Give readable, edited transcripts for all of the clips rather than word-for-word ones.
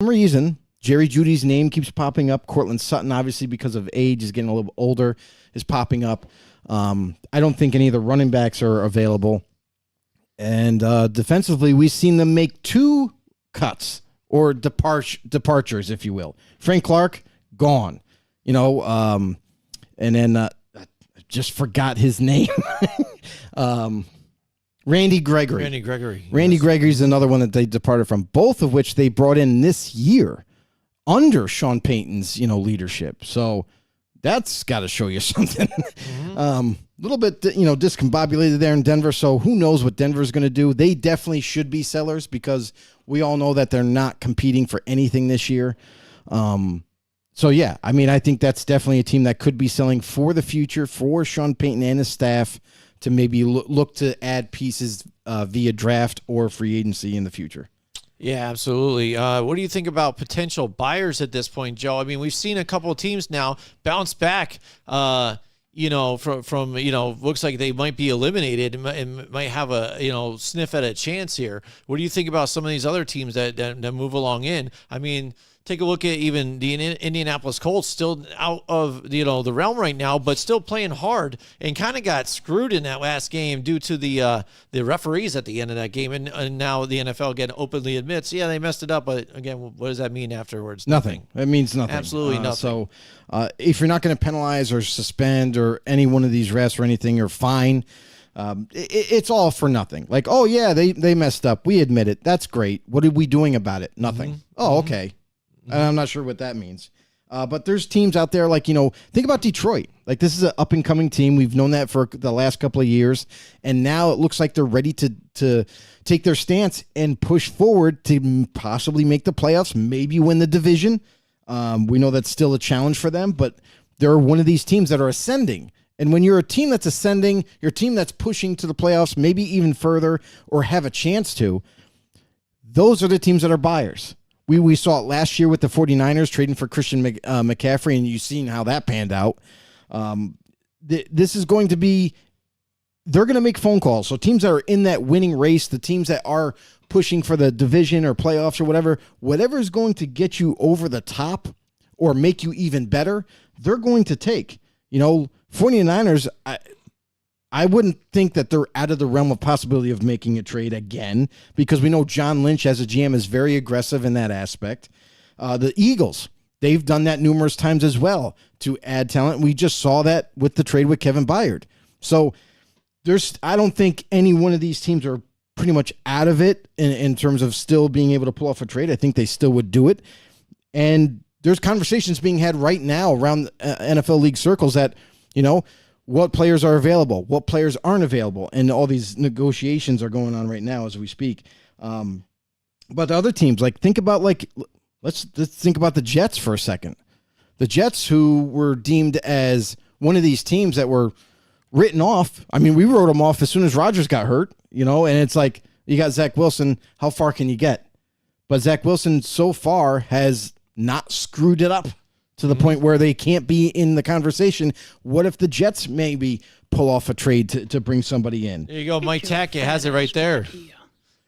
some reason, Jerry Jeudy's name keeps popping up. Cortland Sutton, obviously, because of age, is getting a little older, is popping up. I don't think any of the running backs are available. And defensively, we've seen them make two cuts or departures, if you will. Frank Clark, gone. And then I just forgot his name. Randy Gregory. Randy Gregory's another one that they departed from, both of which they brought in this year under Sean Payton's, leadership. So that's got to show you something. A little bit, discombobulated there in Denver. So who knows what Denver's going to do? They definitely should be sellers because we all know that they're not competing for anything this year. So yeah, I think that's definitely a team that could be selling for the future for Sean Payton and his staff to maybe look to add pieces via draft or free agency in the future. Yeah, absolutely. What do you think about potential buyers at this point, Joe? We've seen a couple of teams now bounce back, from looks like they might be eliminated and might have a, sniff at a chance here. What do you think about some of these other teams that move along in? Take a look at even the Indianapolis Colts, still out of the realm right now, but still playing hard and kind of got screwed in that last game due to the referees at the end of that game. And now the NFL again openly admits, yeah, they messed it up. But again, what does that mean afterwards? Nothing. It means nothing. Absolutely nothing. So if you're not going to penalize or suspend or any one of these refs or anything or fine, it's all for nothing. Like, oh yeah, they messed up. We admit it. That's great. What are we doing about it? Nothing. Mm-hmm. Oh, okay. I'm not sure what that means. But there's teams out there like, think about Detroit. Like, this is an up-and-coming team. We've known that for the last couple of years. And now it looks like they're ready to take their stance and push forward to possibly make the playoffs, maybe win the division. We know that's still a challenge for them, but they're one of these teams that are ascending. And when you're a team that's ascending, you're a team that's pushing to the playoffs, maybe even further, or have a chance to, those are the teams that are buyers. We saw it last year with the 49ers trading for Christian McCaffrey, and you've seen how that panned out. This is going to be – they're going to make phone calls. So teams that are in that winning race, the teams that are pushing for the division or playoffs or whatever is going to get you over the top or make you even better, they're going to take. 49ers – I wouldn't think that they're out of the realm of possibility of making a trade again because we know John Lynch as a GM is very aggressive in that aspect. The Eagles, they've done that numerous times as well to add talent. We just saw that with the trade with Kevin Byard. So I don't think any one of these teams are pretty much out of it in terms of still being able to pull off a trade. I think they still would do it. And there's conversations being had right now around NFL league circles that, what players are available, what players aren't available, and all these negotiations are going on right now as we speak. But the other teams, think about let's think about the Jets for a second. The Jets, who were deemed as one of these teams that were written off. We wrote them off as soon as Rodgers got hurt, and it's like you got Zach Wilson. How far can you get? But Zach Wilson so far has not screwed it up to the point where they can't be in the conversation. What if the Jets maybe pull off a trade to bring somebody in? There you go. Mike Tackett has it right there.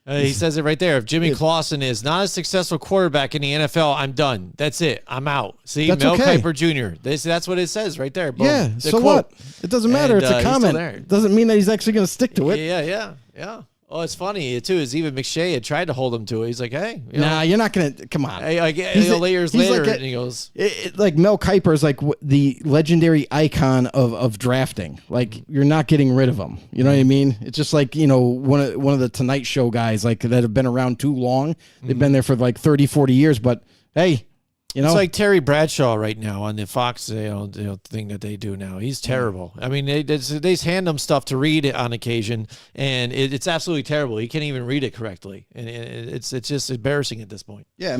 He says it right there. If Jimmy Clausen is not a successful quarterback in the NFL, I'm done. That's it. I'm out. See, that's Mel okay. Kiper Jr. That's what it says right there. Boom. Yeah, the so quote. what? It doesn't matter. It's a comment. It doesn't mean that he's actually going to stick to it. Yeah. Oh, it's funny, too, is even McShay had tried to hold him to it. He's like, hey. Nah, you're not going to – come on. Years later, and he goes – like Mel Kiper is like the legendary icon of drafting. Like, you're not getting rid of him. You know what I mean? It's just like, one of the Tonight Show guys like that have been around too long. They've been there for like 30, 40 years. But, hey – it's like Terry Bradshaw right now on the Fox thing that they do now. He's terrible. They hand him stuff to read on occasion, and it's absolutely terrible. He can't even read it correctly, and it's just embarrassing at this point. Yeah,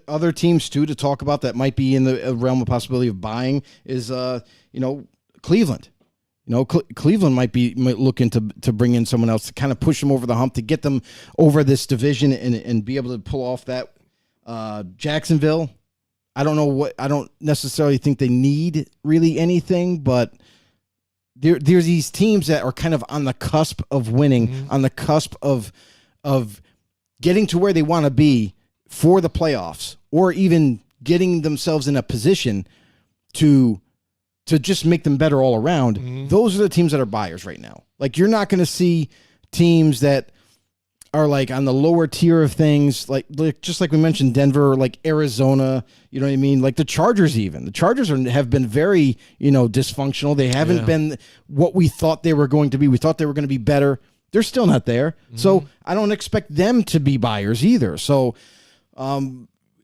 other teams too to talk about that might be in the realm of possibility of buying is Cleveland. Cleveland might be looking to bring in someone else to kind of push them over the hump to get them over this division and be able to pull off that. Jacksonville, I don't necessarily think they need really anything, but there's these teams that are kind of on the cusp of winning, on the cusp of getting to where they want to be for the playoffs or even getting themselves in a position to just make them better all around, those are the teams that are buyers right now. Like, you're not going to see teams that are like on the lower tier of things, like just like we mentioned, Denver, like Arizona, you know what I mean? Like the Chargers even. The Chargers have been very, dysfunctional. They haven't been what we thought they were going to be. We thought they were going to be better. They're still not there. So I don't expect them to be buyers either. So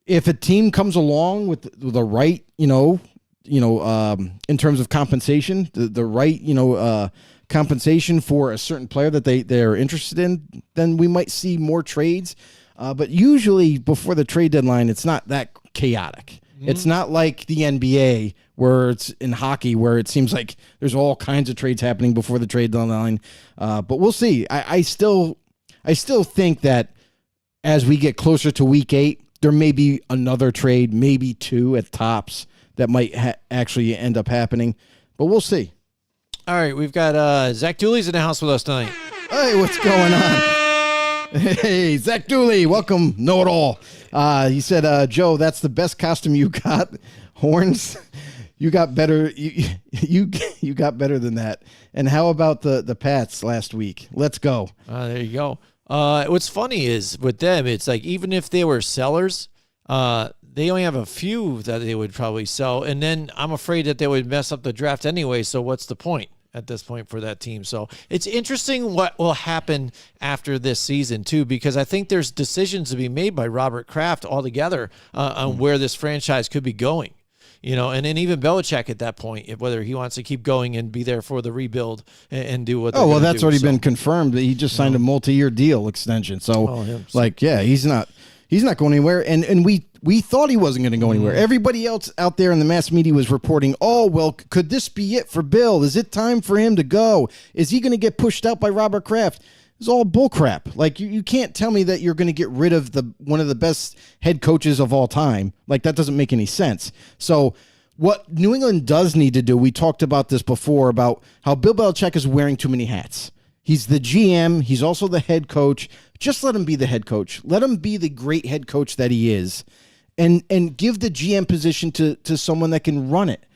if a team comes along with the right, in terms of compensation, the right, compensation for a certain player that they're interested in, then we might see more trades. But usually before the trade deadline, it's not that chaotic. It's not like the NBA where it's in hockey where it seems like there's all kinds of trades happening before the trade deadline. But we'll see. I still think that as we get closer to week 8, there may be another trade, maybe 2 at tops that might actually end up happening. But we'll see. All right, we've got Zach Dooley's in the house with us tonight. Hey, what's going on? Hey, Zach Dooley, welcome, know-it-all. He said, Joe, that's the best costume you got. Horns, you got better. You got better than that. And how about the Pats last week? Let's go. There you go. What's funny is with them, it's like even if they were sellers, they only have a few that they would probably sell. And then I'm afraid that they would mess up the draft anyway. So what's the point at this point for that team? So it's interesting what will happen after this season too, because I think there's decisions to be made by Robert Kraft altogether on where this franchise could be going. And then even Belichick at that point, whether he wants to keep going and be there for the rebuild and do what. That's already been confirmed. He just signed a multi-year deal extension. So, he's not going anywhere. And we thought he wasn't going to go anywhere. Everybody else out there in the mass media was reporting, could this be it for Bill? Is it time for him to go? Is he going to get pushed out by Robert Kraft? It's all bullcrap. Like, you can't tell me that you're going to get rid of one of the best head coaches of all time. Like, that doesn't make any sense. So what New England does need to do, we talked about this before, about how Bill Belichick is wearing too many hats. He's the GM. He's also the head coach. Just let him be the head coach. Let him be the great head coach that he is. And give the GM position to someone that can run it.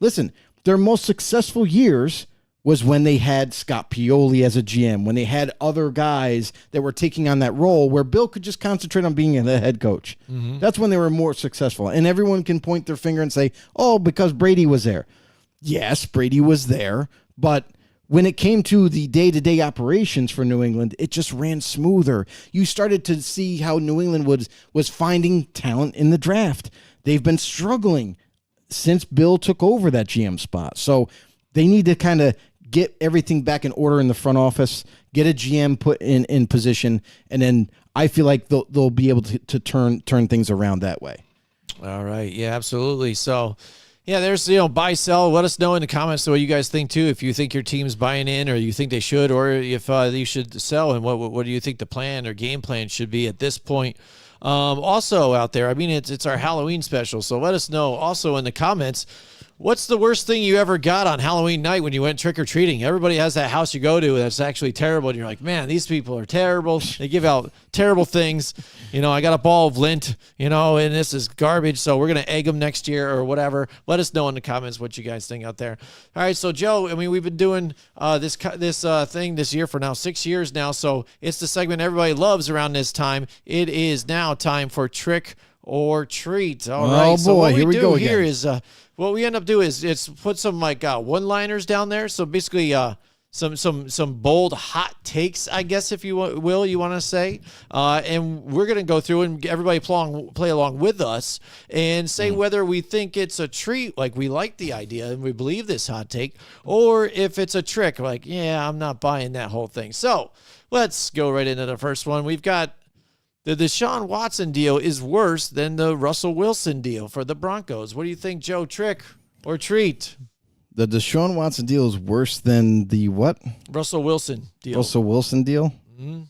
Listen, their most successful years was when they had Scott Pioli as a GM, when they had other guys that were taking on that role where Bill could just concentrate on being the head coach. That's when they were more successful. And everyone can point their finger and say, because Brady was there. Yes, Brady was there, but when it came to the day-to-day operations for New England, it just ran smoother. You started to see how New England was finding talent in the draft. They've been struggling since Bill took over that GM spot. So they need to kind of get everything back in order in the front office, get a GM put in position, and then I feel like they'll be able to turn things around that way. All right. Yeah, absolutely. So, yeah, there's, buy, sell. Let us know in the comments what you guys think, too, if you think your team's buying in or you think they should, or if you should sell, and what do you think the plan or game plan should be at this point. Also out there, I mean, it's our Halloween special, so let us know also in the comments, what's the worst thing you ever got on Halloween night when you went trick-or-treating? Everybody has that house you go to that's actually terrible, and you're like, man, these people are terrible. They give out terrible things. I got a ball of lint, and this is garbage, so we're going to egg them next year or whatever. Let us know in the comments what you guys think out there. All right, so, Joe, I mean, we've been doing this thing this year for now 6 years now, so it's the segment everybody loves around this time. It is now time for Trick or Treat. All right, so what we do here is what we end up doing is it's put some one-liners down there. So basically some bold hot takes, I guess, if you will, you want to say. And we're going to go through and everybody play along with us and say whether we think it's a treat, like we like the idea and we believe this hot take, or if it's a trick, like, yeah, I'm not buying that whole thing. So let's go right into the first one. We've got the Deshaun Watson deal is worse than the Russell Wilson deal for the Broncos. What do you think, Joe? Trick or treat? The Deshaun Watson deal is worse than the what? Russell Wilson deal. Russell Wilson deal? The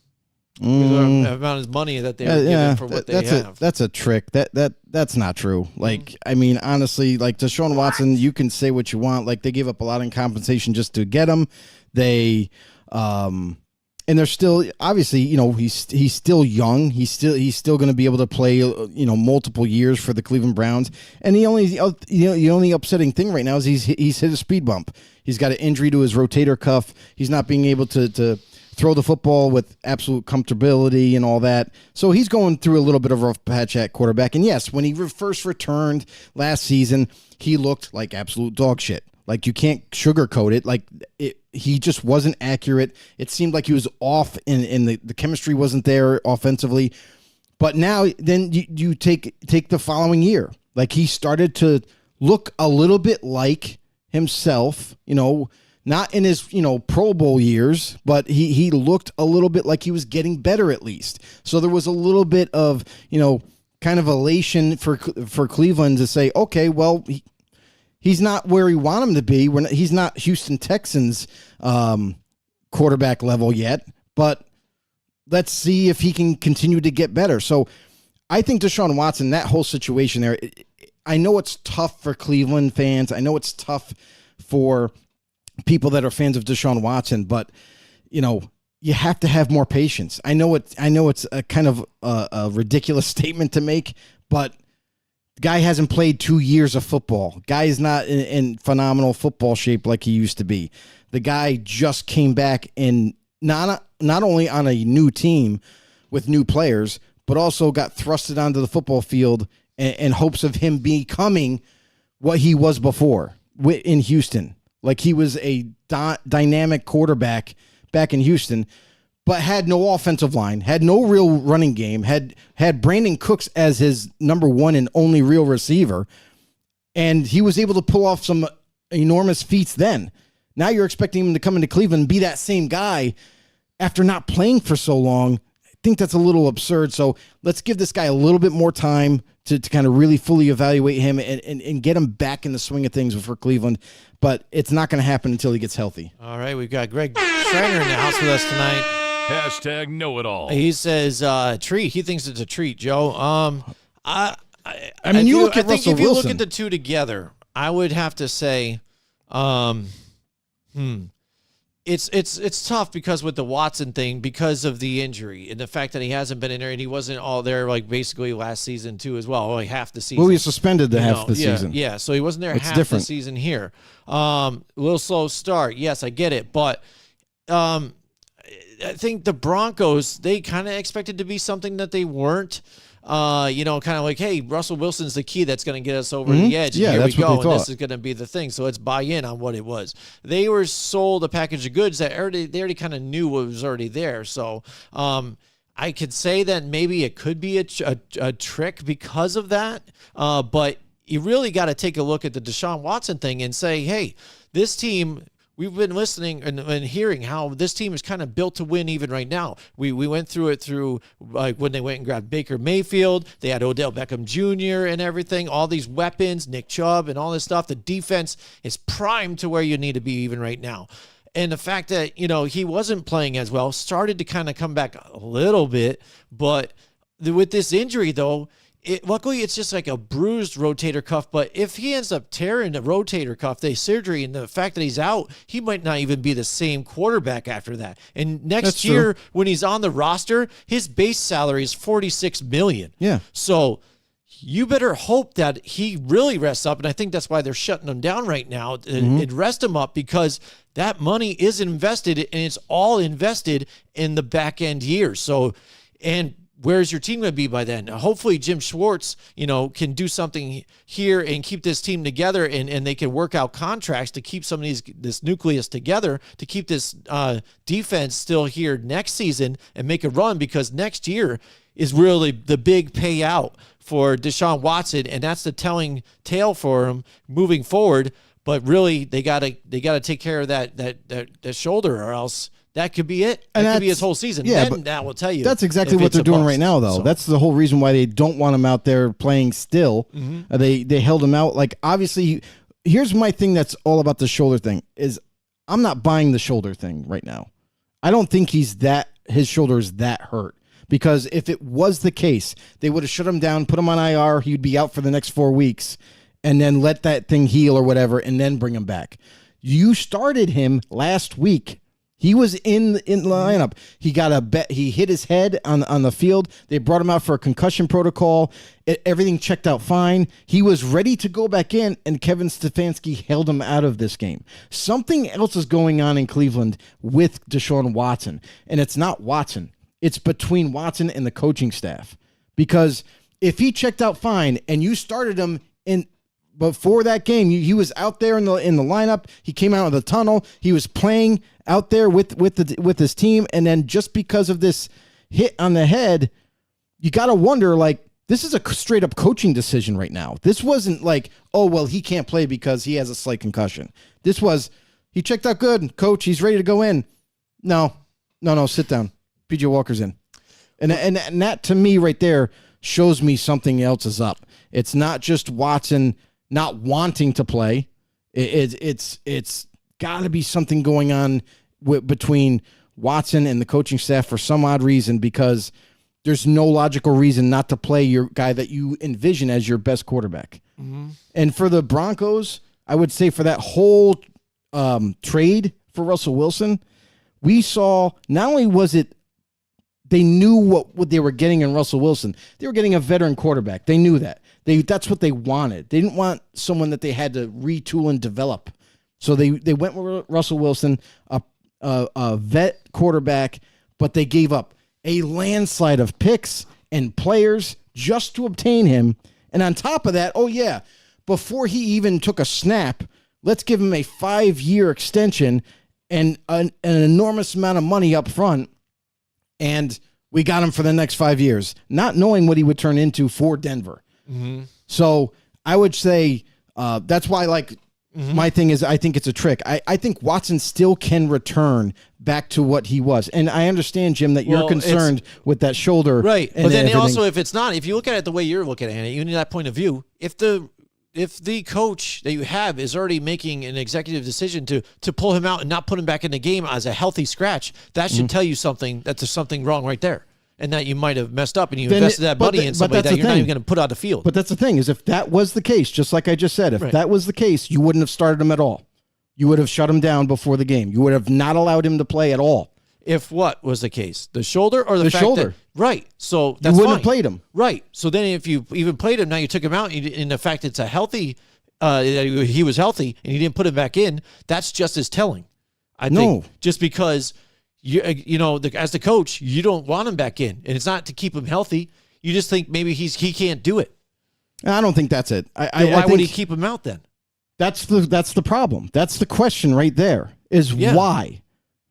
amount of money that they're giving for what they have. That's a trick. That's not true. Like, I mean, honestly, like Deshaun Watson, you can say what you want. Like, they gave up a lot in compensation just to get him. They and they're still obviously, he's still young. He's still going to be able to play, multiple years for the Cleveland Browns. And the only upsetting thing right now is he's hit a speed bump. He's got an injury to his rotator cuff. He's not being able to throw the football with absolute comfortability and all that. So he's going through a little bit of a rough patch at quarterback. And yes, when he first returned last season, he looked like absolute dog shit. Like, you can't sugarcoat it. Like, he just wasn't accurate. It seemed like he was off, and the chemistry wasn't there offensively. But now, then you take the following year. Like, he started to look a little bit like himself, not in his, Pro Bowl years, but he looked a little bit like he was getting better at least. So there was a little bit of, kind of elation for Cleveland to say, okay, well, he's not where we want him to be. He's not Houston Texans quarterback level yet, but let's see if he can continue to get better. So I think Deshaun Watson, that whole situation there, I know it's tough for Cleveland fans. I know it's tough for people that are fans of Deshaun Watson, but you have to have more patience. I know it's a kind of a ridiculous statement to make, but the guy hasn't played 2 years of football. Guy is not in phenomenal football shape like he used to be. The guy just came back in not only on a new team with new players, but also got thrusted onto the football field in hopes of him becoming what he was before in Houston. Like, he was a dynamic quarterback back in Houston, but had no offensive line, had no real running game, had Brandon Cooks as his number one and only real receiver, and he was able to pull off some enormous feats then. Now you're expecting him to come into Cleveland and be that same guy after not playing for so long. I think that's a little absurd. So let's give this guy a little bit more time to kind of really fully evaluate him and get him back in the swing of things for Cleveland. But it's not going to happen until he gets healthy. All right, we've got Greg Schreiner in the house with us tonight. Hashtag know it all. He says treat. He thinks it's a treat, Joe. I mean, you look at Russell if you Wilson. look at the two together, I would have to say, it's tough because with the Watson thing, because of the injury and the fact that he hasn't been in there and he wasn't all there like basically last season too as well, only half the season. Well, he was suspended half the season. Yeah, so he wasn't there It's half different. the season here. A little slow start. Yes, I get it, but I think the Broncos, they kind of expected to be something that they weren't. Kind of like, hey, Russell Wilson's the key that's going to get us over the edge. Yeah, and here that's we what go, they and thought. this is going to be the thing. So let's buy in on what it was. They were sold a package of goods that they already kind of knew what was already there. So I could say that maybe it could be a trick because of that. But you really got to take a look at the Deshaun Watson thing and say, hey, this team. We've been listening and hearing how this team is kind of built to win even right now. We went through it like when they went and grabbed Baker Mayfield. They had Odell Beckham Jr. and everything, all these weapons, Nick Chubb and all this stuff. The defense is primed to where you need to be even right now. And the fact that, he wasn't playing as well started to kind of come back a little bit. But with this injury, though, luckily, it's just like a bruised rotator cuff, but if he ends up tearing the rotator cuff, the surgery, and the fact that he's out, he might not even be the same quarterback after that. And next year, when he's on the roster, his base salary is $46 million. Yeah. So you better hope that he really rests up, and I think that's why they're shutting him down right now and rest him up, because that money is invested, and it's all invested in the back end years. So, and where's your team going to be by then? Hopefully Jim Schwartz, can do something here and keep this team together, and they can work out contracts to keep some of this nucleus together, to keep this defense still here next season and make a run, because next year is really the big payout for Deshaun Watson, and that's the telling tale for him moving forward. But really, they gotta take care of that shoulder, or else that could be it. That could be his whole season. Yeah, then but that will tell you. That's exactly if what it's they're a doing bust. right now, though. So, That's the whole reason why they don't want him out there playing still. They held him out. Like, obviously, here's my thing that's all about the shoulder thing is I'm not buying the shoulder thing right now. I don't think his shoulder is that hurt, because if it was the case, they would have shut him down, put him on IR. He'd be out for the next 4 weeks, and then let that thing heal or whatever, and then bring him back. You started him last week He was in the lineup. He got a bet. He hit his head on the field. They brought him out for a concussion protocol. Everything checked out fine. He was ready to go back in, and Kevin Stefanski held him out of this game. Something else is going on in Cleveland with Deshaun Watson, and it's not Watson. It's between Watson and the coaching staff. Because if he checked out fine and you started him in before that game, he was out there in the lineup. He came out of the tunnel. He was playing out there with his team, and then just because of this hit on the head, you got to wonder, like, this is a straight up coaching decision right now. This wasn't like, oh, well, he can't play because he has a slight concussion. This was, he checked out good, coach, he's ready to go in. No, sit down. PJ Walker's in. And that to me right there shows me something else is up. It's not just Watson not wanting to play. It's got to be something going on between Watson and the coaching staff for some odd reason, because there's no logical reason not to play your guy that you envision as your best quarterback. Mm-hmm. And for the Broncos, I would say for that whole trade for Russell Wilson, we saw not only was it they knew what they were getting in Russell Wilson. They were getting a veteran quarterback. They knew that. That's what they wanted. They didn't want someone that they had to retool and develop. So they went with Russell Wilson, a vet quarterback, but they gave up a landslide of picks and players just to obtain him. And on top of that, oh yeah, before he even took a snap, let's give him a 5-year extension and an enormous amount of money up front. And we got him for the next 5 years, not knowing what he would turn into for Denver. Mm-hmm. So I would say that's why, my thing is I think it's a trick. I think Watson still can return back to what he was. And I understand, Jim, that you're concerned with that shoulder. Right. But then also, if you look at it the way you're looking at it, you need that point of view, if the coach that you have is already making an executive decision to pull him out and not put him back in the game as a healthy scratch, that should tell you something, that there's something wrong right there. And that you might have messed up and you invested that money in somebody that you're not even going to put on the field. But that's the thing, is if that was the case, just like I just said, if that was the case, you wouldn't have started him at all. You would have shut him down before the game. You would have not allowed him to play at all. If what was the case? The shoulder or the fact shoulder? Right. So that's you wouldn't fine. have played him. Right. So then if you even played him, now you took him out, and the fact it's a healthy, he was healthy and you didn't put him back in, that's just as telling. I think just because as the coach, you don't want him back in, and it's not to keep him healthy. You just think maybe he can't do it. I don't think that's it. Why would he keep him out then? That's the problem. That's the question right there. Is why?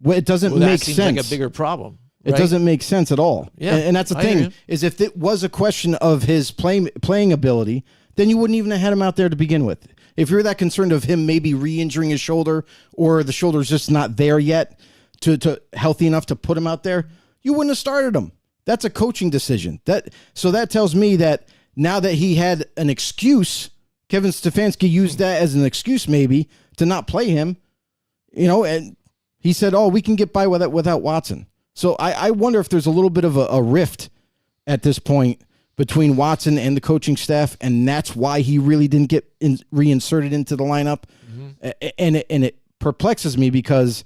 Well, it doesn't make sense. Like a bigger problem. Right? It doesn't make sense at all. Yeah, and that's the thing, is if it was a question of his playing ability, then you wouldn't even have had him out there to begin with. If you're that concerned of him maybe re-injuring his shoulder, or the shoulder's just not there yet to healthy enough to put him out there, you wouldn't have started him. That's a coaching decision. So that tells me that now that he had an excuse, Kevin Stefanski used that as an excuse maybe to not play him, and he said, oh, we can get by with that without Watson. So I wonder if there's a little bit of a rift at this point between Watson and the coaching staff, and that's why he really didn't get reinserted into the lineup. Mm-hmm. And it perplexes me because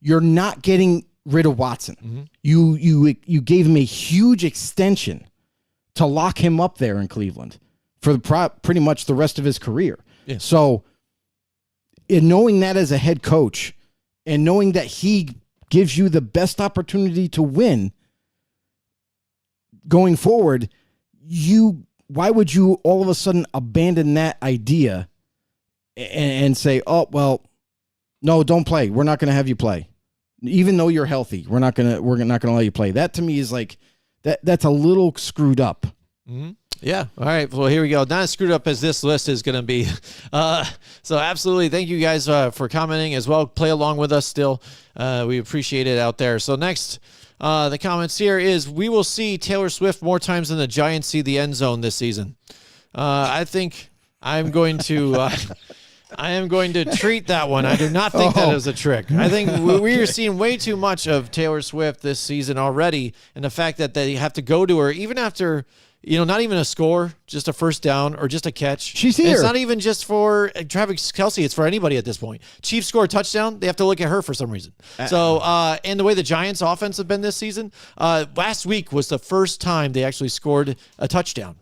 you're not getting rid of Watson. Mm-hmm. You gave him a huge extension to lock him up there in Cleveland for pretty much the rest of his career. Yeah. So in knowing that as a head coach and knowing that he gives you the best opportunity to win going forward, why would you all of a sudden abandon that idea and say, oh, well, no, don't play. We're not going to have you play. Even though you're healthy, we're not going to let you play. That to me is like that's a little screwed up. Mm-hmm. Yeah. All right. Well, here we go. Not as screwed up as this list is going to be. So absolutely. Thank you guys for commenting as well. Play along with us still. We appreciate it out there. So next, the comments here is, we will see Taylor Swift more times than the Giants see the end zone this season. I think I'm going to... I am going to treat that one. I do not think that is a trick. I think we are seeing way too much of Taylor Swift this season already, and the fact that they have to go to her even after not even a score, just a first down or just a catch. She's And here. it's not even just for Travis Kelce. It's for anybody at this point. Chiefs score a touchdown. They have to look at her for some reason. So, and the way the Giants offense have been this season, last week was the first time they actually scored a touchdown.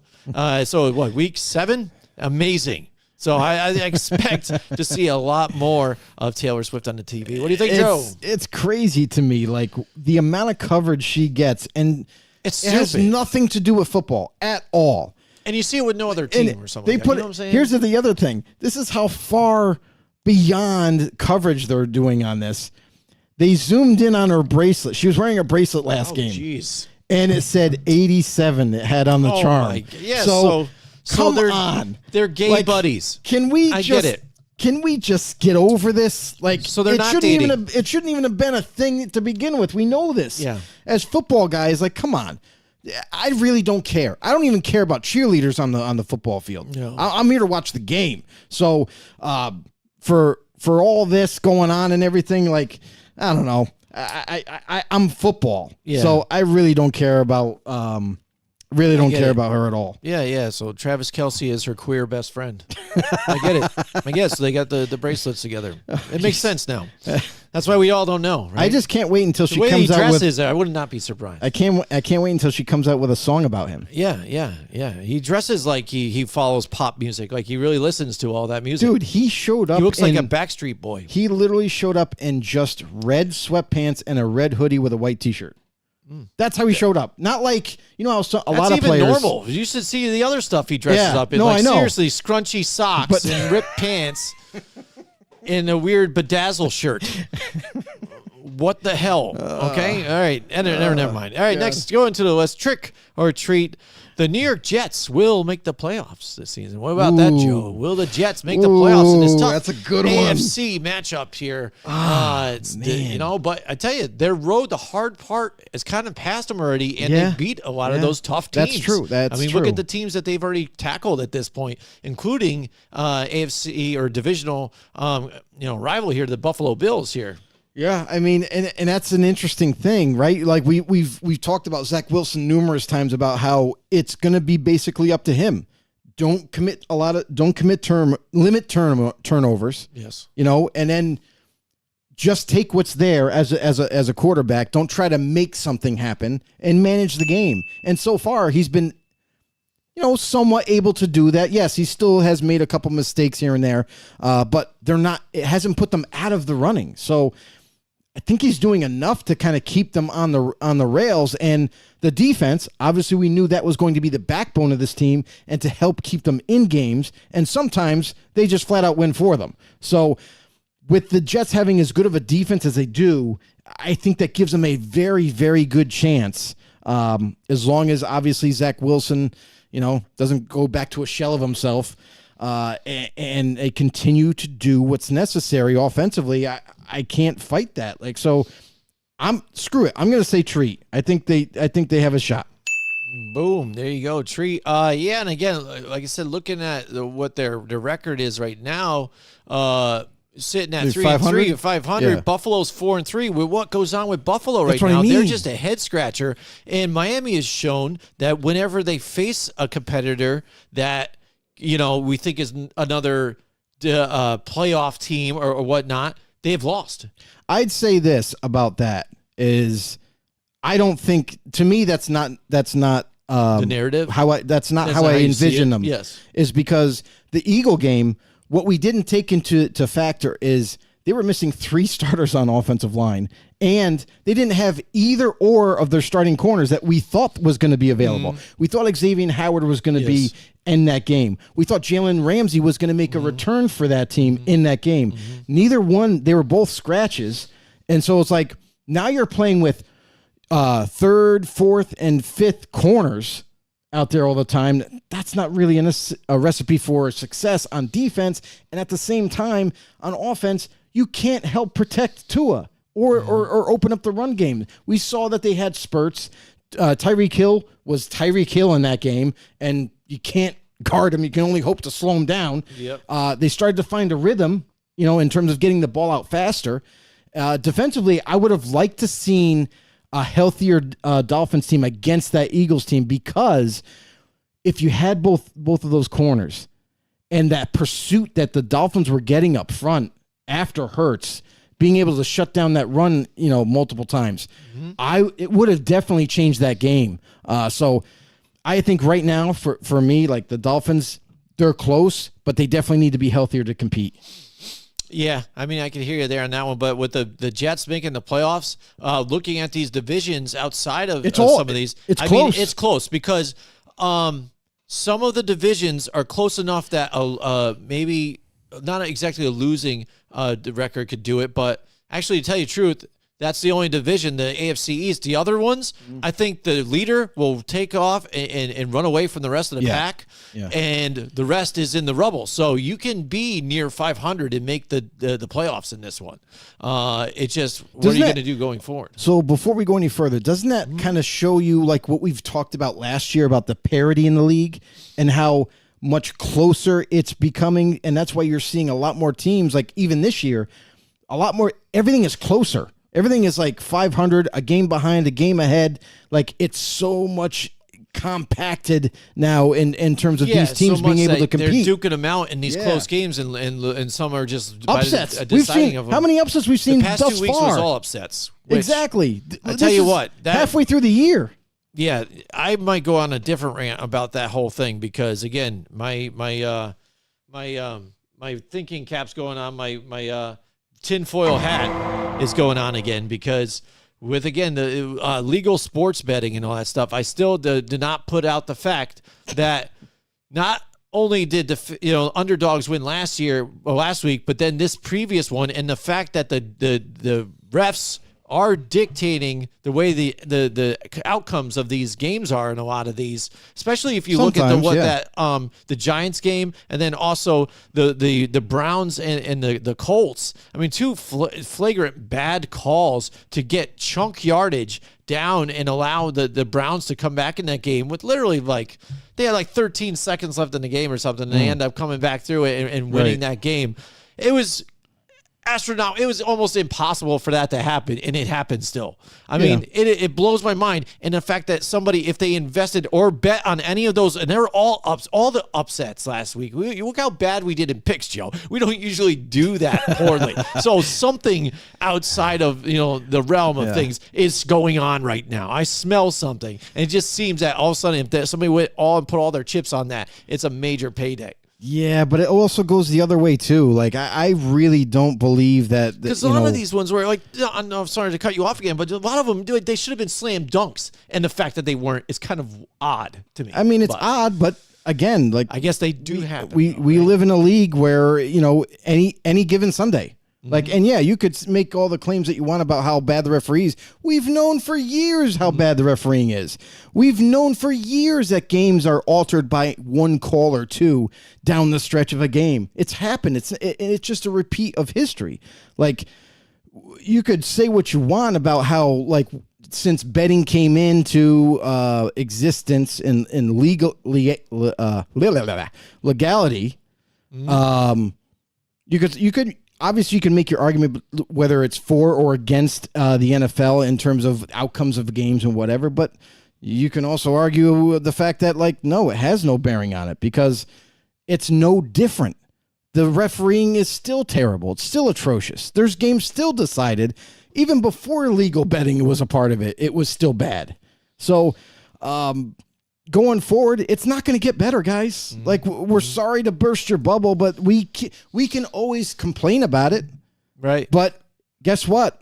So what, week 7? Amazing. So I expect to see a lot more of Taylor Swift on the TV. What do you think, Joe? It's crazy to me, like the amount of coverage she gets, and It's it has stupid. nothing to do with football at all. And you see it with no other team or something. They like that. put You know what I'm saying? Here's the other thing. This is how far beyond coverage they're doing on this. They zoomed in on her bracelet. She was wearing a bracelet last game. Jeez. And it said 87. It had on the Oh charm. my God. Yeah, so come they're, on. They're gay Like, buddies. Can we I just get it. Can we just get over this? Like, So they're not shouldn't dating. it shouldn't even have been a thing to begin with. We know this. Yeah. As football guys, like, come on. I really don't care. I don't even care about cheerleaders on the football field. No. I'm here to watch the game. So, for all this going on and everything, like, I don't know. I'm football. Yeah. So I really don't care about get it. about her at all. Yeah. So Travis Kelce is her queer best friend. I get it. I guess they got the bracelets together. It makes sense now. That's why we all don't know. Right? I just can't wait until the she way he comes out with. dresses, I would not be surprised. I can't wait until she comes out with a song about him. Yeah. He dresses like he follows pop music, like he really listens to all that music. Dude, he showed up. he looks like a in- Backstreet Boy. He literally showed up in just red sweatpants and a red hoodie with a white t-shirt. That's how he showed up. Not like, how a lot of even players. normal. You should see the other stuff he dresses Yeah. up in. No, like I know. seriously, scrunchy socks But- and ripped pants and a weird bedazzle shirt. What the hell? Okay, all right. Never mind. All right, next, go into the list. Trick or treat. The New York Jets will make the playoffs this season. What about that, Joe? Will the Jets make the playoffs in this Ooh, tough that's a good one. AFC matchup here? But I tell you, their road, the hard part, has kind of passed them already, and Yeah. they beat a lot of Yeah. those tough teams. That's true. That's I mean, look true. at the teams that they've already tackled at this point, including AFC or divisional, rival here, the Buffalo Bills here. Yeah, I mean, and that's an interesting thing, right? Like we've talked about Zach Wilson numerous times about how it's going to be basically up to him. Limit turnovers. Yes. And then just take what's there as a quarterback. Don't try to make something happen and manage the game. And so far, he's been, somewhat able to do that. Yes, he still has made a couple mistakes here and there, but it hasn't put them out of the running. So I think he's doing enough to kind of keep them on the rails. And the defense, obviously we knew that was going to be the backbone of this team and to help keep them in games. And sometimes they just flat out win for them. So with the Jets having as good of a defense as they do, I think that gives them a very, very good chance. As long as obviously Zach Wilson, doesn't go back to a shell of himself, and they continue to do what's necessary offensively. I can't fight that. So screw it. I'm going to say treat. I think they have a shot. Boom. There you go. Treat. Yeah. And again, like I said, looking at what their record is right now, sitting at 3-3 and 500. Yeah. Buffalo's 4-3. With what goes on with Buffalo right That's what now, I mean. they're just a head scratcher. And Miami has shown that whenever they face a competitor that we think is another playoff team or whatnot, they've lost. I'd say this about that is I don't think, to me, that's not The narrative. that's not That's how not I how you see envision it. them. Yes. Is because the Eagle game, what we didn't take into factor is they were missing 3 starters on offensive line, and they didn't have either or of their starting corners that we thought was going to be available. We thought Xavier Howard was going to be in that game. We thought Jalen Ramsey was going to make a return for that team in that game. Neither one, they were both scratches. And so it's like, now you're playing with 3rd, 4th, and 5th corners out there all the time. That's not really a recipe for success on defense. And at the same time, on offense, you can't help protect Tua or open up the run game. We saw that they had spurts. Tyreek Hill was Tyreek Hill in that game, and you can't guard him. You can only hope to slow him down. Yep. They started to find a rhythm, in terms of getting the ball out faster. Defensively, I would have liked to seen a healthier Dolphins team against that Eagles team, because if you had both of those corners and that pursuit that the Dolphins were getting up front after Hurts being able to shut down that run, multiple times, it would have definitely changed that game. So I think right now for me, like the Dolphins, they're close, but they definitely need to be healthier to compete. Yeah, I mean, I can hear you there on that one, but with the Jets making the playoffs, looking at these divisions outside of some of these, it's close. It's close because some of the divisions are close enough that maybe not exactly a losing record could do it, but actually, to tell you the truth, that's the only division, the AFC East. The other ones, I think the leader will take off and run away from the rest of the pack, and the rest is in the rubble. So you can be near 500 and make the playoffs in this one. It's just, what are you going to do going forward? So before we go any further, doesn't that kind of show you like what we've talked about last year about the parity in the league and how much closer it's becoming? And that's why you're seeing a lot more teams, like even this year, a lot more, everything is closer. Everything is like 500, a game behind, a game ahead. Like it's so much compacted now in terms of these teams being able to compete. They're duking them out in these close games, and some are just upsets. We've seen how many upsets we've seen the past thus 2 weeks far. was all upsets. Exactly. I tell you what, halfway through the year. Yeah, I might go on a different rant about that whole thing because again, my thinking cap's going on, my tinfoil hat is going on again because with, again, the legal sports betting and all that stuff, I still did not put out the fact that not only did the underdogs win last week, but then this previous one, and the fact that the refs are dictating the way the outcomes of these games are in a lot of these, especially if you look at the Giants game and then also the Browns and the Colts. I mean, two flagrant bad calls to get chunk yardage down and allow the Browns to come back in that game with literally they had 13 seconds left in the game or something, and they end up coming back through it and winning that game. It was astronomical. It was almost impossible for that to happen, and it happened still. I mean, it blows my mind. And the fact that somebody, if they invested or bet on any of those, and they were all the upsets last week. Look how bad we did in picks, Joe. We don't usually do that poorly. So something outside of the realm of things is going on right now. I smell something, and it just seems that all of a sudden, if somebody went all and put all their chips on that, it's a major payday. Yeah, but it also goes the other way too. Like I really don't believe that because a lot of these ones were I'm sorry to cut you off again, but a lot of them they should have been slam dunks, and the fact that they weren't is kind of odd to me. I mean, it's odd, but again, I guess they do happen. We live in a league where any given Sunday. And you could make all the claims that you want about how bad the referees. We've known for years how bad the refereeing is. We've known for years that games are altered by one call or two down the stretch of a game. It's happened. It's just a repeat of history. Like, you could say what you want about how, since betting came into existence in legality, you could. Obviously, you can make your argument whether it's for or against the NFL in terms of outcomes of games and whatever, but you can also argue the fact that, no, it has no bearing on it because it's no different. The refereeing is still terrible. It's still atrocious. There's games still decided. Even before legal betting was a part of it, it was still bad. So, going forward, it's not going to get better, guys. We're sorry to burst your bubble, but we can always complain about it. Right. But guess what?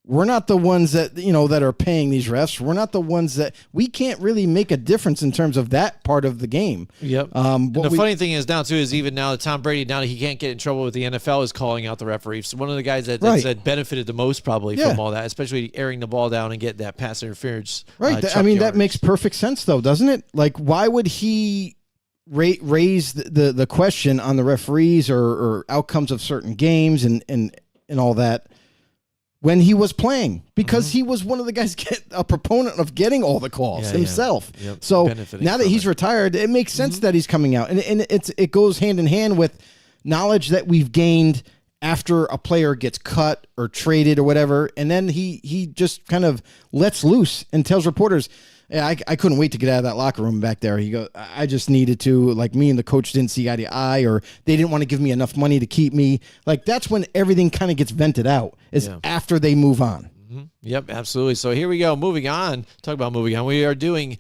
We're not the ones that, that are paying these refs. We're not the ones that we can't really make a difference in terms of that part of the game. Yep. The funny thing is now, too, is even now that Tom Brady, now that he can't get in trouble with the NFL, is calling out the referees. So one of the guys that benefited the most probably from all that, especially airing the ball down and getting that pass interference. Right. That makes perfect sense, though, doesn't it? Why would he raise the question on the referees or outcomes of certain games and all that when he was playing? Because he was one of the guys, a proponent of getting all the calls himself. Yeah. Yep. So now that he's retired, it makes sense that he's coming out. And it goes hand in hand with knowledge that we've gained after a player gets cut or traded or whatever. And then he just kind of lets loose and tells reporters, yeah, I couldn't wait to get out of that locker room back there. He goes, I just needed to, like, me and the coach didn't see eye to eye, or they didn't want to give me enough money to keep me. Like, that's when everything kind of gets vented out, is after they move on. Mm-hmm. Yep, absolutely. So here we go. Moving on. Talk about moving on. We are doing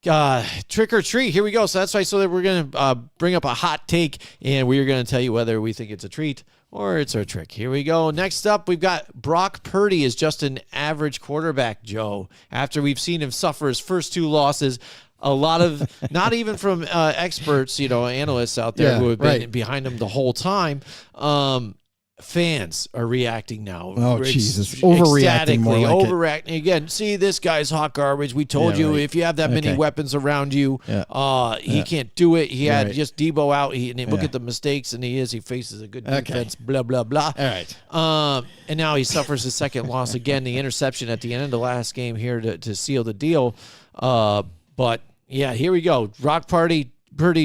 trick or treat. Here we go. So that's right. So that we're going to bring up a hot take, and we are going to tell you whether we think it's a treat or it's a trick. Here we go. Next up, we've got Brock Purdy is just an average quarterback, Joe. After we've seen him suffer his first 2 losses, a lot of, not even from experts, analysts out there who have been behind him the whole time, fans are reacting now. Oh, Jesus. Overreacting more like overreacting. Again, see, this guy's hot garbage. We told you if you have that many weapons around you, he can't do it. He had just Debo out. And look at the mistakes, and he faces a good defense, blah, blah, blah. All right. And now he suffers his second loss. Again, the interception at the end of the last game here to seal the deal. But, yeah, here we go. Brock Purdy,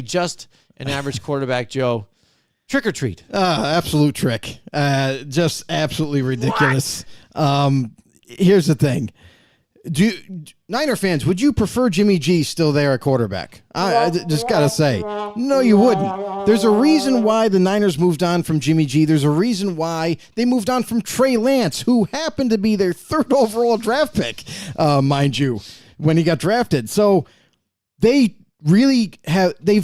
just an average quarterback, Joe. Trick or treat? Absolute trick. Just absolutely ridiculous. Here's the thing. Niner fans, would you prefer Jimmy G still there at quarterback? I just got to say, no, you wouldn't. There's a reason why the Niners moved on from Jimmy G. There's a reason why they moved on from Trey Lance, who happened to be their 3rd overall draft pick, mind you, when he got drafted. So they've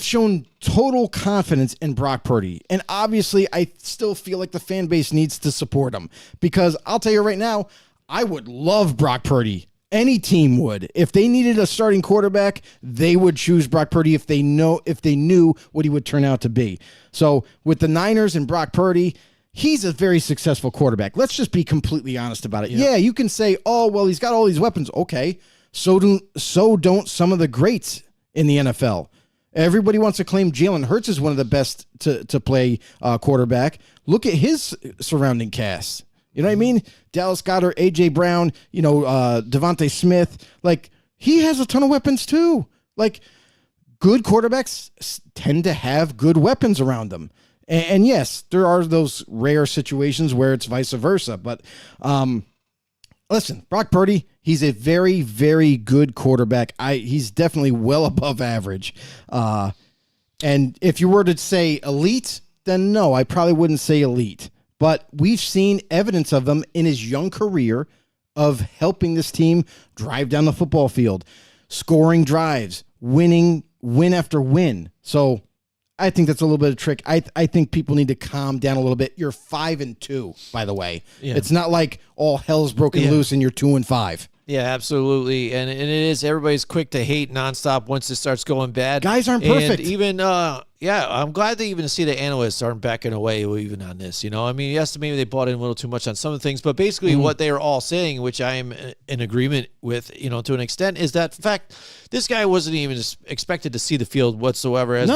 shown total confidence in Brock Purdy. And obviously, I still feel like the fan base needs to support him, because I'll tell you right now, I would love Brock Purdy. Any team would. If they needed a starting quarterback, they would choose Brock Purdy if they knew what he would turn out to be. So with the Niners and Brock Purdy, he's a very successful quarterback. Let's just be completely honest about it. Yeah, you can say, oh, well, he's got all these weapons. Okay, so don't some of the greats in the NFL. Everybody wants to claim Jalen Hurts is one of the best to play quarterback. Look at his surrounding cast. You know what I mean? Dallas Goedert, A.J. Brown, Devontae Smith. Like, he has a ton of weapons too. Like, good quarterbacks tend to have good weapons around them. And yes, there are those rare situations where it's vice versa. But listen, Brock Purdy, he's a very, very good quarterback. He's definitely well above average. And if you were to say elite, then no, I probably wouldn't say elite. But we've seen evidence of him in his young career of helping this team drive down the football field, scoring drives, win after win. So I think that's a little bit of trick. I think people need to calm down a little bit. You're 5-2, by the way. Yeah. It's not like all hell's broken loose and you're 2-5. Yeah, absolutely. And it is, everybody's quick to hate nonstop once it starts going bad. Guys aren't perfect. And even, I'm glad to even see the analysts aren't backing away even on this. I mean, yes, maybe they bought in a little too much on some of the things, but basically what they are all saying, which I am in agreement with, to an extent, is that, in fact, this guy wasn't even expected to see the field whatsoever as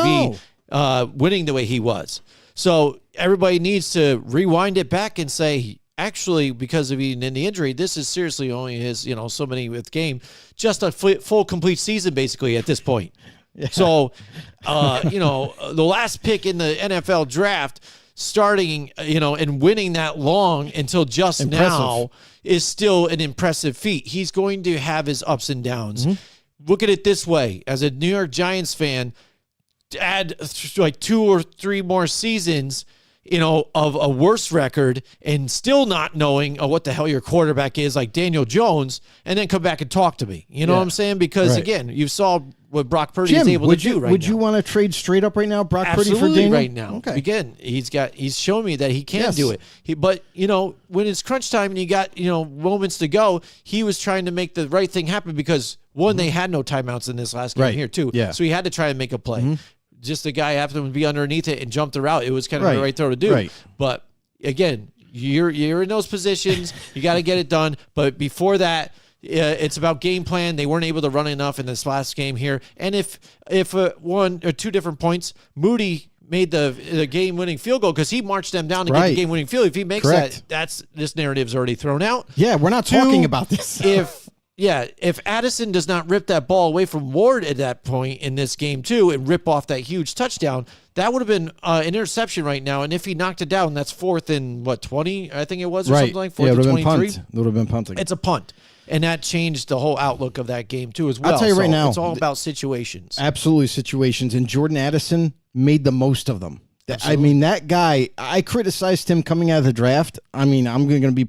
winning the way he was. So everybody needs to rewind it back and say, actually, because of even in the injury, this is seriously only his, so many with game, just a full complete season basically at this point. Yeah. So, the last pick in the NFL draft, starting, and winning that long until just now is still an impressive feat. He's going to have his ups and downs. Mm-hmm. Look at it this way. As a New York Giants fan, add like 2 or 3 more seasons of a worse record and still not knowing what the hell your quarterback is, like Daniel Jones, and then come back and talk to me. You know what I'm saying? Because, again, you saw what Brock Purdy is able to do right now. Would you want to trade straight up right now, Brock Purdy for Daniel? Right now. Okay. Again, he's shown me that he can do it. But when it's crunch time and you got, moments to go, he was trying to make the right thing happen because, one, they had no timeouts in this last game here, too. Yeah. So he had to try and make a play. Mm-hmm. Just the guy happened to be underneath it and jump the route. It was kind of the right throw to do. Right. But again, you're in those positions. You got to get it done. But before that, it's about game plan. They weren't able to run enough in this last game here. And if 1 or 2 different points, Moody made the game-winning field goal because he marched them down to get the game-winning field. If he makes that, this narrative's already thrown out. Yeah, we're not talking about this. If if Addison does not rip that ball away from Ward at that point in this game too and rip off that huge touchdown, that would have been an interception right now. And if he knocked it down, that's 4th and 20, I think it was, or something like 4th and 23. It would have been punting. It's a punt. And that changed the whole outlook of that game too as well. I'll tell you right now, it's all about situations. Absolutely situations. And Jordan Addison made the most of them. Absolutely. I mean, that guy, I criticized him coming out of the draft. I mean, I'm going to be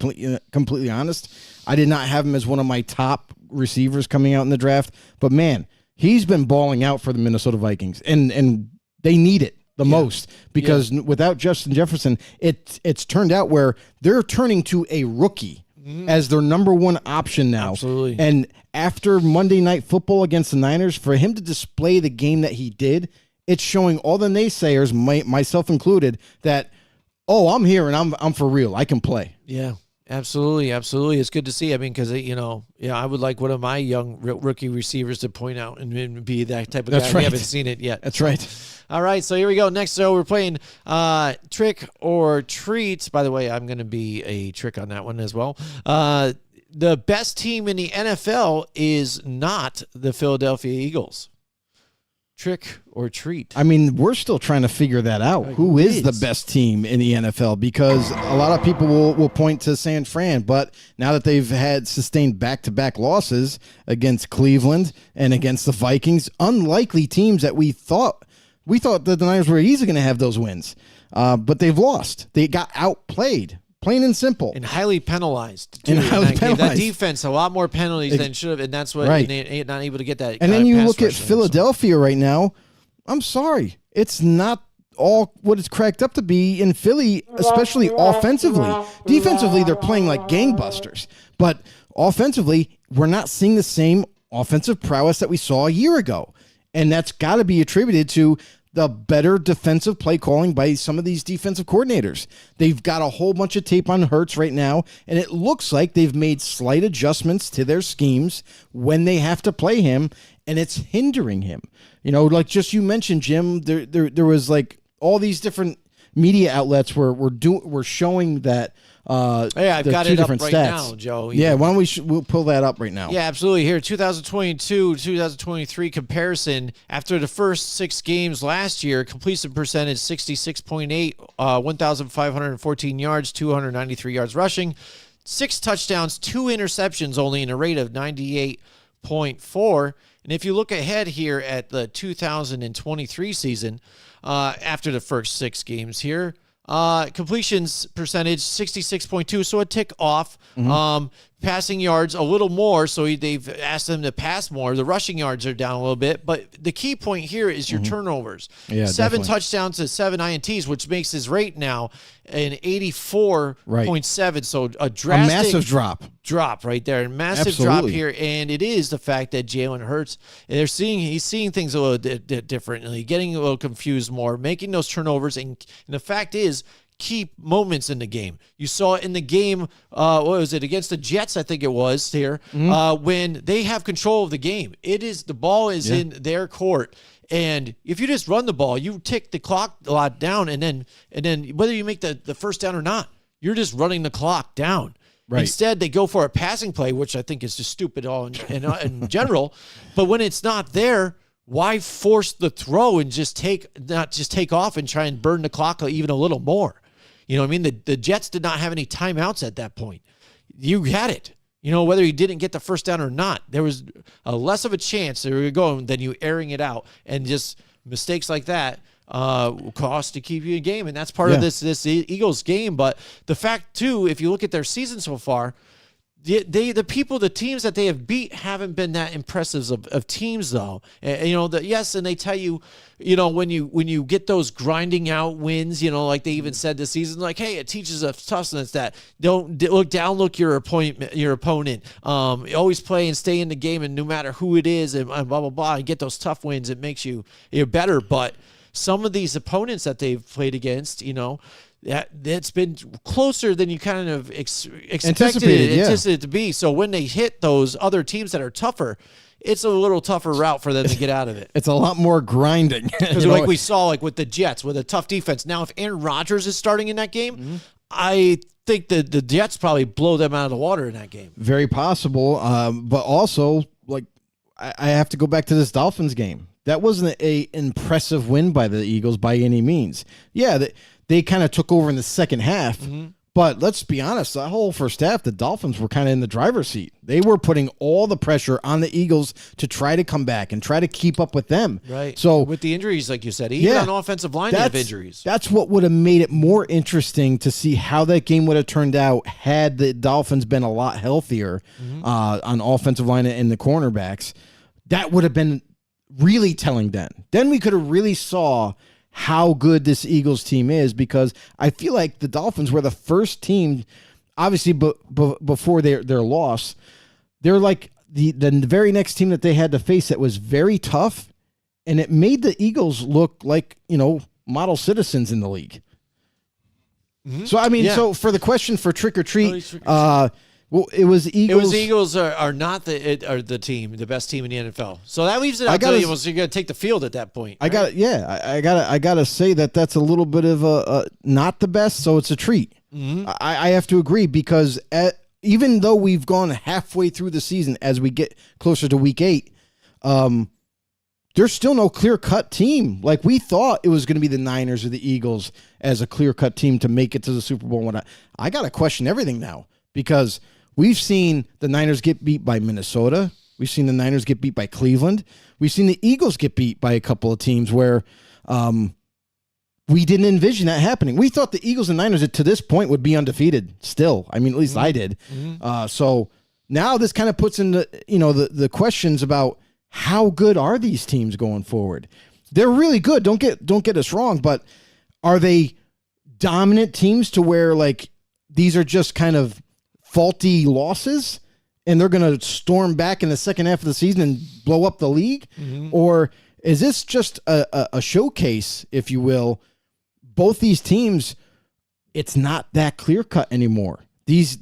completely honest. I did not have him as one of my top receivers coming out in the draft. But, man, he's been balling out for the Minnesota Vikings. And they need it the most because without Justin Jefferson, it's turned out where they're turning to a rookie as their number one option now. Absolutely. And after Monday Night Football against the Niners, for him to display the game that he did, it's showing all the naysayers, myself included, that, I'm here and I'm for real. I can play. Yeah, absolutely. Absolutely. It's good to see. I mean, because, I would like one of my young rookie receivers to point out and be that type of guy. Right. We haven't seen it yet. That's right. All right, so here we go. Next, so we're playing Trick or Treat. By the way, I'm going to be a trick on that one as well. The best team in the NFL is not the Philadelphia Eagles. Trick or treat? I mean, we're still trying to figure that out. Who is the best team in the NFL? Because a lot of people will point to San Fran, but now that they've had sustained back-to-back losses against Cleveland and against the Vikings, unlikely teams that we thought that the Niners were easily going to have those wins, but they've lost. They got outplayed. Plain and simple. And highly penalized. Too. That defense, a lot more penalties than should have, and that's what they're not able to get that. And then you look at Philadelphia right now. I'm sorry. It's not all what it's cracked up to be in Philly, especially offensively. Defensively, they're playing like gangbusters. But offensively, we're not seeing the same offensive prowess that we saw a year ago. And that's got to be attributed to the better defensive play calling by some of these defensive coordinators. They've got a whole bunch of tape on Hurts right now, and it looks like they've made slight adjustments to their schemes when they have to play him, and it's hindering him. Like just you mentioned, Jim, there was like all these different media outlets were showing that I've got it up right now, Joe. Yeah, why don't we'll pull that up right now. Yeah, absolutely. Here, 2022-2023 comparison. After the first 6 games last year, completion percentage 66.8, 1,514 yards, 293 yards rushing, 6 touchdowns, 2 interceptions, only in a rate of 98.4. And if you look ahead here at the 2023 season, after the first 6 games here, completions percentage 66.2, so a tick off. Passing yards a little more, so they've asked them to pass more. The rushing yards are down a little bit, but the key point here is your turnovers. 7 definitely. touchdowns to 7 INTs, which makes his rate now an 84.7. So a drastic massive drop right there, massive Absolutely. drop here, and it is the fact that Jalen Hurts, he's seeing things a little differently, getting a little confused more, making those turnovers, and the fact is, key moments in the game. You saw it in the game, what was it, against the Jets, I think it was here, when they have control of the game. The ball is in their court. And if you just run the ball, you tick the clock a lot down, and then whether you make the first down or not, you're just running the clock down. Right. Instead, they go for a passing play, which I think is just stupid all in general. But when it's not there, why force the throw and not just take off and try and burn the clock even a little more? You know what I mean? The Jets did not have any timeouts at that point. You had it. Whether you didn't get the first down or not, there was less of a chance they were going than you airing it out. And just mistakes like that cost to keep you in game. And that's part of this Eagles game. But the fact, too, if you look at their season so far, the teams that they have beat haven't been that impressive of teams, though. And they tell you, when you get those grinding out wins, like they even said this season, like, hey, it teaches us toughness that don't look your opponent. Always play and stay in the game, and no matter who it is, and blah blah blah, and get those tough wins. It makes you better. But some of these opponents that they've played against, that's been closer than you kind of expected it to be. So when they hit those other teams that are tougher, it's a little tougher route for them to get out of it. It's a lot more grinding. Because we saw with the Jets, with a tough defense. Now, if Aaron Rodgers is starting in that game, I think that the Jets probably blow them out of the water in that game. Very possible. But also, like, I have to go back to this Dolphins game. That wasn't a impressive win by the Eagles by any means. Yeah, they kind of took over in the second half. But let's be honest, the whole first half, the Dolphins were kind of in the driver's seat. They were putting all the pressure on the Eagles to try to come back and try to keep up with them. Right. So with the injuries, like you said, even on offensive line, they have injuries. That's what would have made it more interesting to see how that game would have turned out had the Dolphins been a lot healthier on offensive line and the cornerbacks. That would have been really telling then. Then we could have really saw how good this Eagles team is, because I feel like the Dolphins were the first team, obviously before their loss, they're like the very next team that they had to face that was very tough, and it made the Eagles look like, model citizens in the league. So, I mean, so for the question for trick or treat, well, it was Eagles. Eagles are not the team, the best team in the NFL. So that leaves it up to you. So you're going to take the field at that point. Right? I gotta say that's a little bit of a not the best, so it's a treat. I have to agree, because even though we've gone halfway through the season, as we get closer to week 8, there's still no clear-cut team. Like, we thought it was going to be the Niners or the Eagles as a clear-cut team to make it to the Super Bowl and whatnot. I got to question everything now, because we've seen the Niners get beat by Minnesota. We've seen the Niners get beat by Cleveland. We've seen the Eagles get beat by a couple of teams where we didn't envision that happening. We thought the Eagles and Niners to this point would be undefeated still. I mean, at least I did. So now this kind of puts in the questions about how good are these teams going forward. They're really good. Don't get us wrong, but are they dominant teams to where, like, these are just kind of faulty losses and they're going to storm back in the second half of the season and blow up the league? Or is this just a showcase, if you will? Both these teams, it's not that clear cut anymore. There's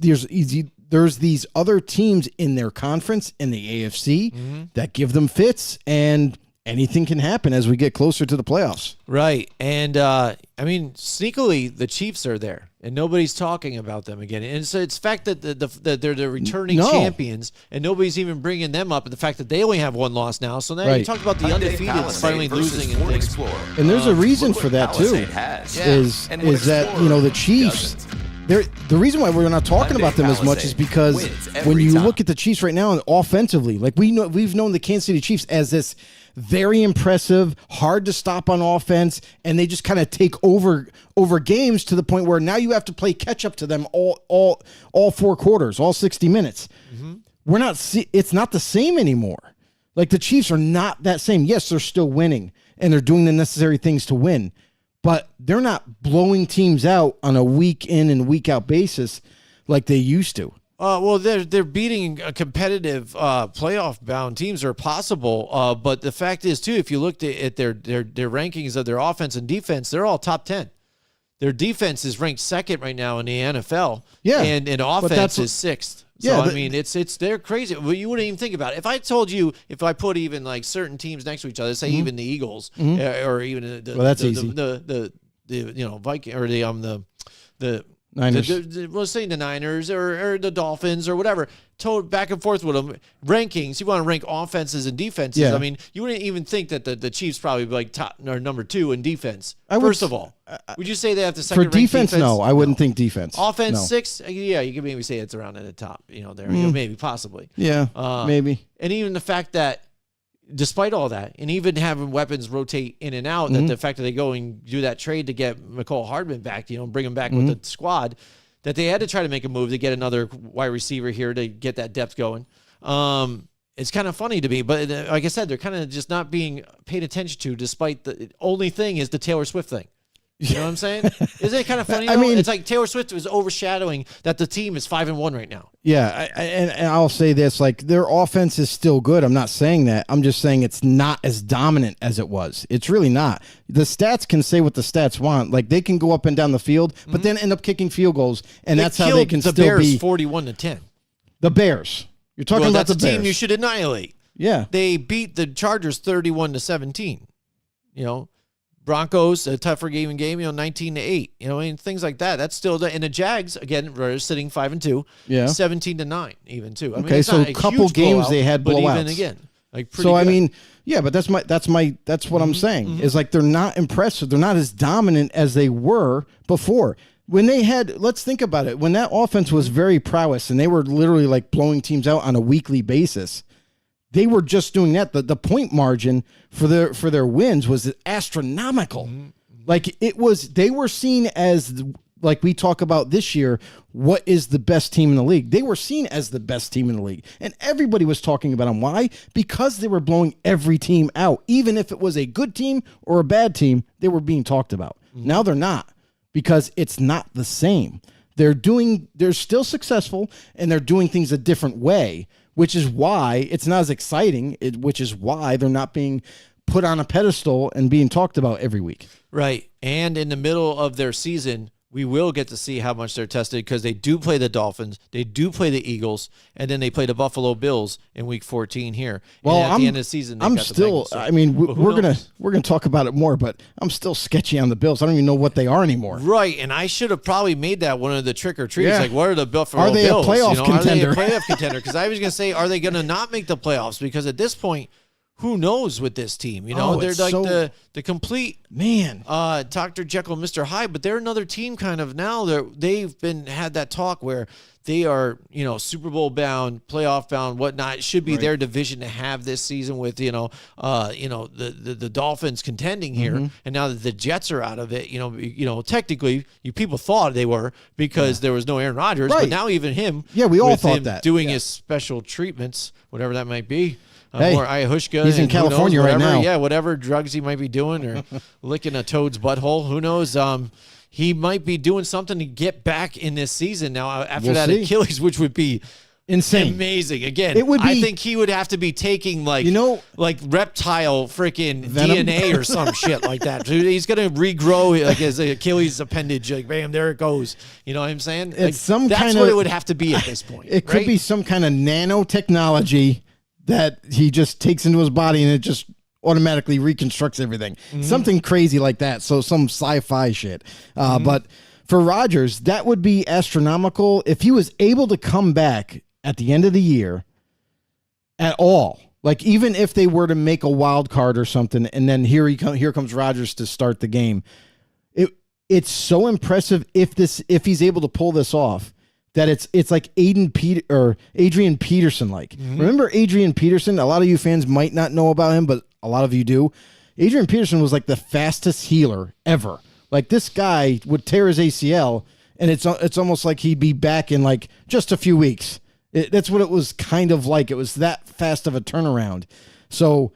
these other teams in their conference, in the AFC, that give them fits, and anything can happen as we get closer to the playoffs. Right. And, I mean, sneakily, the Chiefs are there, and nobody's talking about them again. And so it's the fact that they're the returning champions, and nobody's even bringing them up, and the fact that they only have one loss now. So now you talk about the undefeated finally losing and things. And there's a reason for that, too, is that, the Chiefs... The reason why we're not talking about them as much is because when you look at the Chiefs right now offensively, like we've known the Kansas City Chiefs as this very impressive, hard to stop on offense, and they just kind of take over games to the point where now you have to play catch up to them all 4 quarters, all 60 minutes. It's not the same anymore. Like, the Chiefs are not that same. Yes, they're still winning and they're doing the necessary things to win, but they're not blowing teams out on a week in and week out basis like they used to. Well, they're beating competitive playoff bound teams are possible. But the fact is, too, if you looked at their rankings of their offense and defense, they're all top 10. Their defense is ranked second right now in the NFL. Yeah, and offense is 6th. So, I mean, they're crazy. Well, you wouldn't even think about it. If I told you, if I put even like certain teams next to each other, say even the Eagles or even the Viking or the Niners. Let's say the Niners or the Dolphins or whatever. Back and forth with them. Rankings, you want to rank offenses and defenses. Yeah. I mean, you wouldn't even think that the Chiefs probably be like top or number 2 in defense. First of all, would you say they have the second for defense? No, I wouldn't think defense. Offense, no. 6. Yeah, you could maybe say it's around at the top. There, maybe possibly. Yeah, maybe. And even the fact that, despite all that, and even having weapons rotate in and out, that the fact that they go and do that trade to get McCall Hardman back, bring him back with the squad, that they had to try to make a move to get another wide receiver here to get that depth going. It's kind of funny to me, but like I said, they're kind of just not being paid attention to, despite the only thing is the Taylor Swift thing. You know what I'm saying? Isn't it kind of funny? I mean, it's like Taylor Swift was overshadowing that the team is 5-1 right now. Yeah, and I'll say this: like, their offense is still good. I'm not saying that. I'm just saying it's not as dominant as it was. It's really not. The stats can say what the stats want. Like, they can go up and down the field, but then end up kicking field goals, and that's how they can still be 41-10. The Bears. You're talking about the Bears. That's a team you should annihilate. Yeah, they beat the Chargers 31-17. Broncos, a tougher game, 19-8. Things like that. That's still and the Jags again are sitting 5-2, 17-9, even too. I mean, okay, so a couple games blowout, they had blowouts. But even again, like pretty so good. I mean, yeah, but that's what I'm saying is like they're not impressive. They're not as dominant as they were before. When they had, let's think about it. When that offense was very prowess and they were literally like blowing teams out on a weekly basis, they were just doing that. The point margin for their wins was astronomical. Like they were seen as, like we talk about this year, what is the best team in the league? They were seen as the best team in the league. And everybody was talking about them. Why? Because they were blowing every team out. Even if it was a good team or a bad team, they were being talked about. Now they're not, because it's not the same. They're still successful, and they're doing things a different way, which is why it's not as exciting, which is why they're not being put on a pedestal and being talked about every week. Right. And in the middle of their season, we will get to see how much they're tested, because they do play the Dolphins, they do play the Eagles, and then they play the Buffalo Bills in Week 14 here. Well, and at the end of the season, we're gonna talk about it more, but I'm still sketchy on the Bills. I don't even know what they are anymore. Right, and I should have probably made that one of the trick or treats. Yeah. Like, what are the Buffalo Bills? Are they a playoff contender? Are they a playoff contender? Because I was gonna say, are they gonna not make the playoffs? Because at this point, who knows with this team? They're like the complete Dr. Jekyll and Mr. Hyde, but they're another team kind of now. They've had that talk where they are, Super Bowl bound, playoff bound, whatnot. It should be their division to have this season with, the Dolphins contending here. And now that the Jets are out of it, technically people thought they were, because there was no Aaron Rodgers, but now even him, we all with thought him that doing his special treatments, whatever that might be. Hey, or ayahuasca. He's in California right now. Yeah, whatever drugs he might be doing, or licking a toad's butthole. Who knows? He might be doing something to get back in this season now after that Achilles, which would be insane, amazing. Again, I think he would have to be taking like reptile freaking DNA or some shit like that. Dude, he's gonna regrow like his Achilles appendage. Like, bam, there it goes. You know what I'm saying? It's that's what it would have to be at this point. It could be some kind of nanotechnology that he just takes into his body, and it just automatically reconstructs everything. Something crazy like that. So some sci-fi shit. But for Rodgers, that would be astronomical if he was able to come back at the end of the year at all. Like, even if they were to make a wild card or something, and then here comes Rodgers to start the game. It's so impressive if he's able to pull this off, that it's like Adrian Peterson. Like, remember Adrian Peterson? A lot of you fans might not know about him, but a lot of you do. Adrian Peterson was like the fastest healer ever. Like, this guy would tear his ACL, and it's almost like he'd be back in like just a few weeks. That's what it was kind of like. It was that fast of a turnaround. So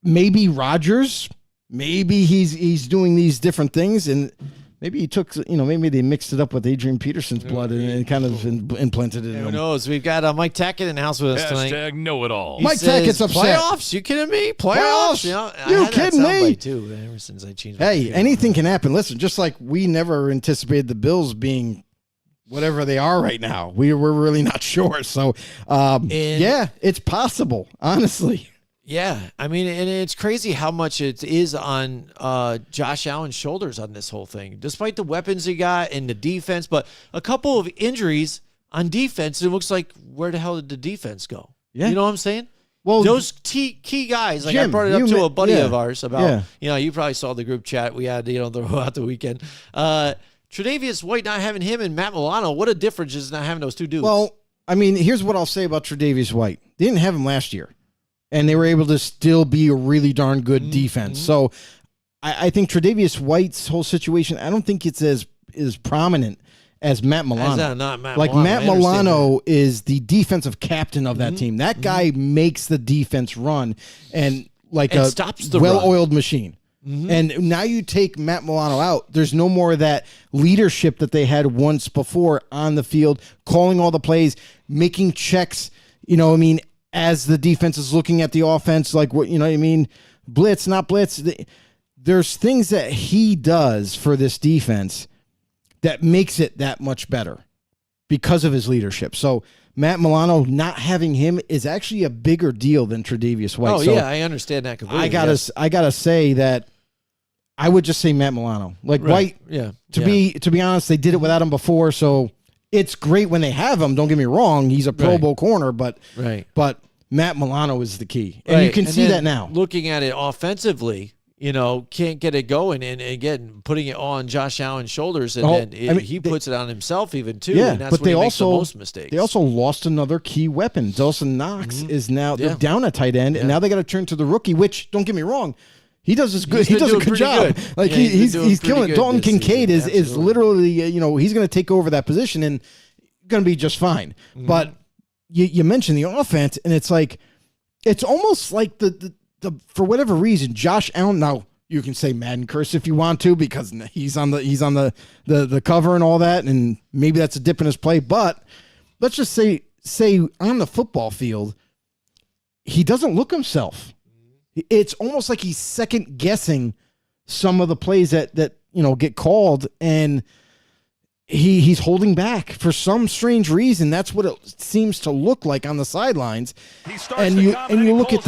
maybe Rodgers, maybe he's doing these different things, and maybe he took, maybe they mixed it up with Adrian Peterson's blood and kind of implanted it in him. Who knows? We've got Mike Tackett in the house with us tonight. Hashtag know it all. Mike Tackett's upset. Playoffs? You kidding me? Playoffs? You kidding me? Too, ever since I changed. Hey, anything can happen. Listen, just like we never anticipated the Bills being whatever they are right now. We're really not sure. So, it's possible, honestly. Yeah, I mean, and it's crazy how much it is on Josh Allen's shoulders on this whole thing, despite the weapons he got and the defense. But a couple of injuries on defense, it looks like, where the hell did the defense go? Yeah. You know what I'm saying? Well, those key guys, like, Jim, I brought it up to a buddy of ours about, you probably saw the group chat we had, throughout the weekend. Tre'Davious White, not having him, and Matt Milano, what a difference is not having those two dudes. Well, I mean, here's what I'll say about Tre'Davious White. They didn't have him last year, and they were able to still be a really darn good defense. So I think Tre'Davious White's whole situation, I don't think it's as prominent as Matt Milano. Not Matt like, Milano. Matt Milano is the defensive captain of that team. That guy makes the defense run and stops the well-oiled machine. And now you take Matt Milano out. There's no more of that leadership that they had once before on the field, calling all the plays, making checks, as the defense is looking at the offense, like, what, blitz, not blitz. There's things that he does for this defense that makes it that much better because of his leadership. So Matt Milano, not having him is actually a bigger deal than Tre'Davious White. Oh, yeah, I understand that completely. I gotta say that I would just say Matt Milano. Like White, to be honest, they did it without him before, so it's great when they have him. Don't get me wrong; he's a Pro Bowl corner, but Matt Milano is the key, and you can see that now. Looking at it offensively, can't get it going, and again putting it on Josh Allen's shoulders, and then he puts it on himself even too. Yeah, and that's but when they he makes the also most mistakes. They also lost another key weapon. Dawson Knox is now they're down at tight end, and now they got to turn to the rookie. Which don't get me wrong. He does his good. He does a good job. Good. Like he's killing it. Dalton Kincaid is literally he's going to take over that position and going to be just fine. But you mentioned the offense, and it's like it's almost like the for whatever reason Josh Allen. Now you can say Madden curse if you want to because he's on the cover and all that, and maybe that's a dip in his play. But let's just say on the football field, he doesn't look himself. It's almost like he's second guessing some of the plays that get called, and he's holding back for some strange reason. That's what it seems to look like on the sidelines. And you look at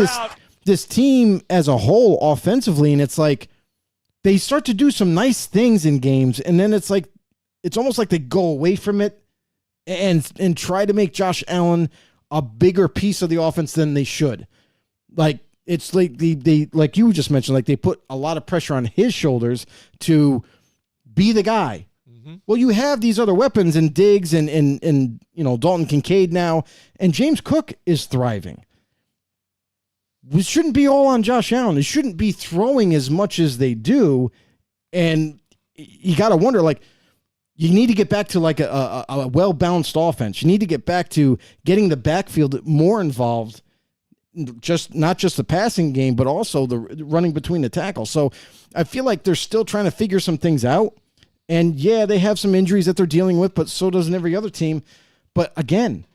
this team as a whole offensively, and it's like they start to do some nice things in games, and then it's almost like they go away from it and try to make Josh Allen a bigger piece of the offense than they should. Like. It's like they like you just mentioned, like they put a lot of pressure on his shoulders to be the guy. Well, you have these other weapons and Diggs and Dalton Kincaid now, and James Cook is thriving. It shouldn't be all on Josh Allen. It shouldn't be throwing as much as they do, and you got to wonder, like, you need to get back to like a well-balanced offense. You need to get back to getting the backfield more involved. Not just the passing game, but also the running between the tackles. So I feel like they're still trying to figure some things out. And yeah, they have some injuries that they're dealing with, but so doesn't every other team. But again,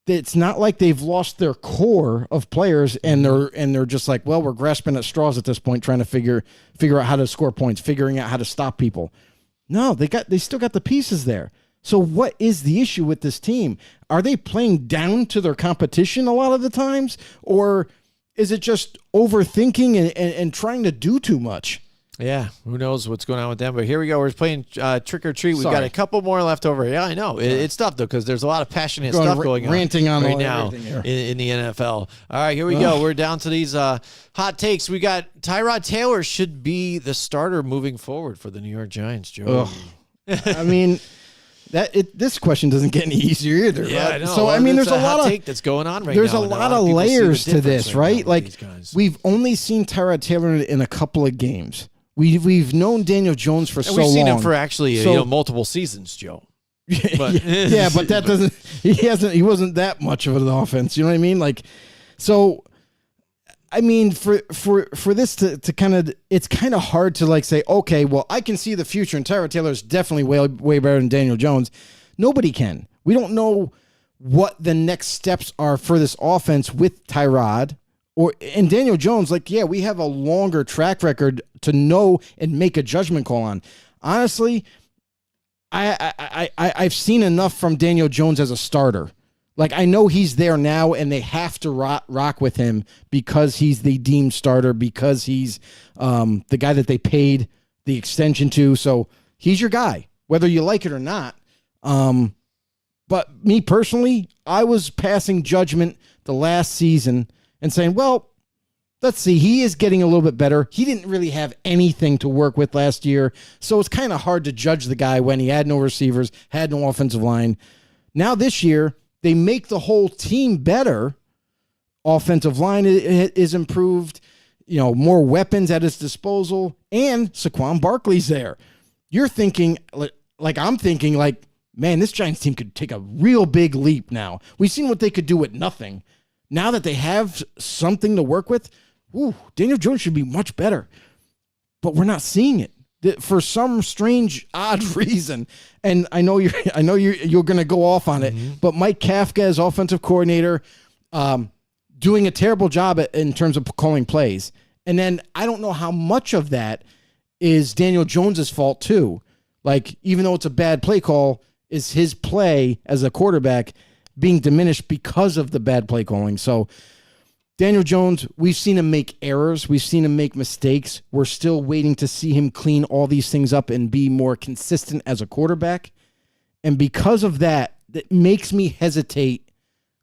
it's not like they've lost their core of players and they're just like, well, we're grasping at straws at this point, trying to figure out how to score points, figuring out how to stop people. No, they still got the pieces there. So what is the issue with this team? Are they playing down to their competition a lot of the times? Or is it just overthinking and trying to do too much? Yeah, who knows what's going on with them. But here we go. We're playing Trick or Treat. We've got a couple more left over. Yeah, I know. It's tough, though, because there's a lot of passionate stuff going on ranting on right now in the NFL. All right, here we go. We're down to these hot takes. We got Tyrod Taylor should be the starter moving forward for the New York Giants, Joe. I mean... This question doesn't get any easier either. Yeah, I know. So I mean, there's a lot of take that's going on right there's now. There's a lot of layers to this, right? Like we've only seen Tyrod Taylor in a couple of games. We've known Daniel Jones for so long. We've seen him for actually multiple seasons, Joe. But. yeah, but that doesn't. He wasn't that much of an offense. You know what I mean? Like, so. I mean, for this to kind of, it's kind of hard to like say, okay, well, I can see the future, and Tyrod Taylor is definitely way better than Daniel Jones. Nobody can. We don't know what the next steps are for this offense with Tyrod and Daniel Jones. Like, yeah, we have a longer track record to know and make a judgment call on. Honestly, I've seen enough from Daniel Jones as a starter. Like, I know he's there now, and they have to rock with him because he's the deemed starter, because he's the guy that they paid the extension to. So he's your guy, whether you like it or not. But me personally, I was passing judgment the last season and saying, well, let's see, he is getting a little bit better. He didn't really have anything to work with last year, so it's kind of hard to judge the guy when he had no receivers, had no offensive line. Now this year, they make the whole team better. Offensive line is improved, more weapons at his disposal, and Saquon Barkley's there. You're thinking, like I'm thinking, like, man, this Giants team could take a real big leap now. We've seen what they could do with nothing. Now that they have something to work with, Daniel Jones should be much better. But we're not seeing it. For some strange, odd reason, and I know you're going to go off on it, but Mike Kafka as offensive coordinator, doing a terrible job in terms of calling plays, and then I don't know how much of that is Daniel Jones's fault too. Like, even though it's a bad play call, is his play as a quarterback being diminished because of the bad play calling? So Daniel Jones, we've seen him make errors. We've seen him make mistakes. We're still waiting to see him clean all these things up and be more consistent as a quarterback. And because of that, that makes me hesitate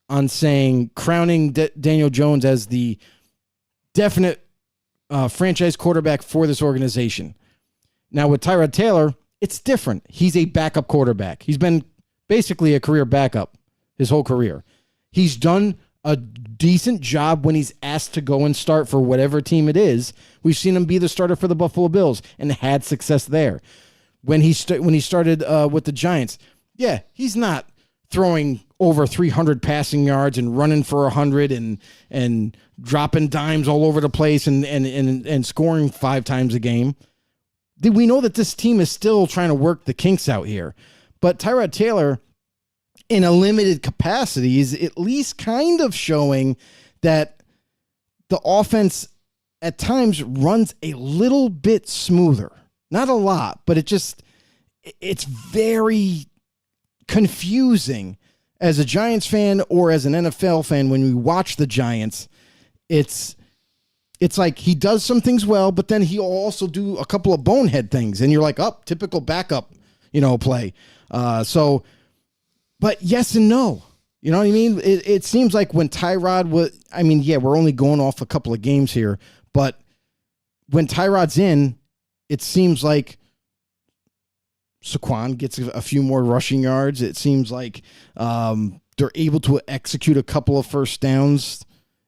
on crowning Daniel Jones as the definite franchise quarterback for this organization. Now with Tyrod Taylor, it's different. He's a backup quarterback. He's been basically a career backup his whole career. He's done a decent job when he's asked to go and start for whatever team it is. We've seen him be the starter for the Buffalo Bills and had success there. When he started with the Giants, yeah, he's not throwing over 300 passing yards and running for 100 and dropping dimes all over the place and scoring 5 times a game. We know that this team is still trying to work the kinks out here. But Tyrod Taylor, in a limited capacity, is at least kind of showing that the offense at times runs a little bit smoother. Not a lot, but it's very confusing as a Giants fan or as an NFL fan. When we watch the Giants, it's like he does some things well, but then he'll also do a couple of bonehead things, and you're like, oh, typical backup, play. But yes and no. You know what I mean? It seems like when Tyrod we're only going off a couple of games here, but when Tyrod's in, it seems like Saquon gets a few more rushing yards. It seems like they're able to execute a couple of first downs.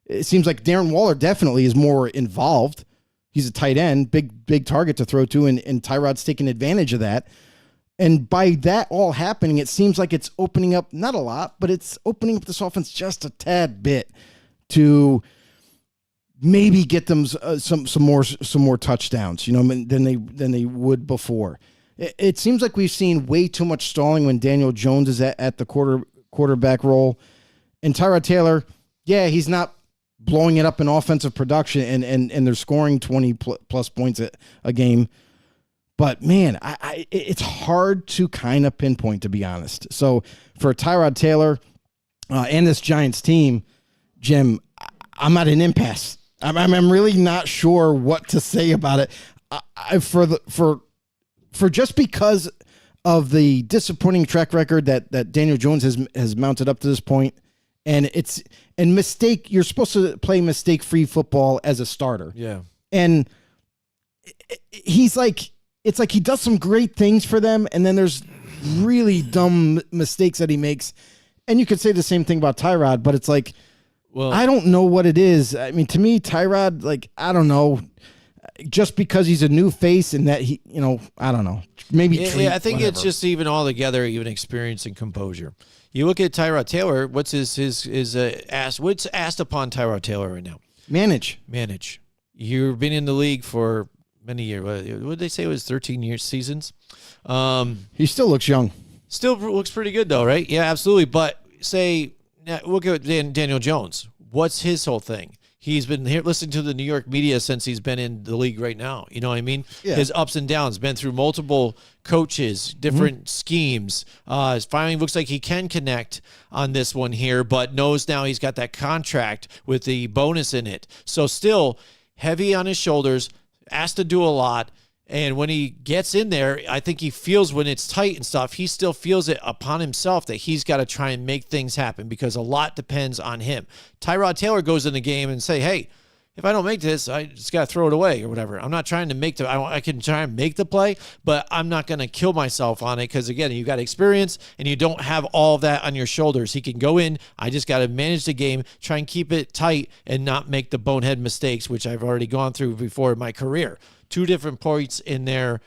It seems like Darren Waller definitely is more involved. He's a tight end, big target to throw to, and Tyrod's taking advantage of that. And by that all happening, it seems like it's opening up, not a lot, but it's opening up this offense just a tad bit to maybe get them some more touchdowns, than they would before. It seems like we've seen way too much stalling when Daniel Jones is at the quarterback role. And Tyrod Taylor, yeah, he's not blowing it up in offensive production, and they're scoring 20 plus points a game. But, man, it's hard to kind of pinpoint, to be honest. So for Tyrod Taylor and this Giants team, Jim, I'm at an impasse. I'm really not sure what to say about it. For just because of the disappointing track record that Daniel Jones has mounted up to this point, and you're supposed to play mistake-free football as a starter. Yeah. And it's like he does some great things for them, and then there's really dumb mistakes that he makes. And you could say the same thing about Tyrod, but it's like, well, I don't know what it is. I mean, to me, Tyrod, I don't know, just because he's a new face and that he, I don't know, maybe. Yeah, I think whatever. It's just even all together, even experience and composure. You look at Tyrod Taylor. What's what's asked upon Tyrod Taylor right now? Manage. You've been in the league for many years. What did they say it was 13 seasons? He still looks young. Still looks pretty good though, right? Yeah, absolutely. But look at Daniel Jones. What's his whole thing? He's been here listening to the New York media since he's been in the league right now. You know what I mean? Yeah. His ups and downs, been through multiple coaches, different schemes. Finally looks like he can connect on this one here, but knows now he's got that contract with the bonus in it. So still heavy on his shoulders, asked to do a lot. And when he gets in there, I think he feels when it's tight and stuff, he still feels it upon himself that he's got to try and make things happen because a lot depends on him. Tyrod Taylor goes in the game and say, hey, if I don't make this, I just got to throw it away or whatever. I'm not trying to I can try and make the play, but I'm not going to kill myself on it because, again, you got experience and you don't have all of that on your shoulders. He can go in. I just got to manage the game, try and keep it tight and not make the bonehead mistakes, which I've already gone through before in my career. 2 different points in their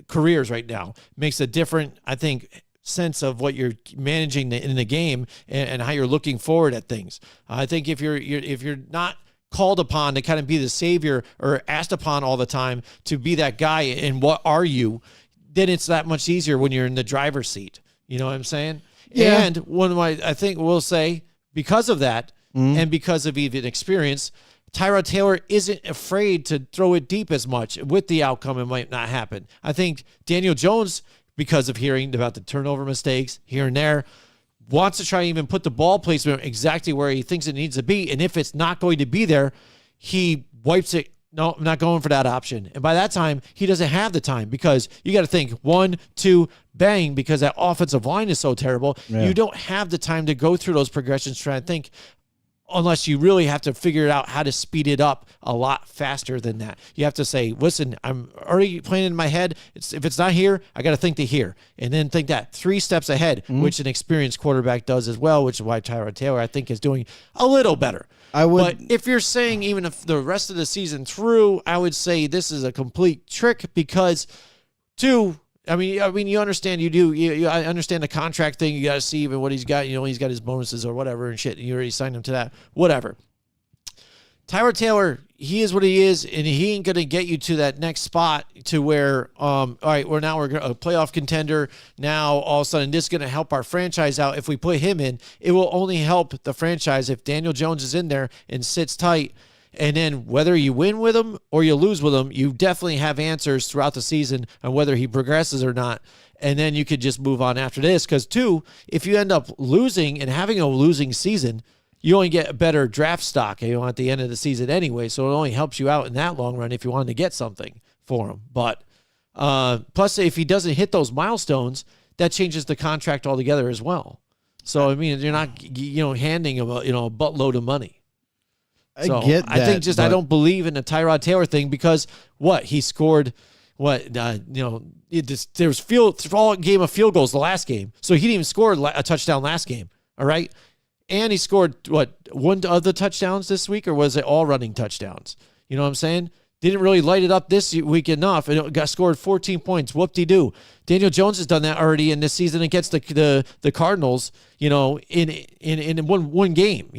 careers right now. Makes a different, I think, sense of what you're managing in the game and how you're looking forward at things. I think if you're not called upon to kind of be the savior or asked upon all the time to be that guy and what are you, then it's that much easier when you're in the driver's seat. You know what I'm saying? Yeah. And I think we'll say because of that and because of even experience, Tyrod Taylor isn't afraid to throw it deep as much. With the outcome, it might not happen. I think Daniel Jones, because of hearing about the turnover mistakes here and there, wants to try and even put the ball placement exactly where he thinks it needs to be. And if it's not going to be there, he wipes it. No, I'm not going for that option. And by that time, he doesn't have the time because you got to think 1, 2, bang, because that offensive line is so terrible. Yeah. You don't have the time to go through those progressions, trying to think, unless you really have to figure out how to speed it up a lot faster than that. You have to say, listen, I'm already playing in my head. If it's not here, I got to think to here. And then think that 3 steps ahead, which an experienced quarterback does as well, which is why Tyrod Taylor, I think, is doing a little better. But if you're saying even if the rest of the season through, I would say this is a complete trick because, I mean, you understand. I understand the contract thing. You got to see even what he's got. He's got his bonuses or whatever and shit. And you already signed him to that. Whatever. Tyrod Taylor, he is what he is, and he ain't gonna get you to that next spot to where, all right, we're a playoff contender. Now all of a sudden, this is gonna help our franchise out. If we put him in, it will only help the franchise if Daniel Jones is in there and sits tight. And then whether you win with him or you lose with him, you definitely have answers throughout the season on whether he progresses or not. And then you could just move on after this. Because, if you end up losing and having a losing season, you only get a better draft stock at the end of the season anyway. So it only helps you out in that long run if you wanted to get something for him. But plus, if he doesn't hit those milestones, that changes the contract altogether as well. So, I mean, you're not handing him a buttload of money. I get that. I think I don't believe in the Tyrod Taylor thing because he scored there was all game of field goals the last game, so he didn't even score a touchdown last game. All right, and he scored one of the touchdowns this week, or was it all running touchdowns? You know what I'm saying? Didn't really light it up this week enough, and it got scored 14 points. Whoop-de-doo. Daniel Jones has done that already in this season against the Cardinals, in one game,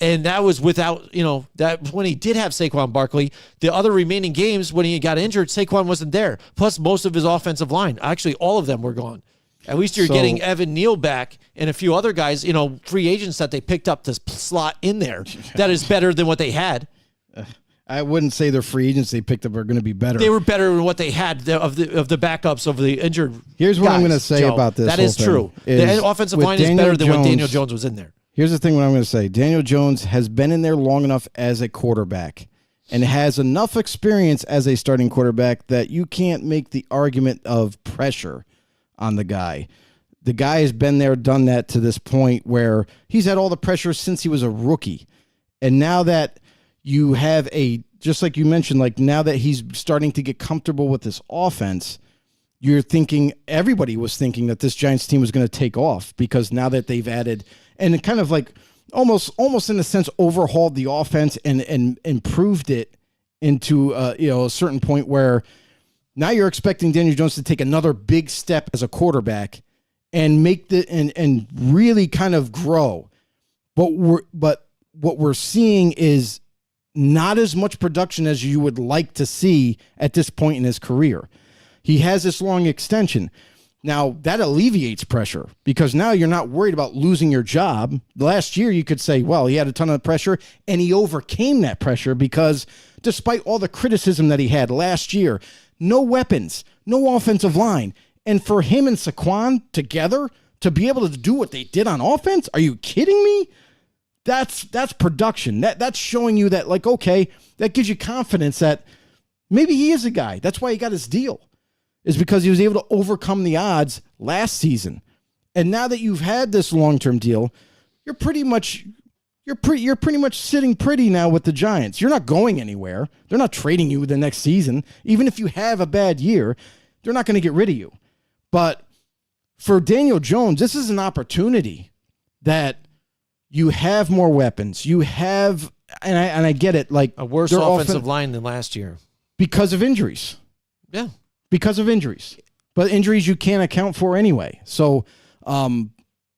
and that was without, that when he did have Saquon Barkley. The other remaining games when he got injured, Saquon wasn't there. Plus, most of his offensive line, actually, all of them were gone. At least you're getting Evan Neal back and a few other guys, free agents that they picked up to slot in there. That is better than what they had. I wouldn't say their free agents they picked up are going to be better. They were better than what they had of the backups of the injured. Here's what I'm going to say about this. That is true. The offensive line is better than when Daniel Jones was in there. Here's the thing what I'm going to say. Daniel Jones has been in there long enough as a quarterback and has enough experience as a starting quarterback that you can't make the argument of pressure on the guy. The guy has been there, done that to this point where he's had all the pressure since he was a rookie. And now that you have just like you mentioned, like now that he's starting to get comfortable with this offense, everybody was thinking that this Giants team was going to take off because now that they've added and it kind of like almost in a sense overhauled the offense and improved it into a certain point where now you're expecting Daniel Jones to take another big step as a quarterback and make and really kind of grow. But what we're seeing is not as much production as you would like to see at this point in his career. He has this long extension. Now, that alleviates pressure because now you're not worried about losing your job. Last year, you could say, well, he had a ton of pressure, and he overcame that pressure because despite all the criticism that he had last year, no weapons, no offensive line. And for him and Saquon together to be able to do what they did on offense, are you kidding me? That's production. That's showing you that, like, okay, that gives you confidence that maybe he is a guy. That's why he got his deal, is because he was able to overcome the odds last season. And now that you've had this long-term deal, you're pretty much sitting pretty now with the Giants. You're not going anywhere. They're not trading you the next season. Even if you have a bad year, they're not going to get rid of you. But for Daniel Jones, this is an opportunity that you have more weapons. You have, and I get it, like a worse offensive line than last year because of injuries. Yeah, because of injuries, but injuries you can't account for anyway. So,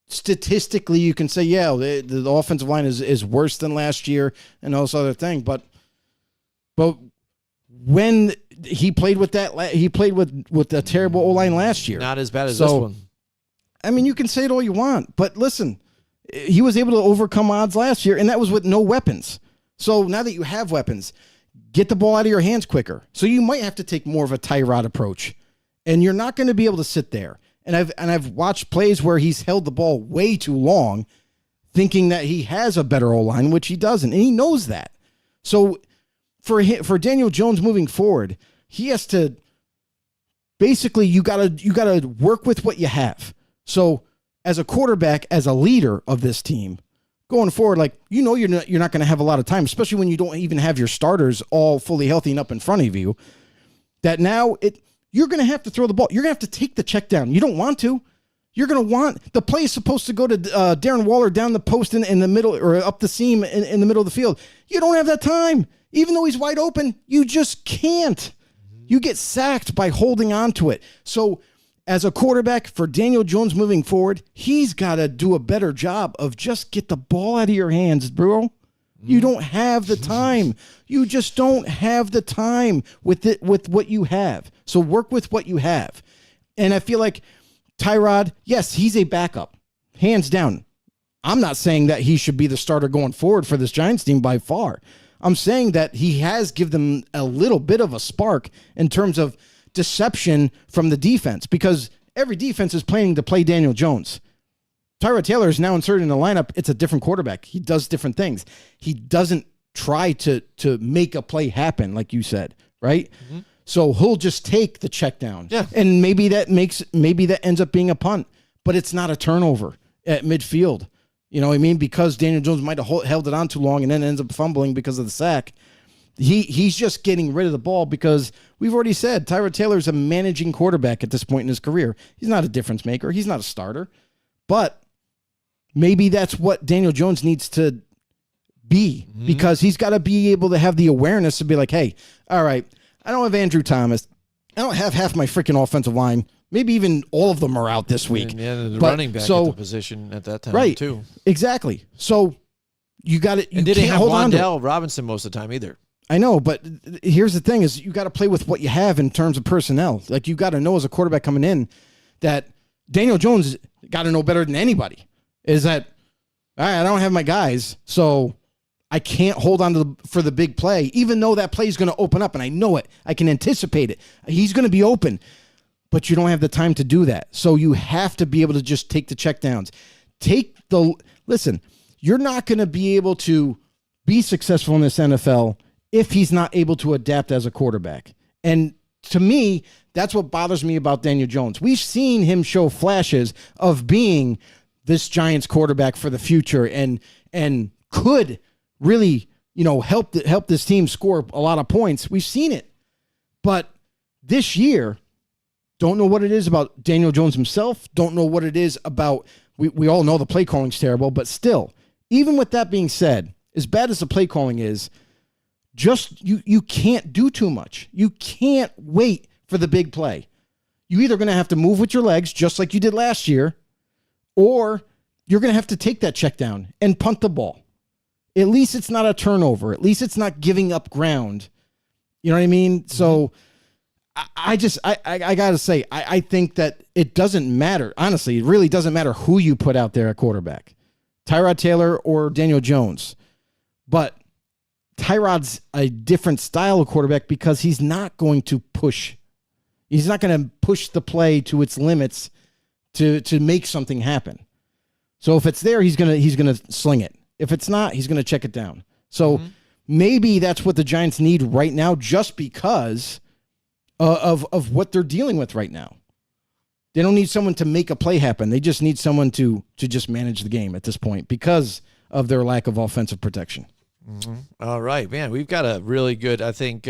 statistically, you can say, yeah, the offensive line is worse than last year and all this other thing. But when he played with a terrible O-line last year, not as bad as this one. I mean, you can say it all you want, but listen. He was able to overcome odds last year, and that was with no weapons. So now that you have weapons, get the ball out of your hands quicker. So you might have to take more of a Tyrod approach, and you're not going to be able to sit there And I've watched plays where he's held the ball way too long, thinking that he has a better O-line, which he doesn't, and he knows that. So for Daniel Jones moving forward, he has to basically you gotta work with what you have. So as a quarterback, as a leader of this team, going forward, like you're not going to have a lot of time, especially when you don't even have your starters all fully healthy and up in front of you. That now you're going to have to throw the ball. You're going to have to take the check down. You don't want to. You're going to want the play is supposed to go to Darren Waller down the post in the middle or up the seam in the middle of the field. You don't have that time. Even though he's wide open, you just can't. You get sacked by holding on to it. So as a quarterback for Daniel Jones moving forward, he's got to do a better job of just get the ball out of your hands, bro. You don't have the time. You just don't have the time with what you have. So work with what you have. And I feel like Tyrod, yes, he's a backup, hands down. I'm not saying that he should be the starter going forward for this Giants team by far. I'm saying that he has given them a little bit of a spark in terms of deception from the defense, because every defense is planning to play Daniel Jones. Tyrod Taylor is now inserted in the lineup. It's a different quarterback. He does different things. He doesn't try to make a play happen, like you said, right? Mm-hmm. So he'll just take the check down. Yeah. And maybe that ends up being a punt, but it's not a turnover at midfield. You know what I mean? Because Daniel Jones might have held it on too long and then ends up fumbling because of the sack. He's just getting rid of the ball because we've already said Tyrod Taylor is a managing quarterback at this point in his career. He's not a difference maker. He's not a starter. But maybe that's what Daniel Jones needs to be, because he's got to be able to have the awareness to be like, hey, all right, I don't have Andrew Thomas. I don't have half my freaking offensive line. Maybe even all of them are out this week. Yeah, the running back at the position at that time, right, too. Exactly. So you got to. And didn't have Wan'Dale Robinson most of the time either. I know, but here's the thing: is you got to play with what you have in terms of personnel. Like you got to know as a quarterback coming in that Daniel Jones got to know better than anybody. Is that all right? I don't have my guys, so I can't hold on for the big play, even though that play is going to open up, and I know it. I can anticipate it. He's going to be open, but you don't have the time to do that. So you have to be able to just take the checkdowns. Listen, you're not going to be able to be successful in this NFL if he's not able to adapt as a quarterback. And to me, that's what bothers me about Daniel Jones. We've seen him show flashes of being this Giants quarterback for the future and could really, help this team score a lot of points. We've seen it. But this year, don't know what it is about Daniel Jones himself. Don't know what it is about, we all know the play calling's terrible, but still, even with that being said, as bad as the play calling is, just you can't do too much. You can't wait for the big play. You're either going to have to move with your legs, just like you did last year, or you're going to have to take that check down and punt the ball. At least it's not a turnover. At least it's not giving up ground. You know what I mean? So I got to say, I think that it doesn't matter. Honestly, it really doesn't matter who you put out there at quarterback, Tyrod Taylor or Daniel Jones. But Tyrod's a different style of quarterback because he's not going to push. He's not going to push the play to its limits to make something happen. So if it's there, he's gonna sling it. If it's not, he's gonna check it down. So maybe that's what the Giants need right now, just because of what they're dealing with right now. They don't need someone to make a play happen. They just need someone to just manage the game at this point because of their lack of offensive protection. Mm-hmm. All right, man. We've got a really good, I think,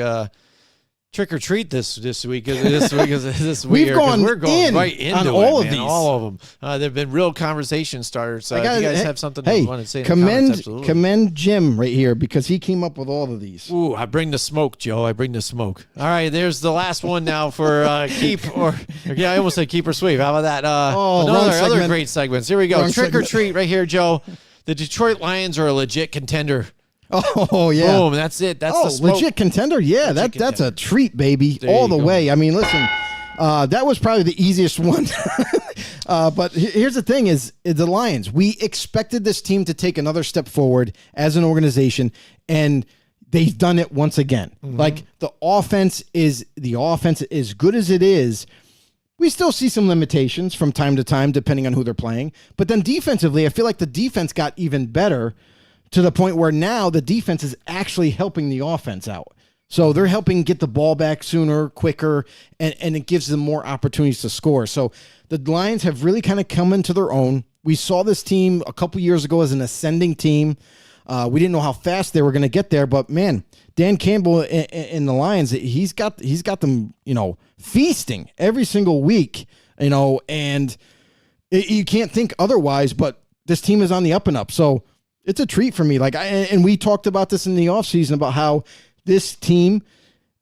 trick or treat this week. We're going right into on all of man. these. All of them. They've been real conversation starters. If you guys have something you want to say, commend Jim right here because he came up with all of these. Ooh, I bring the smoke, Joe. I bring the smoke. All right, there's the last one now for keep I almost said keep or sweep. How about that? Other great segments. Here we go. Trick or treat right here, Joe. The Detroit Lions are a legit contender. Oh, yeah. Boom, that's it. That's the smoke. Legit contender. Yeah, that's a treat, baby. There all the way. I mean, listen, that was probably the easiest one. But here's the thing is the Lions. We expected this team to take another step forward as an organization, and they've done it once again. Mm-hmm. Like the offense is good as it is. we still see some limitations from time to time, depending on who they're playing. But then defensively, I feel like the defense got even better to the point where now the defense is actually helping the offense out. So they're helping get the ball back sooner, quicker, and it gives them more opportunities to score. So the Lions have really kind of come into their own. We saw this team a couple years ago as an ascending team. We didn't know how fast they were going to get there, but man, Dan Campbell in the Lions, he's got them, feasting every single week, and you can't think otherwise, but this team is on the up and up. So it's a treat for me. And we talked about this in the offseason about how this team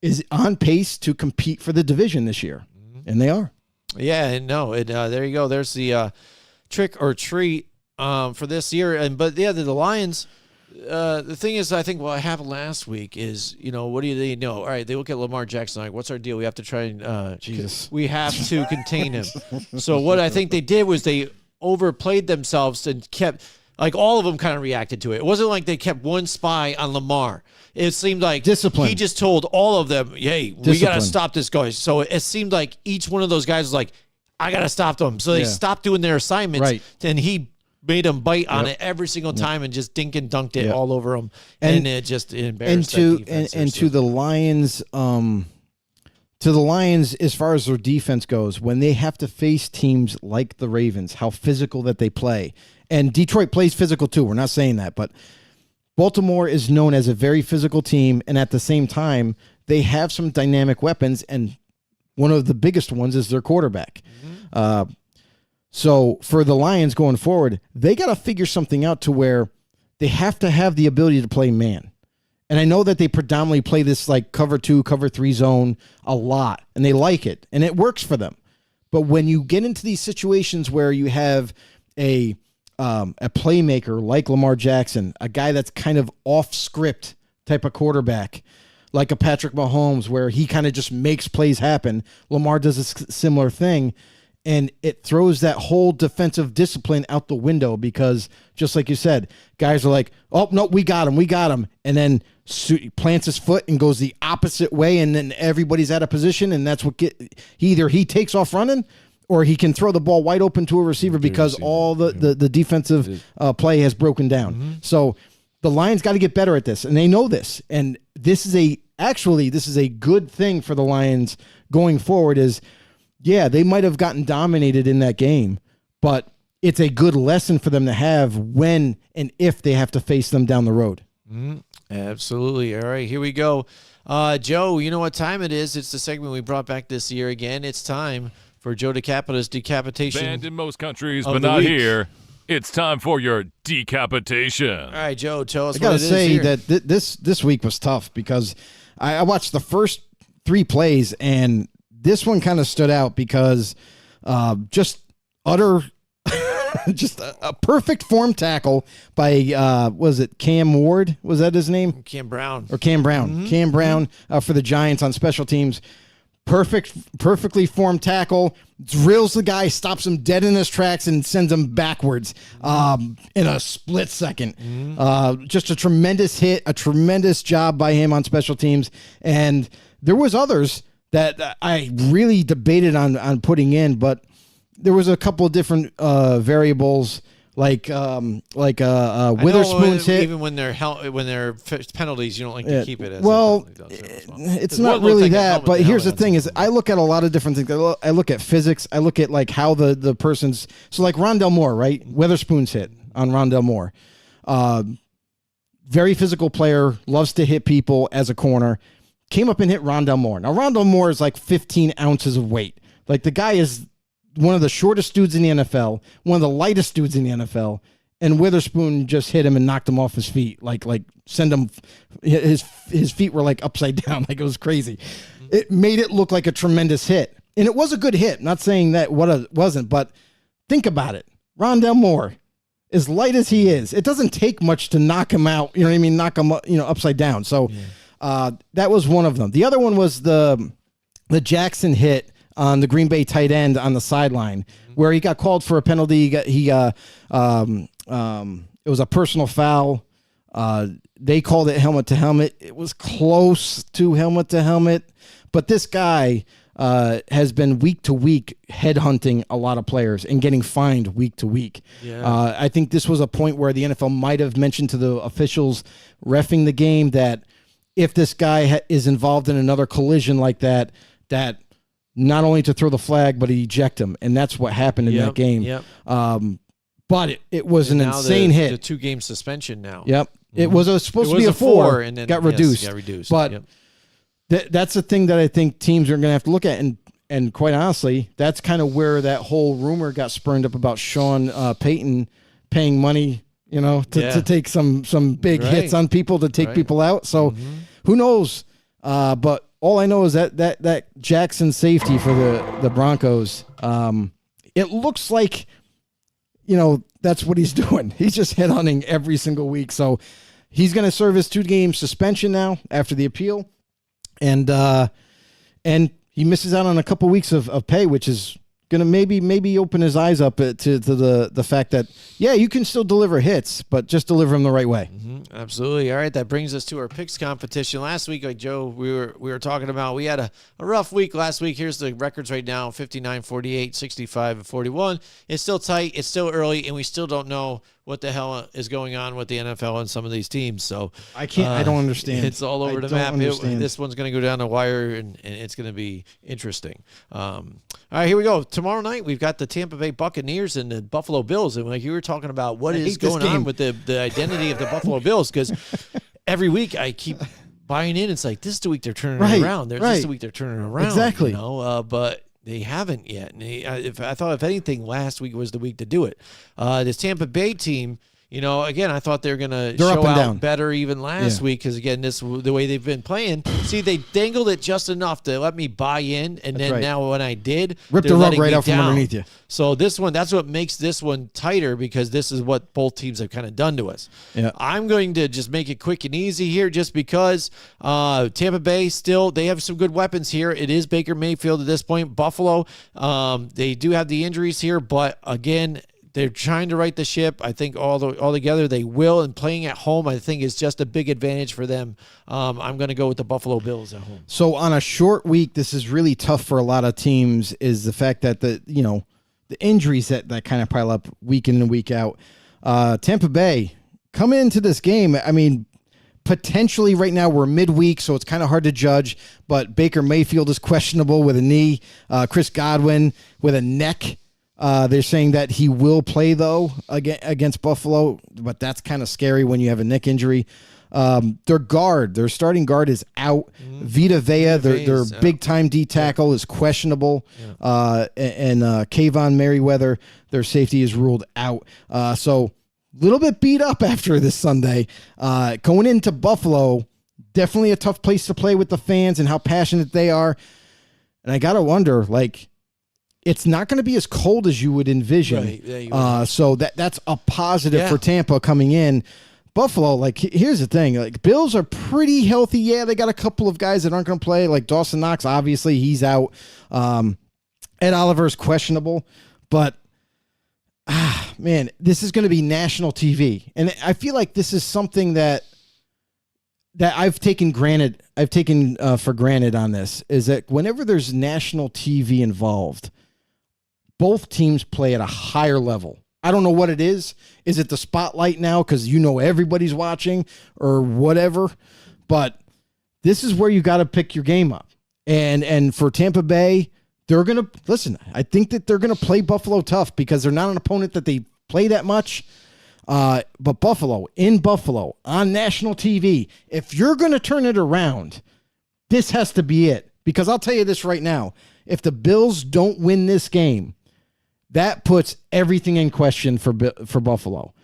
is on pace to compete for the division this year, and they are. Yeah, no, there you go. There's the trick or treat for this year. But the Lions, the thing is, I think what happened last week is, what do they know? All right, they look at Lamar Jackson like, what's our deal? We have to try and we have to contain him. So what I think they did was they overplayed themselves and kept, like, all of them kind of reacted to it. It wasn't like they kept one spy on Lamar. It seemed like discipline. He just told all of them, hey, we got to stop this guy. So it seemed like each one of those guys was like, I got to stop them. So they stopped doing their assignments. Right. And he made them bite on it every single time and just dink and dunked it all over them. And it just embarrassed to the Lions, as far as their defense goes, when they have to face teams like the Ravens, how physical that they play. And Detroit plays physical too. We're not saying that, but Baltimore is known as a very physical team, and at the same time, they have some dynamic weapons, and one of the biggest ones is their quarterback. So for the Lions going forward, they got to figure something out to where they have to have the ability to play man. And I know that they predominantly play this like cover 2, cover 3 zone a lot, and they like it, and it works for them. But when you get into these situations where you have a playmaker like Lamar Jackson, a guy that's kind of off script type of quarterback, like a Patrick Mahomes, where he kind of just makes plays happen. Lamar does a similar thing, and it throws that whole defensive discipline out the window because, just like you said, guys are like, oh, no, we got him. And then plants his foot and goes the opposite way, and then everybody's out of position, and that's what either he takes off running or he can throw the ball wide open to a receiver because all the defensive play has broken down. So the Lions got to get better at this, and they know this. And this is a good thing for the Lions going forward is, yeah, they might have gotten dominated in that game, but it's a good lesson for them to have when and if they have to face them down the road. Absolutely. All right, here we go. Joe, you know what time it is. It's the segment we brought back this year again. It's time for Joe DeCapita's decapitation. Banned in most countries, but not here. It's time for your decapitation. All right, Joe, tell us what it is. I got to say that this week was tough because I watched the first 3 plays, and this one kind of stood out because just a perfect form tackle by, was it Cam Ward? Was that his name? Cam Brown. Cam Brown for the Giants on special teams. Perfectly formed tackle, drills the guy, stops him dead in his tracks, and sends him backwards in a split second. Just a tremendous hit, a tremendous job by him on special teams. And there was others that I really debated on putting in, but there was a couple of different variables. Like Witherspoon's hit. Even when they're penalties, you don't like to keep it as it's not really that. But here's the thing: is I look at a lot of different things. I look at physics. I look at like how the person's. So like Rondell Moore, right? Witherspoon's hit on Rondell Moore. Very physical player, loves to hit people as a corner. Came up and hit Rondell Moore. Now Rondell Moore is like 15 ounces of weight. Like the guy is one of the shortest dudes in the NFL, one of the lightest dudes in the NFL, and Witherspoon just hit him and knocked him off his feet. Like send him, his feet were like upside down. Like it was crazy. It made it look like a tremendous hit. And it was a good hit. Not saying that it wasn't, but think about it. Rondell Moore, as light as he is, it doesn't take much to knock him out. You know what I mean? Knock him, upside down. So that was one of them. The other one was the Jackson hit on the Green Bay tight end on the sideline, where he got called for a penalty. It was a personal foul. They called it helmet to helmet. It was close to helmet to helmet, but this guy has been week to week headhunting a lot of players and getting fined week to week. Yeah. I think this was a point where the NFL might have mentioned to the officials reffing the game that if this guy is involved in another collision like that, that not only to throw the flag, but to eject him. And that's what happened in that game. Yep. But it was an now insane hit. The 2-game suspension now. Yep. Mm-hmm. It was supposed to be a 4 and then got reduced. Got reduced. But Yep. that's the thing that I think teams are going to have to look at. And quite honestly, that's kind of where that whole rumor got spurned up about Sean Payton paying money, to take some big hits on people, to take people out. So who knows? But all I know is that Jackson safety for the Broncos, it looks like, that's what he's doing. He's just headhunting every single week. So he's going to serve his 2-game suspension now after the appeal. And he misses out on a couple weeks of pay, which is going to maybe open his eyes up to the fact that, yeah, you can still deliver hits, but just deliver them the right way. Mm-hmm. Absolutely. All right, that brings us to our picks competition. Last week, like Joe, we were talking about, we had a rough week last week. Here's the records right now, 59, 48, 65, and 41. It's still tight. It's still early, and we still don't know what the hell is going on with the NFL and some of these teams. So I don't understand. It's all over the map. This one's going to go down the wire, and it's going to be interesting. All right, here we go. Tomorrow night, we've got the Tampa Bay Buccaneers and the Buffalo Bills. And like you were talking about, what is going on with the identity of the Buffalo Bills? Because every week I keep buying in. It's like, this is the week they're turning it around. This is the week they're turning it around. Exactly. But they haven't yet. And I thought, if anything, last week was the week to do it. This Tampa Bay team, again, I thought they were going to show out better even last week because, again, the way they've been playing. See, they dangled it just enough to let me buy in, and then now when I did, rip the rug right out from underneath you. So that's what makes this one tighter, because this is what both teams have kind of done to us. Yeah. I'm going to just make it quick and easy here, just because Tampa Bay they have some good weapons here. It is Baker Mayfield at this point. Buffalo, they do have the injuries here, but again, they're trying to right the ship. I think all together they will, and playing at home, I think, is just a big advantage for them. I'm going to go with the Buffalo Bills at home. So on a short week, this is really tough for a lot of teams, is the fact that the injuries that kind of pile up week in and week out. Tampa Bay come into this game. I mean, potentially right now we're midweek, so it's kind of hard to judge, but Baker Mayfield is questionable with a knee. Chris Godwin with a neck. They're saying that he will play, though, against Buffalo, but that's kind of scary when you have a neck injury. Their starting guard is out. Vita Vea, their big-time D tackle, is questionable. Yeah. And Kayvon Merriweather, their safety, is ruled out. So a little bit beat up after this Sunday. Going into Buffalo, definitely a tough place to play with the fans and how passionate they are. And I got to wonder, it's not going to be as cold as you would envision. Right. So that's a positive for Tampa coming in. Buffalo, here's the thing. Bills are pretty healthy. Yeah, they got a couple of guys that aren't going to play. Like Dawson Knox, obviously, he's out. Ed Oliver's questionable. But, man, this is going to be national TV. And I feel like this is something that I've taken for granted on this, is that whenever there's national TV involved, both teams play at a higher level. I don't know what it is. Is it the spotlight now because everybody's watching or whatever? But this is where you got to pick your game up. And for Tampa Bay, they're going to listen. I think that they're going to play Buffalo tough because they're not an opponent that they play that much. But Buffalo, on national TV, if you're going to turn it around, this has to be it. Because I'll tell you this right now. If the Bills don't win this game, that puts everything in question for Buffalo.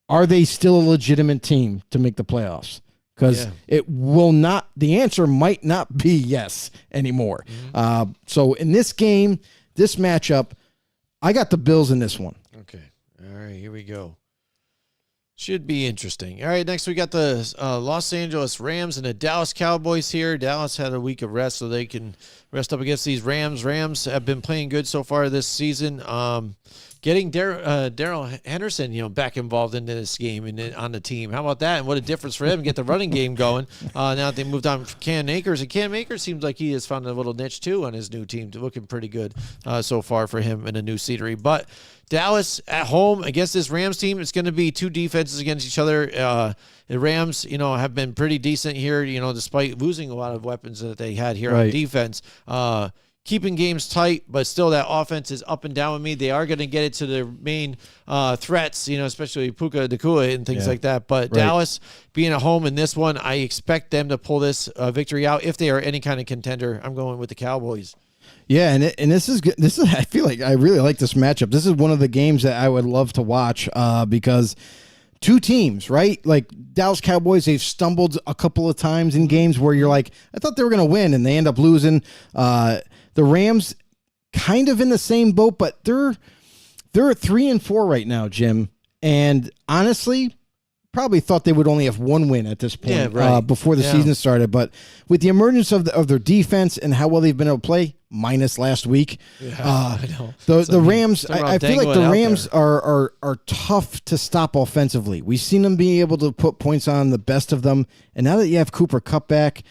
Are they still a legitimate team to make the playoffs? Because it will not. The answer might not be yes anymore. Mm-hmm. So in this game, this matchup, I got the Bills in this one. Okay. All right, here we go. Should be interesting. All right, next we got the Los Angeles Rams and the Dallas Cowboys here. Dallas had a week of rest, so they can rest up against these Rams. Rams have been playing good so far this season. getting Daryl Henderson, back involved into this game and on the team. How about that? And what a difference for him. Get the running game going. Now that they moved on from Cam Akers. And Cam Akers seems like he has found a little niche, too, on his new team. Looking pretty good so far for him in a new scenery. But Dallas at home against this Rams team, it's going to be two defenses against each other. The Rams, have been pretty decent here, despite losing a lot of weapons that they had here on defense. Keeping games tight, but still that offense is up and down with me. They are going to get it to their main threats, especially Puka Nacua and things like that. But Dallas being at home in this one, I expect them to pull this victory out if they are any kind of contender. I'm going with the Cowboys. Yeah, and this is I feel like I really like this matchup. This is one of the games that I would love to watch because two teams, right? Like Dallas Cowboys, they've stumbled a couple of times in games where you're like, I thought they were going to win, and they end up losing. The Rams kind of in the same boat, but they're 3-4 right now, Jim. And honestly, probably thought they would only have one win at this point before the season started. But with the emergence of their defense and how well they've been able to play, minus last week, I know. The Rams, I feel like the Rams are tough to stop offensively. We've seen them be able to put points on the best of them. And now that you have Cooper Kupp back,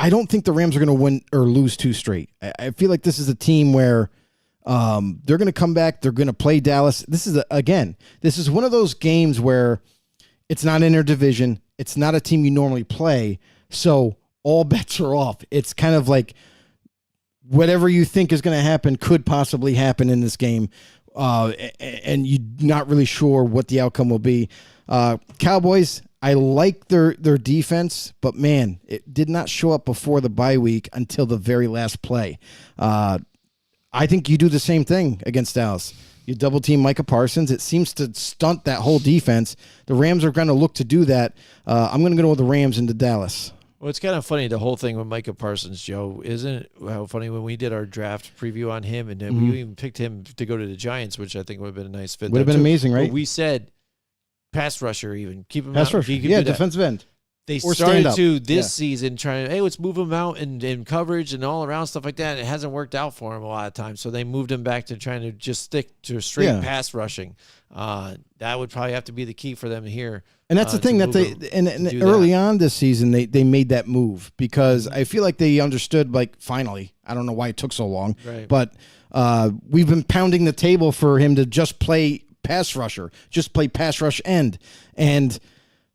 I don't think the Rams are going to win or lose two straight. I feel like this is a team where they're going to come back. They're going to play Dallas. This is one of those games where it's not interdivision. It's not a team you normally play. So all bets are off. It's kind of like whatever you think is going to happen could possibly happen in this game. And you're not really sure what the outcome will be. Cowboys, I like their defense, but man, it did not show up before the bye week until the very last play. I think you do the same thing against Dallas. You double team Micah Parsons. It seems to stunt that whole defense. The Rams are going to look to do that. I'm going to go with the Rams into Dallas. Well, it's kind of funny, the whole thing with Micah Parsons, Joe. Isn't it how funny when we did our draft preview on him, and then we even picked him to go to the Giants, which I think would have been a nice fit. Would have been amazing, right? But we said pass rusher even. Keep him pass out. rusher. Yeah, defensive end. They started to this season trying, hey, let's move him out in coverage and all around stuff like that. And it hasn't worked out for him a lot of times. So they moved him back to trying to just stick to straight pass rushing. That would probably have to be the key for them here. And that's the thing that early on this season, they made that move because I feel like they understood, like, finally, I don't know why it took so long, but we've been pounding the table for him to just play pass rusher, just play pass rush end. And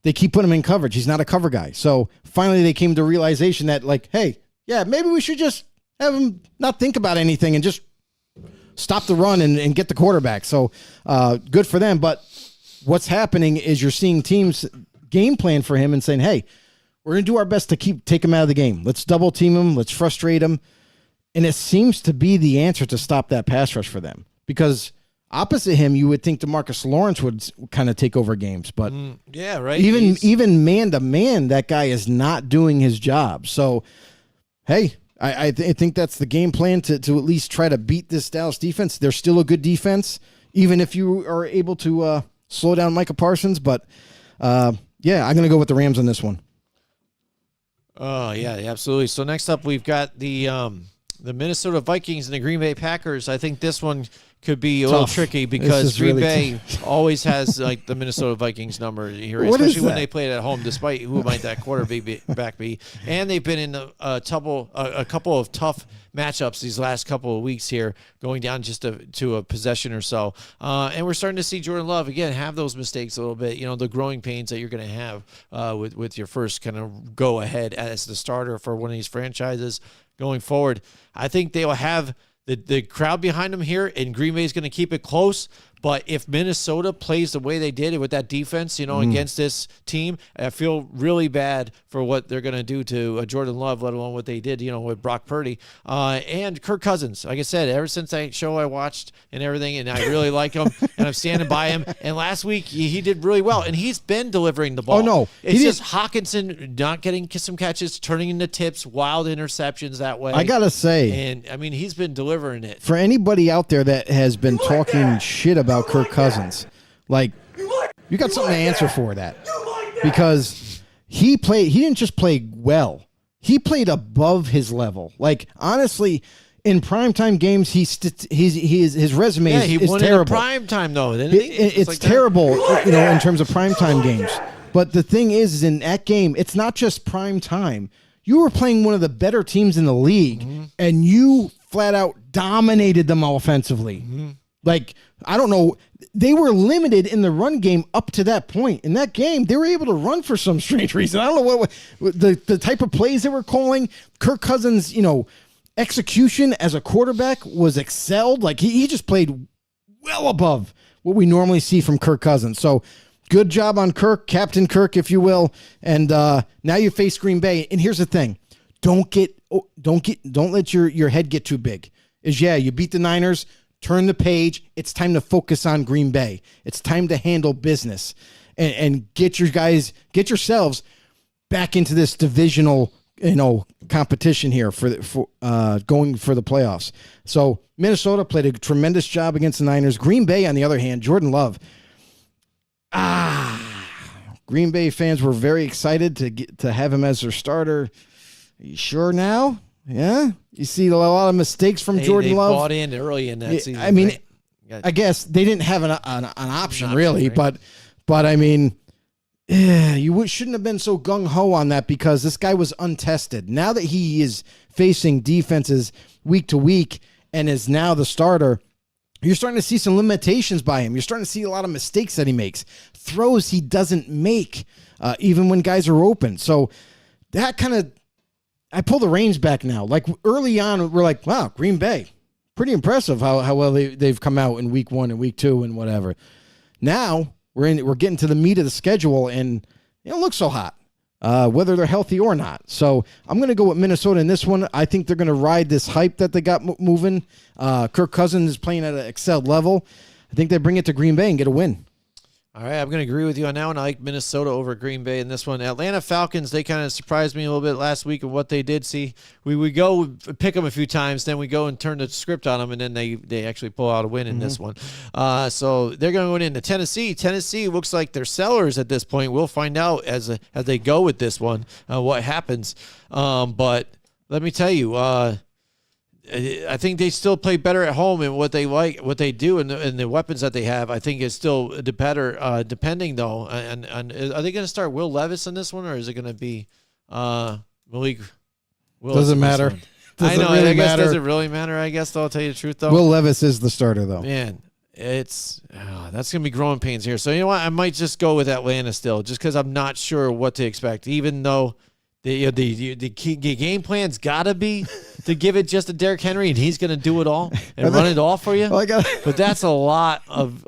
they keep putting him in coverage. He's not a cover guy. So finally they came to realization that, like, hey, yeah, maybe we should just have him not think about anything and just stop the run and get the quarterback. So good for them. But what's happening is you're seeing teams game plan for him and saying, hey, we're going to do our best to take him out of the game. Let's double team him. Let's frustrate him. And it seems to be the answer to stop that pass rush for them because opposite him, you would think DeMarcus Lawrence would kind of take over games, but even man to man, that guy is not doing his job. So, hey, I think that's the game plan to at least try to beat this Dallas defense. They're still a good defense, even if you are able to slow down Micah Parsons. But I'm going to go with the Rams on this one. Oh yeah, absolutely. So next up, we've got the Minnesota Vikings and the Green Bay Packers. I think this one could be a little tricky because Green Bay always has like the Minnesota Vikings number here, especially when they play it at home, despite who might that quarterback be. And they've been in a couple of tough matchups these last couple of weeks here, going down just to a possession or so. And we're starting to see Jordan Love, again, have those mistakes a little bit, the growing pains that you're going to have with your first kind of go ahead as the starter for one of these franchises going forward. I think they will have the crowd behind them here, and Green Bay is going to keep it close. But if Minnesota plays the way they did with that defense, against this team, I feel really bad for what they're going to do to Jordan Love, let alone what they did, with Brock Purdy and Kirk Cousins. Like I said, ever since that show I watched and everything, and I really like him, and I'm standing by him. And last week he did really well, and he's been delivering the ball. Oh no, it's just Hawkinson not getting some catches, turning into tips, wild interceptions that way. I gotta say, and I mean he's been delivering it. For anybody out there that has been talking shit about Kirk Cousins, like, you got something to answer for that, because he didn't just play well, he played above his level. Like, honestly, in primetime games, his resume he is won terrible. in primetime though, didn't he? It's like terrible, in terms of primetime games. But the thing is in that game, it's not just primetime. You were playing one of the better teams in the league, and you flat out dominated them offensively. Like, I don't know. They were limited in the run game up to that point. In that game, they were able to run for some strange reason. I don't know what the type of plays they were calling. Kirk Cousins, execution as a quarterback was excelled. Like, he just played well above what we normally see from Kirk Cousins. So, good job on Kirk, Captain Kirk, if you will. And now you face Green Bay. And here's the thing: don't let your head get too big. You beat the Niners. Turn the page. It's time to focus on Green Bay. It's time to handle business and get yourselves back into this divisional, competition here for going for the playoffs. So Minnesota played a tremendous job against the Niners. Green Bay, on the other hand, Jordan Love. Green Bay fans were very excited to have him as their starter. Are you sure now? Yeah, you see a lot of mistakes from Jordan Love. They bought in early in that season. I mean, I guess they didn't have an option really, right? but I mean, you shouldn't have been so gung ho on that because this guy was untested. Now that he is facing defenses week to week and is now the starter, you're starting to see some limitations by him. You're starting to see a lot of mistakes that he makes, throws he doesn't make, even when guys are open. So that kind of. I pull the reins back now. Like early on, we're like, wow, Green Bay, pretty impressive how well they've come out in week 1 and week 2 and whatever. Now we're getting to the meat of the schedule, and it don't look so hot, whether they're healthy or not. So I'm going to go with Minnesota in this one. I think they're going to ride this hype that they got moving. Kirk Cousins is playing at an excelled level. I think they bring it to Green Bay and get a win. All right, I'm going to agree with you on that one. I like Minnesota over Green Bay in this one. Atlanta Falcons, they kind of surprised me a little bit last week of what they did. See, we go pick them a few times, then we go and turn the script on them, and then they actually pull out a win in this one. So they're going into Tennessee. Tennessee looks like they're sellers at this point. We'll find out as they go with this one what happens. But let me tell you, I think they still play better at home, and what they do, and the weapons that they have, I think is still better. Depending though, and are they going to start Will Levis in this one, or is it going to be Malik Willis? Doesn't matter. I know. Really I guess does it really matter? I guess though, I'll tell you the truth though. Will Levis is the starter though. Man, that's going to be growing pains here. So you know what? I might just go with Atlanta still, just because I'm not sure what to expect, even though. The game plan's got to be to give it just to Derrick Henry, and he's going to do it all and run it all for you. But that's a lot of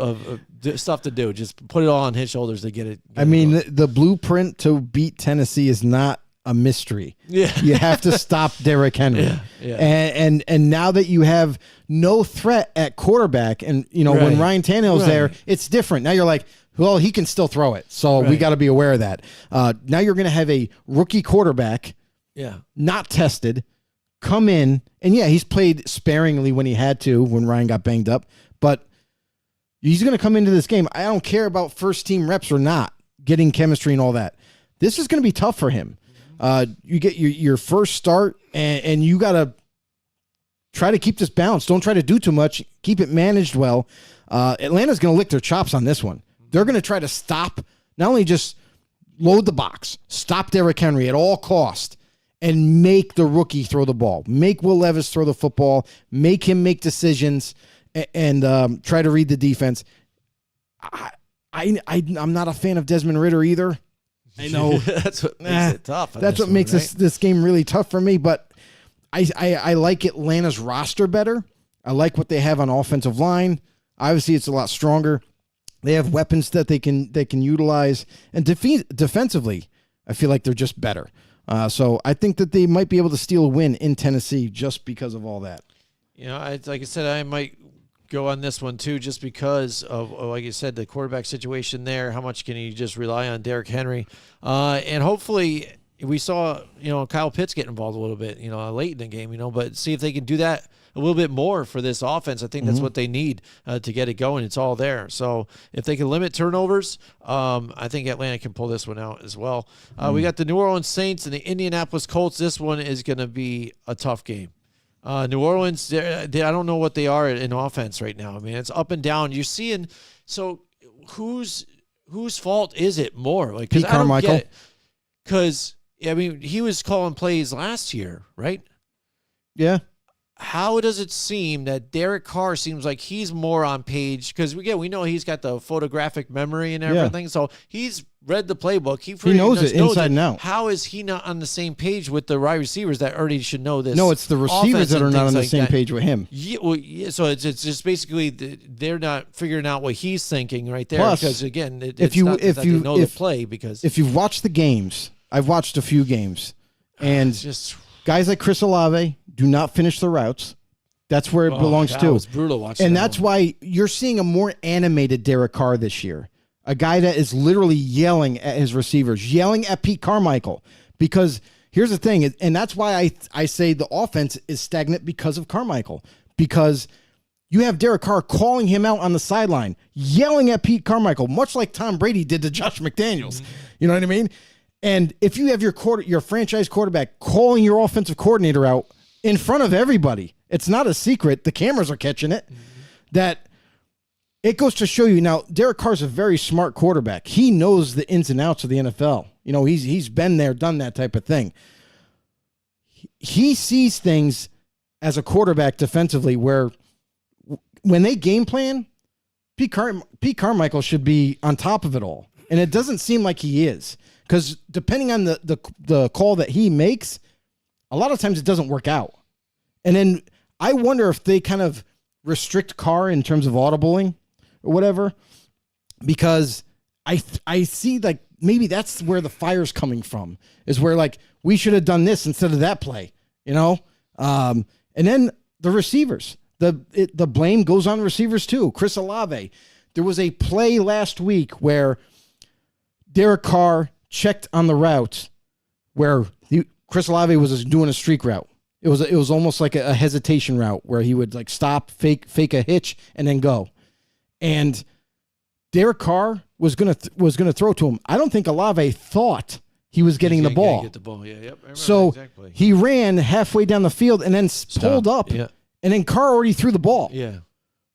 stuff to do. Just put it all on his shoulders to get it. The blueprint to beat Tennessee is not a mystery. Yeah. You have to stop Derrick Henry. Yeah. And now that you have no threat at quarterback, and when Ryan Tannehill's there, it's different. Now you're like, well, he can still throw it, so we got to be aware of that. Now you're going to have a rookie quarterback, not tested, come in, and he's played sparingly when he had to, when Ryan got banged up, but he's going to come into this game. I don't care about first-team reps or not, getting chemistry and all that. This is going to be tough for him. You get your first start, and you got to try to keep this balanced. Don't try to do too much. Keep it managed well. Atlanta's going to lick their chops on this one. They're going to try to stop, not only just load the box, stop Derrick Henry at all cost, and make the rookie throw the ball. Make Will Levis throw the football. Make him make decisions, and try to read the defense. I'm not a fan of Desmond Ridder either. I know that's what makes it tough. That's what makes this game really tough for me. But I like Atlanta's roster better. I like what they have on offensive line. Obviously, it's a lot stronger. They have weapons that they can utilize, and defensively, I feel like they're just better. So I think that they might be able to steal a win in Tennessee just because of all that. Like I said, I might go on this one too, just because of, like you said, the quarterback situation there. How much can you just rely on Derrick Henry? And hopefully, we saw Kyle Pitts get involved a little bit, late in the game, but see if they can do that a little bit more for this offense. I think that's what they need to get it going. It's all there. So if they can limit turnovers, I think Atlanta can pull this one out as well. We got the New Orleans Saints and the Indianapolis Colts. This one is going to be a tough game. New Orleans, I don't know what they are in offense right now. I mean, it's up and down. You're seeing, so whose fault is it more? Like, Pete Carmichael. Because I mean, he was calling plays last year, right? Yeah. How does it seem that Derek Carr seems like he's more on page? Because we know he's got the photographic memory and everything, so he's read the playbook. He knows it inside and out. How is he not on the same page with the wide receivers that already should know this? No, it's the receivers that are not on the same page with him. Yeah, well, yeah, so it's just basically they're not figuring out what he's thinking right there. Plus, because again, if you know the play, because if you've watched the games, I've watched a few games, and just guys like Chris Olave do not finish the routes. That's where it belongs to. It was brutal watching. And that's why you're seeing a more animated Derek Carr this year. A guy that is literally yelling at his receivers, yelling at Pete Carmichael. Because here's the thing, and that's why I say the offense is stagnant because of Carmichael. Because you have Derek Carr calling him out on the sideline, yelling at Pete Carmichael, much like Tom Brady did to Josh McDaniels. Mm-hmm. You know what I mean? And if you have your franchise quarterback calling your offensive coordinator out in front of everybody, it's not a secret. The cameras are catching it. Mm-hmm. That it goes to show you. Now, Derek Carr's a very smart quarterback. He knows the ins and outs of the NFL. You know, he's been there, done that type of thing. He sees things as a quarterback defensively where when they game plan, Pete Carmichael should be on top of it all. And it doesn't seem like he is. Because depending on the call that he makes, a lot of times it doesn't work out. And then I wonder if they kind of restrict Carr in terms of audibling or whatever, because I see like maybe that's where the fire's coming from, is where like we should have done this instead of that play, you know? And then the receivers, the blame goes on receivers too. Chris Olave, there was a play last week where Derek Carr checked on the route where Chris Olave was doing a streak route. It was almost like a hesitation route where he would like stop, fake a hitch, and then go. And Derek Carr was gonna throw to him. I don't think Olave thought he was getting the ball. Get the ball. Yeah, yep. So exactly. He ran halfway down the field and then pulled up, and then Carr already threw the ball. Yeah,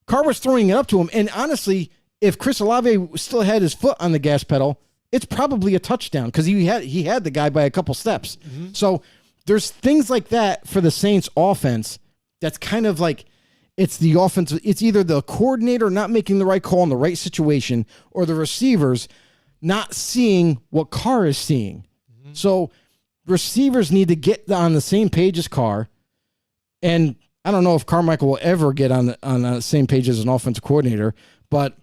Carr was throwing it up to him, and honestly, if Chris Olave still had his foot on the gas pedal, it's probably a touchdown because he had the guy by a couple steps. Mm-hmm. So there's things like that for the Saints offense that's kind of like it's the offense. It's either the coordinator not making the right call in the right situation or the receivers not seeing what Carr is seeing. Mm-hmm. So receivers need to get on the same page as Carr. And I don't know if Carmichael will ever get on the same page as an offensive coordinator, but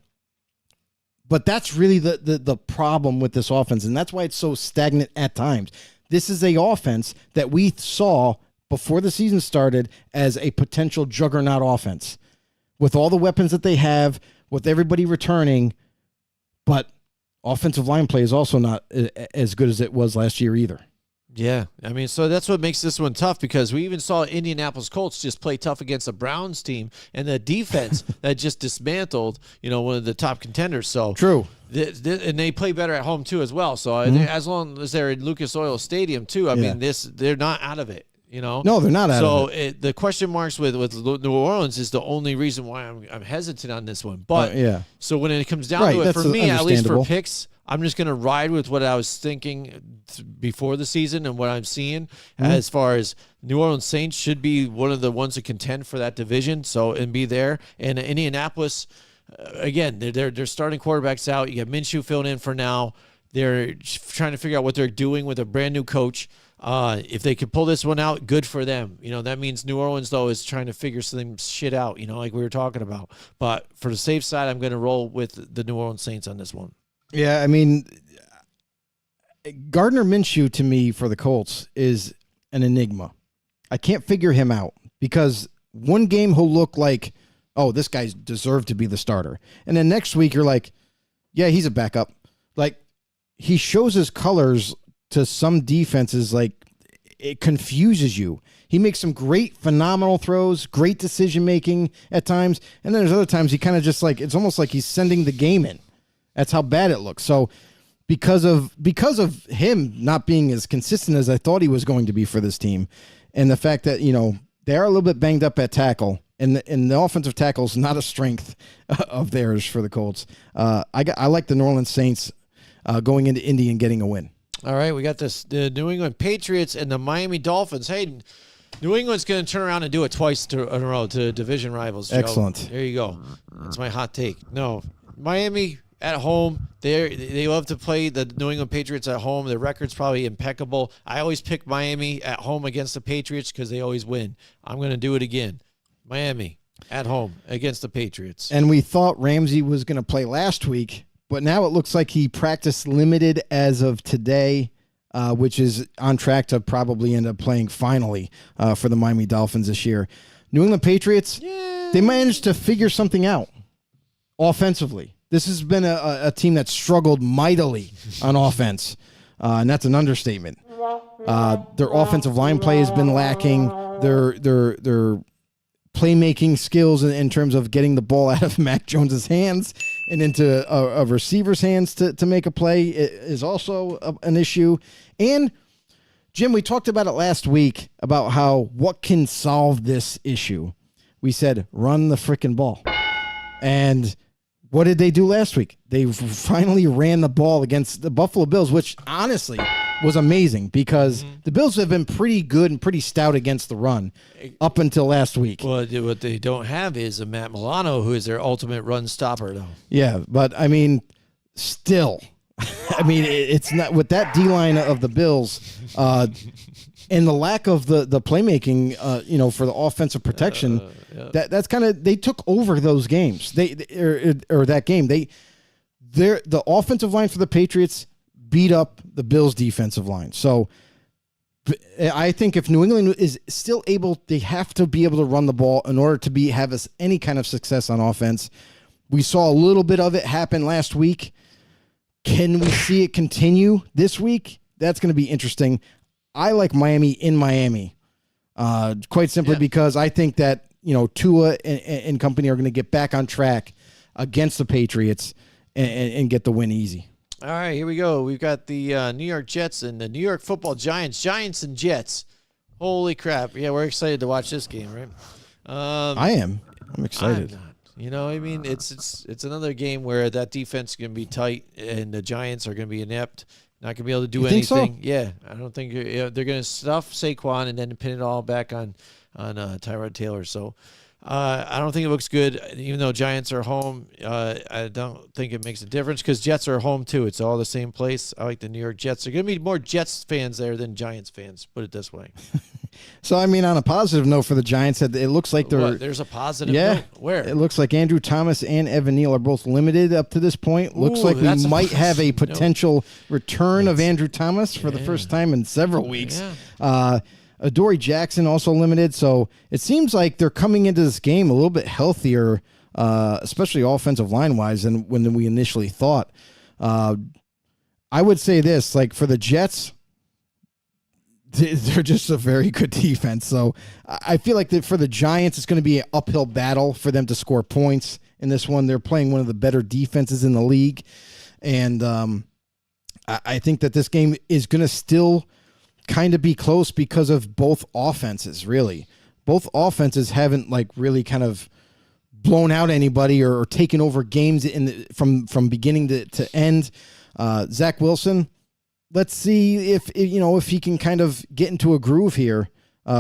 that's really the problem with this offense, and that's why it's so stagnant at times. This is a offense that we saw before the season started as a potential juggernaut offense with all the weapons that they have, with everybody returning, but offensive line play is also not as good as it was last year either. Yeah, I mean, so that's what makes this one tough, because we even saw Indianapolis Colts just play tough against the Browns team and the defense that just dismantled, one of the top contenders. So true, and they play better at home too as well. So as long as they're in Lucas Oil Stadium too, I mean, they're not out of it. No, they're not out of it. So the question marks with New Orleans is the only reason why I'm hesitant on this one. But so when it comes down to it, for me, at least for picks, I'm just going to ride with what I was thinking before the season and what I'm seeing as far as New Orleans Saints should be one of the ones to contend for that division. And be there. And Indianapolis, again, they're starting quarterbacks out. You got Minshew filling in for now. They're trying to figure out what they're doing with a brand new coach. If they could pull this one out, good for them. That means New Orleans, though, is trying to figure some shit out, like we were talking about. But for the safe side, I'm going to roll with the New Orleans Saints on this one. Yeah, I mean, Gardner Minshew to me for the Colts is an enigma. I can't figure him out because one game he'll look like, oh, this guy's deserved to be the starter. And then next week you're like, yeah, he's a backup. Like, he shows his colors to some defenses, like it confuses you. He makes some great, phenomenal throws, great decision-making at times. And then there's other times he kind of just like, it's almost like he's sending the game in. That's how bad it looks. So because of him not being as consistent as I thought he was going to be for this team, and the fact that, They are a little bit banged up at tackle, and the offensive tackle is not a strength of theirs for the Colts. I like the New Orleans Saints going into Indy and getting a win. All right, we got the New England Patriots and the Miami Dolphins. Hey, New England's going to turn around and do it twice in a row to division rivals, Joe. Excellent. There you go. That's my hot take. No, Miami at home, they love to play the New England Patriots at home. Their record's probably impeccable. I always pick Miami at home against the Patriots because they always win. I'm going to do it again. Miami at home against the Patriots. And we thought Ramsey was going to play last week, but now it looks like he practiced limited as of today, which is on track to probably end up playing finally for the Miami Dolphins this year. New England Patriots, they managed to figure something out offensively. This has been a team that struggled mightily on offense, and that's an understatement. Their offensive line play has been lacking. Their playmaking skills in terms of getting the ball out of Mac Jones's hands and into a receiver's hands to make a play is also an issue. And Jim, we talked about it last week about what can solve this issue. We said, run the freaking ball. And what did they do last week? They finally ran the ball against the Buffalo Bills, which honestly was amazing because the Bills have been pretty good and pretty stout against the run up until last week. Well, what they don't have is a Matt Milano, who is their ultimate run stopper, though. Yeah, but I mean, still, I mean, it's not with that D-line of the Bills and the lack of the playmaking, for the offensive protection. That's kind of, they took over those games. Or that game. The offensive line for the Patriots beat up the Bills' defensive line. So I think if New England is still able, they have to be able to run the ball in order to have any kind of success on offense. We saw a little bit of it happen last week. Can we see it continue this week? That's going to be interesting. I like Miami in Miami, quite simply because I think that Tua and company are going to get back on track against the Patriots and get the win easy. All right, here we go. We've got the New York Jets and the New York Football Giants. Giants and Jets. Holy crap! Yeah, we're excited to watch this game, right? I am. I'm excited. I'm not. It's another game where that defense is going to be tight and the Giants are going to be inept. Not going to be able to do anything. Think so? Yeah, I don't think they're going to stuff Saquon and then pin it all back on Tyrod Taylor. So I don't think it looks good. Even though Giants are home, I don't think it makes a difference because Jets are home too. It's all the same place. I like the New York Jets. There are going to be more Jets fans there than Giants fans. Put it this way. So, I mean, on a positive note for the Giants, it looks like there's a positive note. Where? It looks like Andrew Thomas and Evan Neal are both limited up to this point. Looks like we might have a potential return of Andrew Thomas for the first time in several weeks. Yeah. Adoree Jackson also limited. So it seems like they're coming into this game a little bit healthier, especially offensive line-wise than when we initially thought. I would say this, like for the Jets, they're just a very good defense. So I feel like for the Giants, it's going to be an uphill battle for them to score points in this one. They're playing one of the better defenses in the league. And I think that this game is going to still kind of be close because of both offenses, really. Both offenses haven't really kind of blown out anybody or taken over games from beginning to end. Zach Wilson, let's see if he can kind of get into a groove here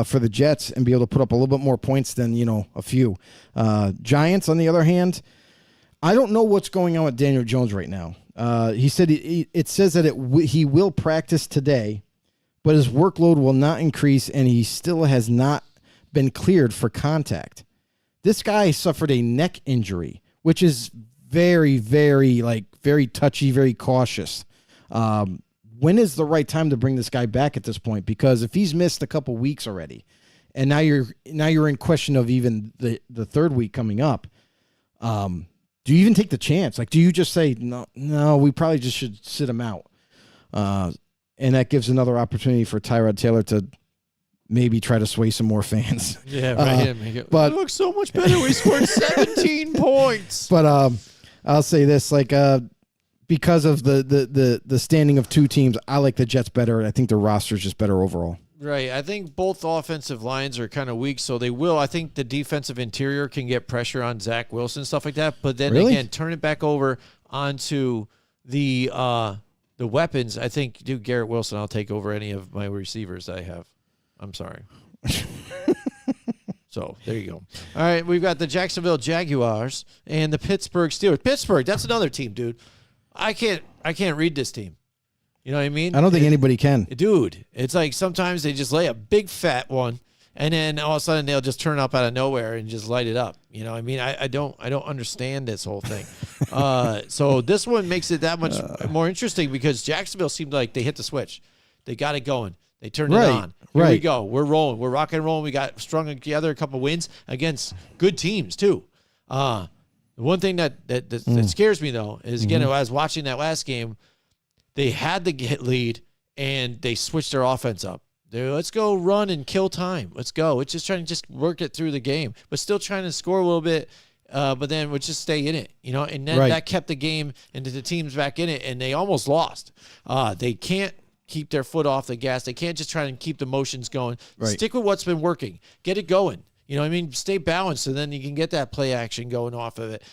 for the Jets and be able to put up a little bit more points than a few. Giants, on the other hand, I don't know what's going on with Daniel Jones right now. He said it says that he will practice today, but his workload will not increase, and he still has not been cleared for contact. This guy suffered a neck injury, which is very, very, very touchy, very cautious. When is the right time to bring this guy back at this point? Because if he's missed a couple weeks already, and now you're in question of even the third week coming up, do you even take the chance? Do you just say, no, we probably just should sit him out? And that gives another opportunity for Tyrod Taylor to maybe try to sway some more fans. Yeah, right. But it looks so much better. We scored 17 points. But I'll say this, because of the standing of two teams, I like the Jets better, and I think their roster is just better overall. Right. I think both offensive lines are kind of weak, so they will. I think the defensive interior can get pressure on Zach Wilson, stuff like that. But then again, turn it back over onto the weapons. I think, dude, Garrett Wilson, I'll take over any of my receivers I have. I'm sorry. So there you go. All right, we've got the Jacksonville Jaguars and the Pittsburgh Steelers. Pittsburgh, that's another team, dude. I can't read this team. You know what I mean? I don't think anybody can. Dude, it's like sometimes they just lay a big fat one, and then all of a sudden they'll just turn up out of nowhere and just light it up. You know what I mean? I don't understand this whole thing. So this one makes it that much more interesting because Jacksonville seemed like they hit the switch. They got it going. They turned it on. Here we go. We're rolling. We're rocking and rolling. We got strung together a couple wins against good teams too. The one thing that scares me though is again, I was watching that last game. They had the lead and they switched their offense up. Let's go run and kill time. Let's go. It's just trying to work it through the game, but still trying to score a little bit. But then we'll just stay in it, you know. And then that kept the game and the teams back in it, and they almost lost. They can't keep their foot off the gas. They can't just try and keep the motions going. Right. Stick with what's been working. Get it going. You know what I mean? Stay balanced, and then you can get that play action going off of it.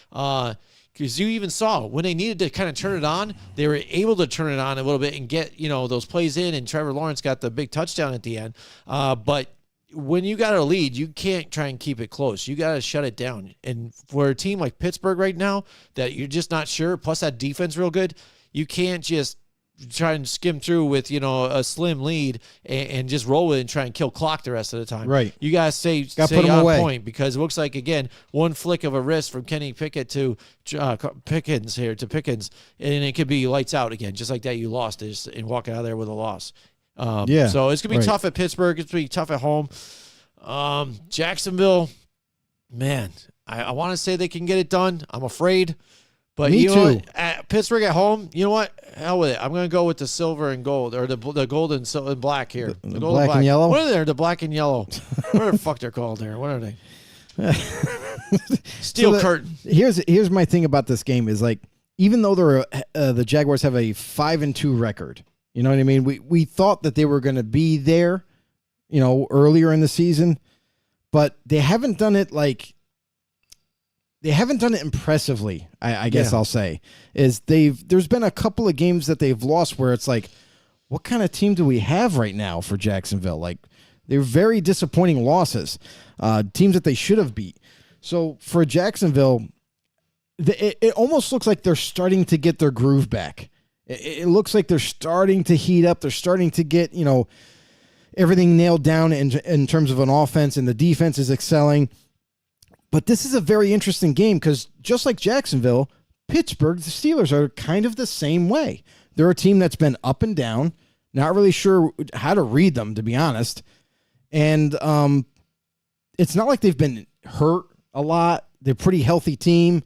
Because you even saw when they needed to kind of turn it on, they were able to turn it on a little bit and get, you know, those plays in, and Trevor Lawrence got the big touchdown at the end. But when you got a lead, you can't try and keep it close. You got to shut it down. And for a team like Pittsburgh right now that you're just not sure, plus that defense real good, you can't just try and skim through with, you know, a slim lead and just roll it and try and kill clock the rest of the time. Right. You got to stay on point because it looks like, again, one flick of a wrist from Kenny Pickett to Pickens, and it could be lights out again. Just like that, you lost it and walk out of there with a loss. So it's going to be tough at Pittsburgh. It's going to be tough at home. Jacksonville, man, I want to say they can get it done. I'm afraid. But Me too. At Pittsburgh at home, you know what? Hell with it. I'm going to go with the silver and gold, or the gold and black here. The gold black and yellow? What are they? The black and yellow. What the fuck they're called there? What are they? Steel curtain. Here's my thing about this game is, like, even though the Jaguars have a 5-2 record, you know what I mean? We thought that they were going to be there, you know, earlier in the season, but they haven't done it impressively, I guess I'll say. There's been a couple of games that they've lost where it's like, what kind of team do we have right now for Jacksonville? Like, they're very disappointing losses, teams that they should have beat. So for Jacksonville, it almost looks like they're starting to get their groove back. It looks like they're starting to heat up. They're starting to get, you know, everything nailed down in terms of an offense, and the defense is excelling. But this is a very interesting game because just like Jacksonville, Pittsburgh, the Steelers are kind of the same way. They're a team that's been up and down, not really sure how to read them, to be honest. And it's not like they've been hurt a lot. They're a pretty healthy team.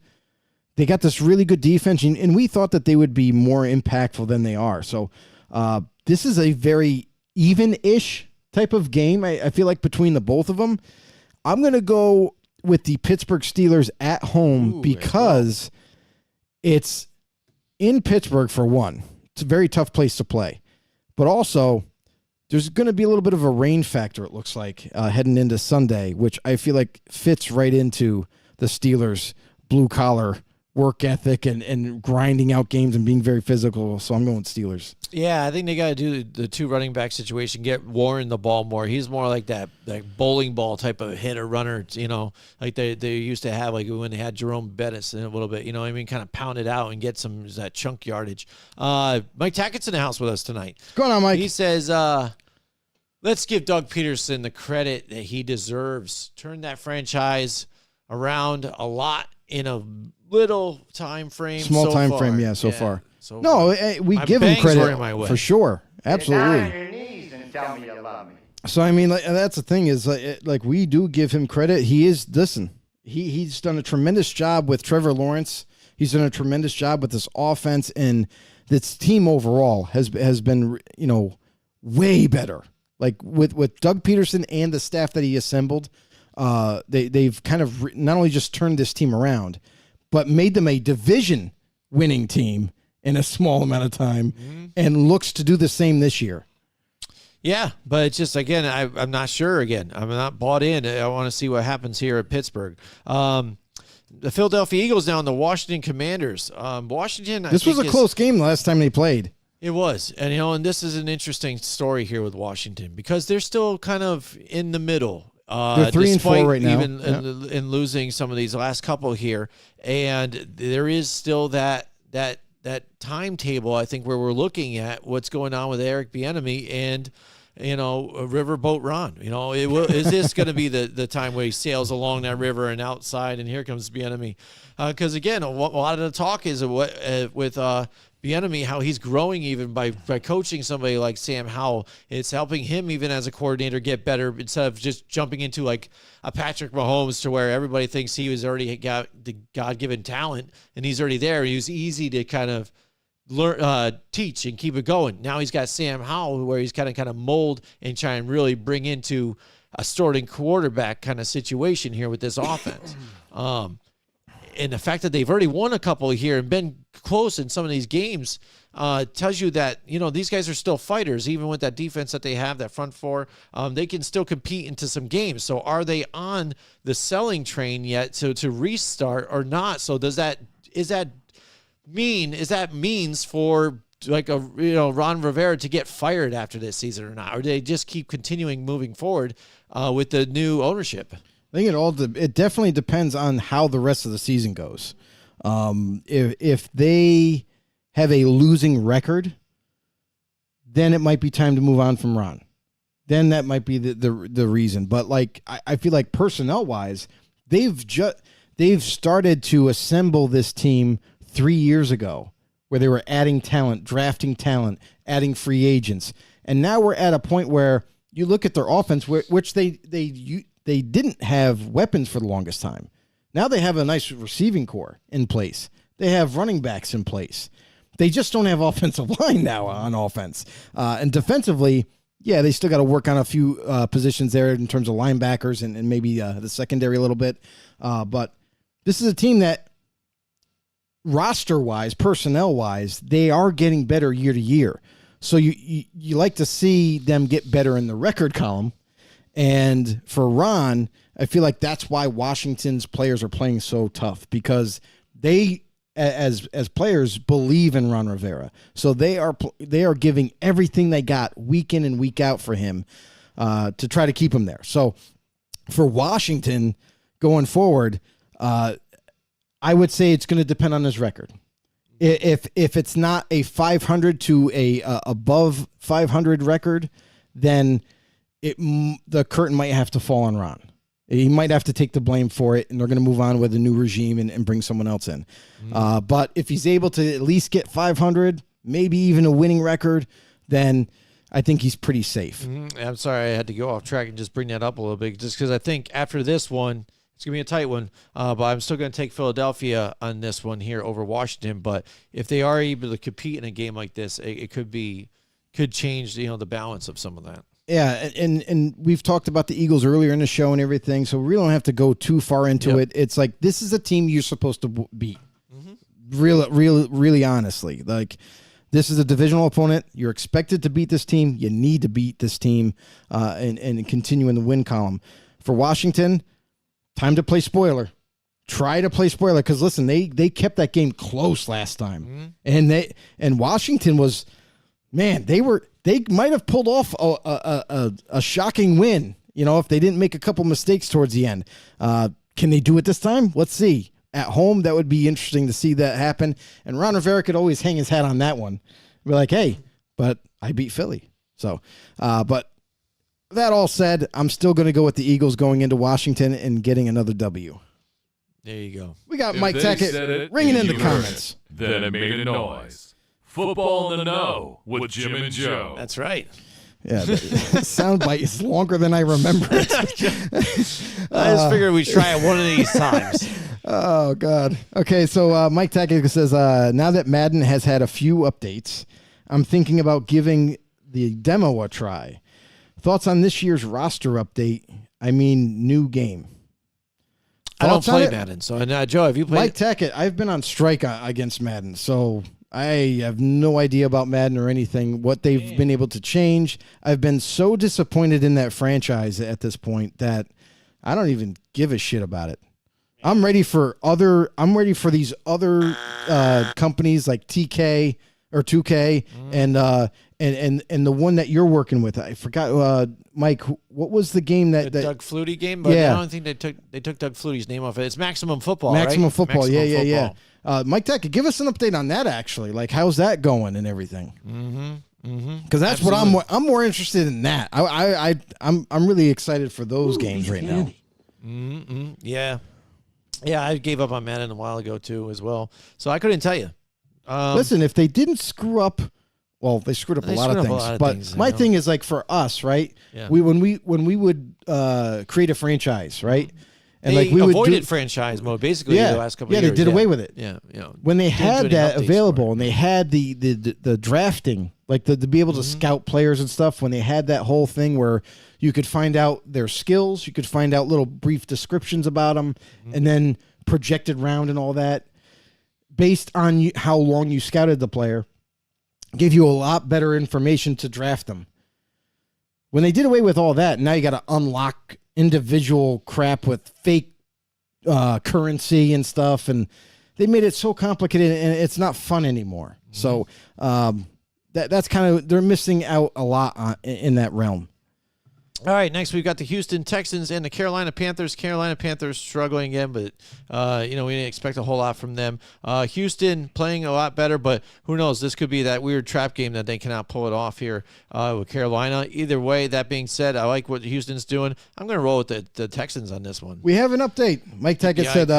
They got this really good defense, and we thought that they would be more impactful than they are. So this is a very even-ish type of game, I feel like, between the both of them. I'm going to go with the Pittsburgh Steelers at home because it's in Pittsburgh, for one. It's a very tough place to play. But also, there's going to be a little bit of a rain factor, it looks like, heading into Sunday, which I feel like fits right into the Steelers' blue-collar work ethic and grinding out games and being very physical. So I'm going Steelers. Yeah, I think they got to do the two running back situation, get Warren the ball more. He's more like that bowling ball type of hitter runner, you know, like they used to have, like when they had Jerome Bettis in a little bit, you know what I mean? Kind of pound it out and get some that chunk yardage. Mike Tackett's in the house with us tonight. What's going on, Mike? He says, let's give Doug Peterson the credit that he deserves. Turn that franchise around a lot in a little time frame. Small time frame, yeah, so far. No, we give him credit for sure. Absolutely. Get down on your knees and tell me you love me. So I mean, that's the thing is, like we do give him credit. He is he's done a tremendous job with Trevor Lawrence. He's done a tremendous job with this offense, and this team overall has been, you know, way better. Like with Doug Peterson and the staff that he assembled, they've kind of not only just turned this team around, but made them a division-winning team in a small amount of time, and looks to do the same this year. Yeah, but it's just, again, I'm not sure. Again, I'm not bought in. I want to see what happens here at Pittsburgh. The Philadelphia Eagles now, and the Washington Commanders. Washington, This was a close game the last time they played. It was. And, and this is an interesting story here with Washington because they're still kind of in the middle. They're 3-4 right now. Even in losing some of these last couple here. And there is still that timetable, I think, where we're looking at what's going on with Eric Bieniemy and, Riverboat Ron. Is this going to be the time where he sails along that river and outside, and here comes Bieniemy? Because, again, a lot of the talk is with Bieniemy, how he's growing even by coaching somebody like Sam Howell. It's helping him even as a coordinator get better instead of just jumping into like a Patrick Mahomes to where everybody thinks he was already got the God-given talent and he's already there. He was easy to kind of learn, teach and keep it going. Now he's got Sam Howell where he's kind of mold and try and really bring into a starting quarterback kind of situation here with this offense. And the fact that they've already won a couple here and been close in some of these games tells you that, these guys are still fighters, even with that defense that they have, that front four. They can still compete into some games. So are they on the selling train yet to restart or not? So is that means for like Ron Rivera to get fired after this season or not? Or do they just keep continuing moving forward with the new ownership? I think it definitely depends on how the rest of the season goes. If they have a losing record, then it might be time to move on from Ron. Then that might be the reason. But like I feel like personnel wise, they've started to assemble this team 3 years ago, where they were adding talent, drafting talent, adding free agents, and now we're at a point where you look at their offense, which they didn't have weapons for the longest time. Now they have a nice receiving core in place. They have running backs in place. They just don't have offensive line now on offense. And defensively, yeah, they still got to work on a few positions there in terms of linebackers and maybe the secondary a little bit. But this is a team that roster-wise, personnel-wise, they are getting better year to year. So you like to see them get better in the record column. And for Ron, I feel like that's why Washington's players are playing so tough, because they, as players, believe in Ron Rivera. So they are giving everything they got week in and week out for him to try to keep him there. So for Washington going forward, I would say it's going to depend on his record. If it's not a 500 to a above 500 record, then the curtain might have to fall on Ron. He might have to take the blame for it, and they're going to move on with a new regime and bring someone else in. But if he's able to at least get 500, maybe even a winning record, then I think he's pretty safe. I'm sorry I had to go off track and just bring that up a little bit, just because I think after this one, it's going to be a tight one, but I'm still going to take Philadelphia on this one here over Washington. But if they are able to compete in a game like this, it could change the balance of some of that. Yeah, and we've talked about the Eagles earlier in the show and everything, so we don't have to go too far into it. It's like this is a team you're supposed to beat. Really honestly. Like, this is a divisional opponent. You're expected to beat this team. You need to beat this team and continue in the win column. For Washington, time to play spoiler. Try to play spoiler, because listen, they kept that game close last time, and Washington was, man, they might have pulled off a shocking win, if they didn't make a couple mistakes towards the end. Can they do it this time? Let's see. At home, that would be interesting to see that happen. And Ron Rivera could always hang his hat on that one. Be like, hey, but I beat Philly. So, but that all said, I'm still going to go with the Eagles going into Washington and getting another W. There you go. We got Mike Tackett ringing in the comments. Then it made a noise. Football in the know with Jim and Joe. That's right. Yeah, the soundbite is longer than I remember it. I just figured we'd try it one of these times. Oh, God. Okay, so Mike Tackett says, now that Madden has had a few updates, I'm thinking about giving the demo a try. Thoughts on this year's roster update? I mean, new game. I don't play Madden, so Joe, have you played? Mike Tackett, I've been on strike against Madden, so I have no idea about Madden or anything, what they've been able to change. I've been so disappointed in that franchise at this point that I don't even give a shit about it. I'm ready for these other companies like TK or 2K and the one that you're working with. I forgot, Mike. What was the game that Doug Flutie game? But Yeah. I don't think they took Doug Flutie's name off it. It's Maximum Football. Maximum right? Football? Maximum Yeah. Football. Mike Tech, give us an update on that. Actually, like how's that going and everything? Because that's Absolutely. what I'm more interested in. That I'm really excited for those games right now. Yeah. Yeah, I gave up on Madden a while ago too as well. So I couldn't tell you. Listen, if they didn't screw up, well, they screwed up a They lot of screwed up a things. lot of But things, I my know. thing is like for us, right? Yeah. When we would create a franchise, right? And They like we would avoided do, franchise mode basically the last couple of they years. did away with it. Yeah. When they Didn't do had any that updates for available it. and they had the drafting, like to be able to scout players and stuff, when they had that whole thing where you could find out their skills, you could find out little brief descriptions about them, and then projected round and all that, based on how long you scouted the player, gave you a lot better information to draft them. When they did away with all that, now you got to unlock individual crap with fake currency and stuff, and they made it so complicated and it's not fun anymore. So that's kind of, they're missing out a lot in that realm. All right, next we've got the Houston Texans and the Carolina Panthers. Carolina Panthers struggling again, but we didn't expect a whole lot from them. Houston playing a lot better, but who knows? This could be that weird trap game that they cannot pull it off here with Carolina. Either way, that being said, I like what Houston's doing. I'm going to roll with the Texans on this one. We have an update. Mike Tackett said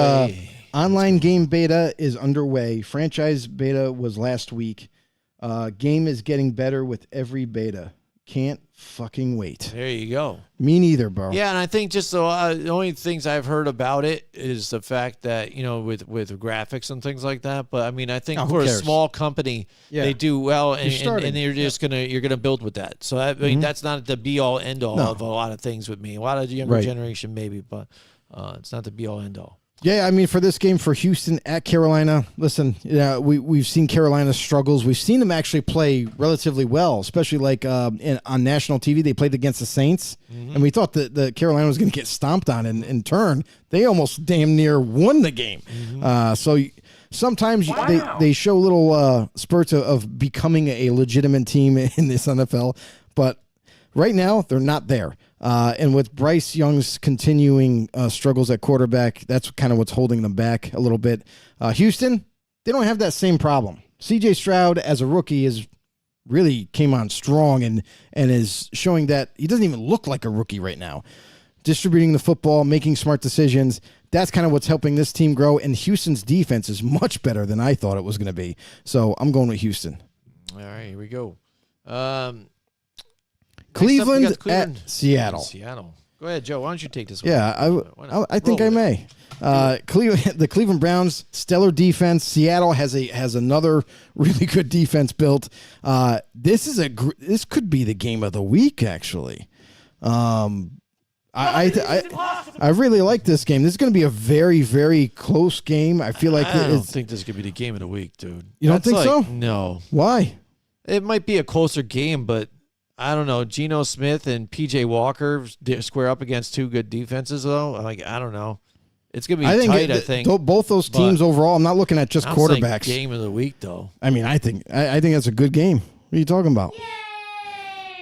online game beta is underway. Franchise beta was last week. Game is getting better with every beta. Can't fucking wait. There you go. Me neither, bro. Yeah, and I think just the only things I've heard about it is the fact that, with graphics and things like that. But I mean, I think who for a cares? small company, Yeah. they do well, and starting. you're just you're gonna build with that. So I mean, that's not the be all end all of a lot of things with me. A lot of the younger Right. generation maybe, but it's not the be all end all. Yeah, I mean, for this game for Houston at Carolina, listen, we've seen Carolina's struggles. We've seen them actually play relatively well, especially like on national TV. They played against the Saints, and we thought that the Carolina was going to get stomped on in turn. They almost damn near won the game. So sometimes they show little spurts of becoming a legitimate team in this NFL, but right now they're not there. And with Bryce Young's continuing struggles at quarterback, that's kind of what's holding them back a little bit. Houston, they don't have that same problem. CJ Stroud, as a rookie, is really came on strong and is showing that he doesn't even look like a rookie right now. Distributing the football, making smart decisions. That's kind of what's helping this team grow. And Houston's defense is much better than I thought it was going to be. So I'm going with Houston. All right, here we go. Cleveland, Next up, we got at Seattle. Seattle. Go ahead, Joe. Why don't you take this one? Yeah, Why not? I think Roll I with may. The Cleveland Browns, stellar defense. Seattle has another really good defense built. This could be the game of the week, actually. I really like this game. This is going to be a very, very close game. I feel like I don't it's. think this could be the game of the week, dude. You don't think so? No. Why? It might be a closer game, but I don't know. Geno Smith and P.J. Walker square up against two good defenses, though. Like, I don't know. It's going to be tight, I think. Both those teams overall, I'm not looking at just I don't think quarterbacks. game of the week, though. I mean, I think that's a good game. What are you talking about?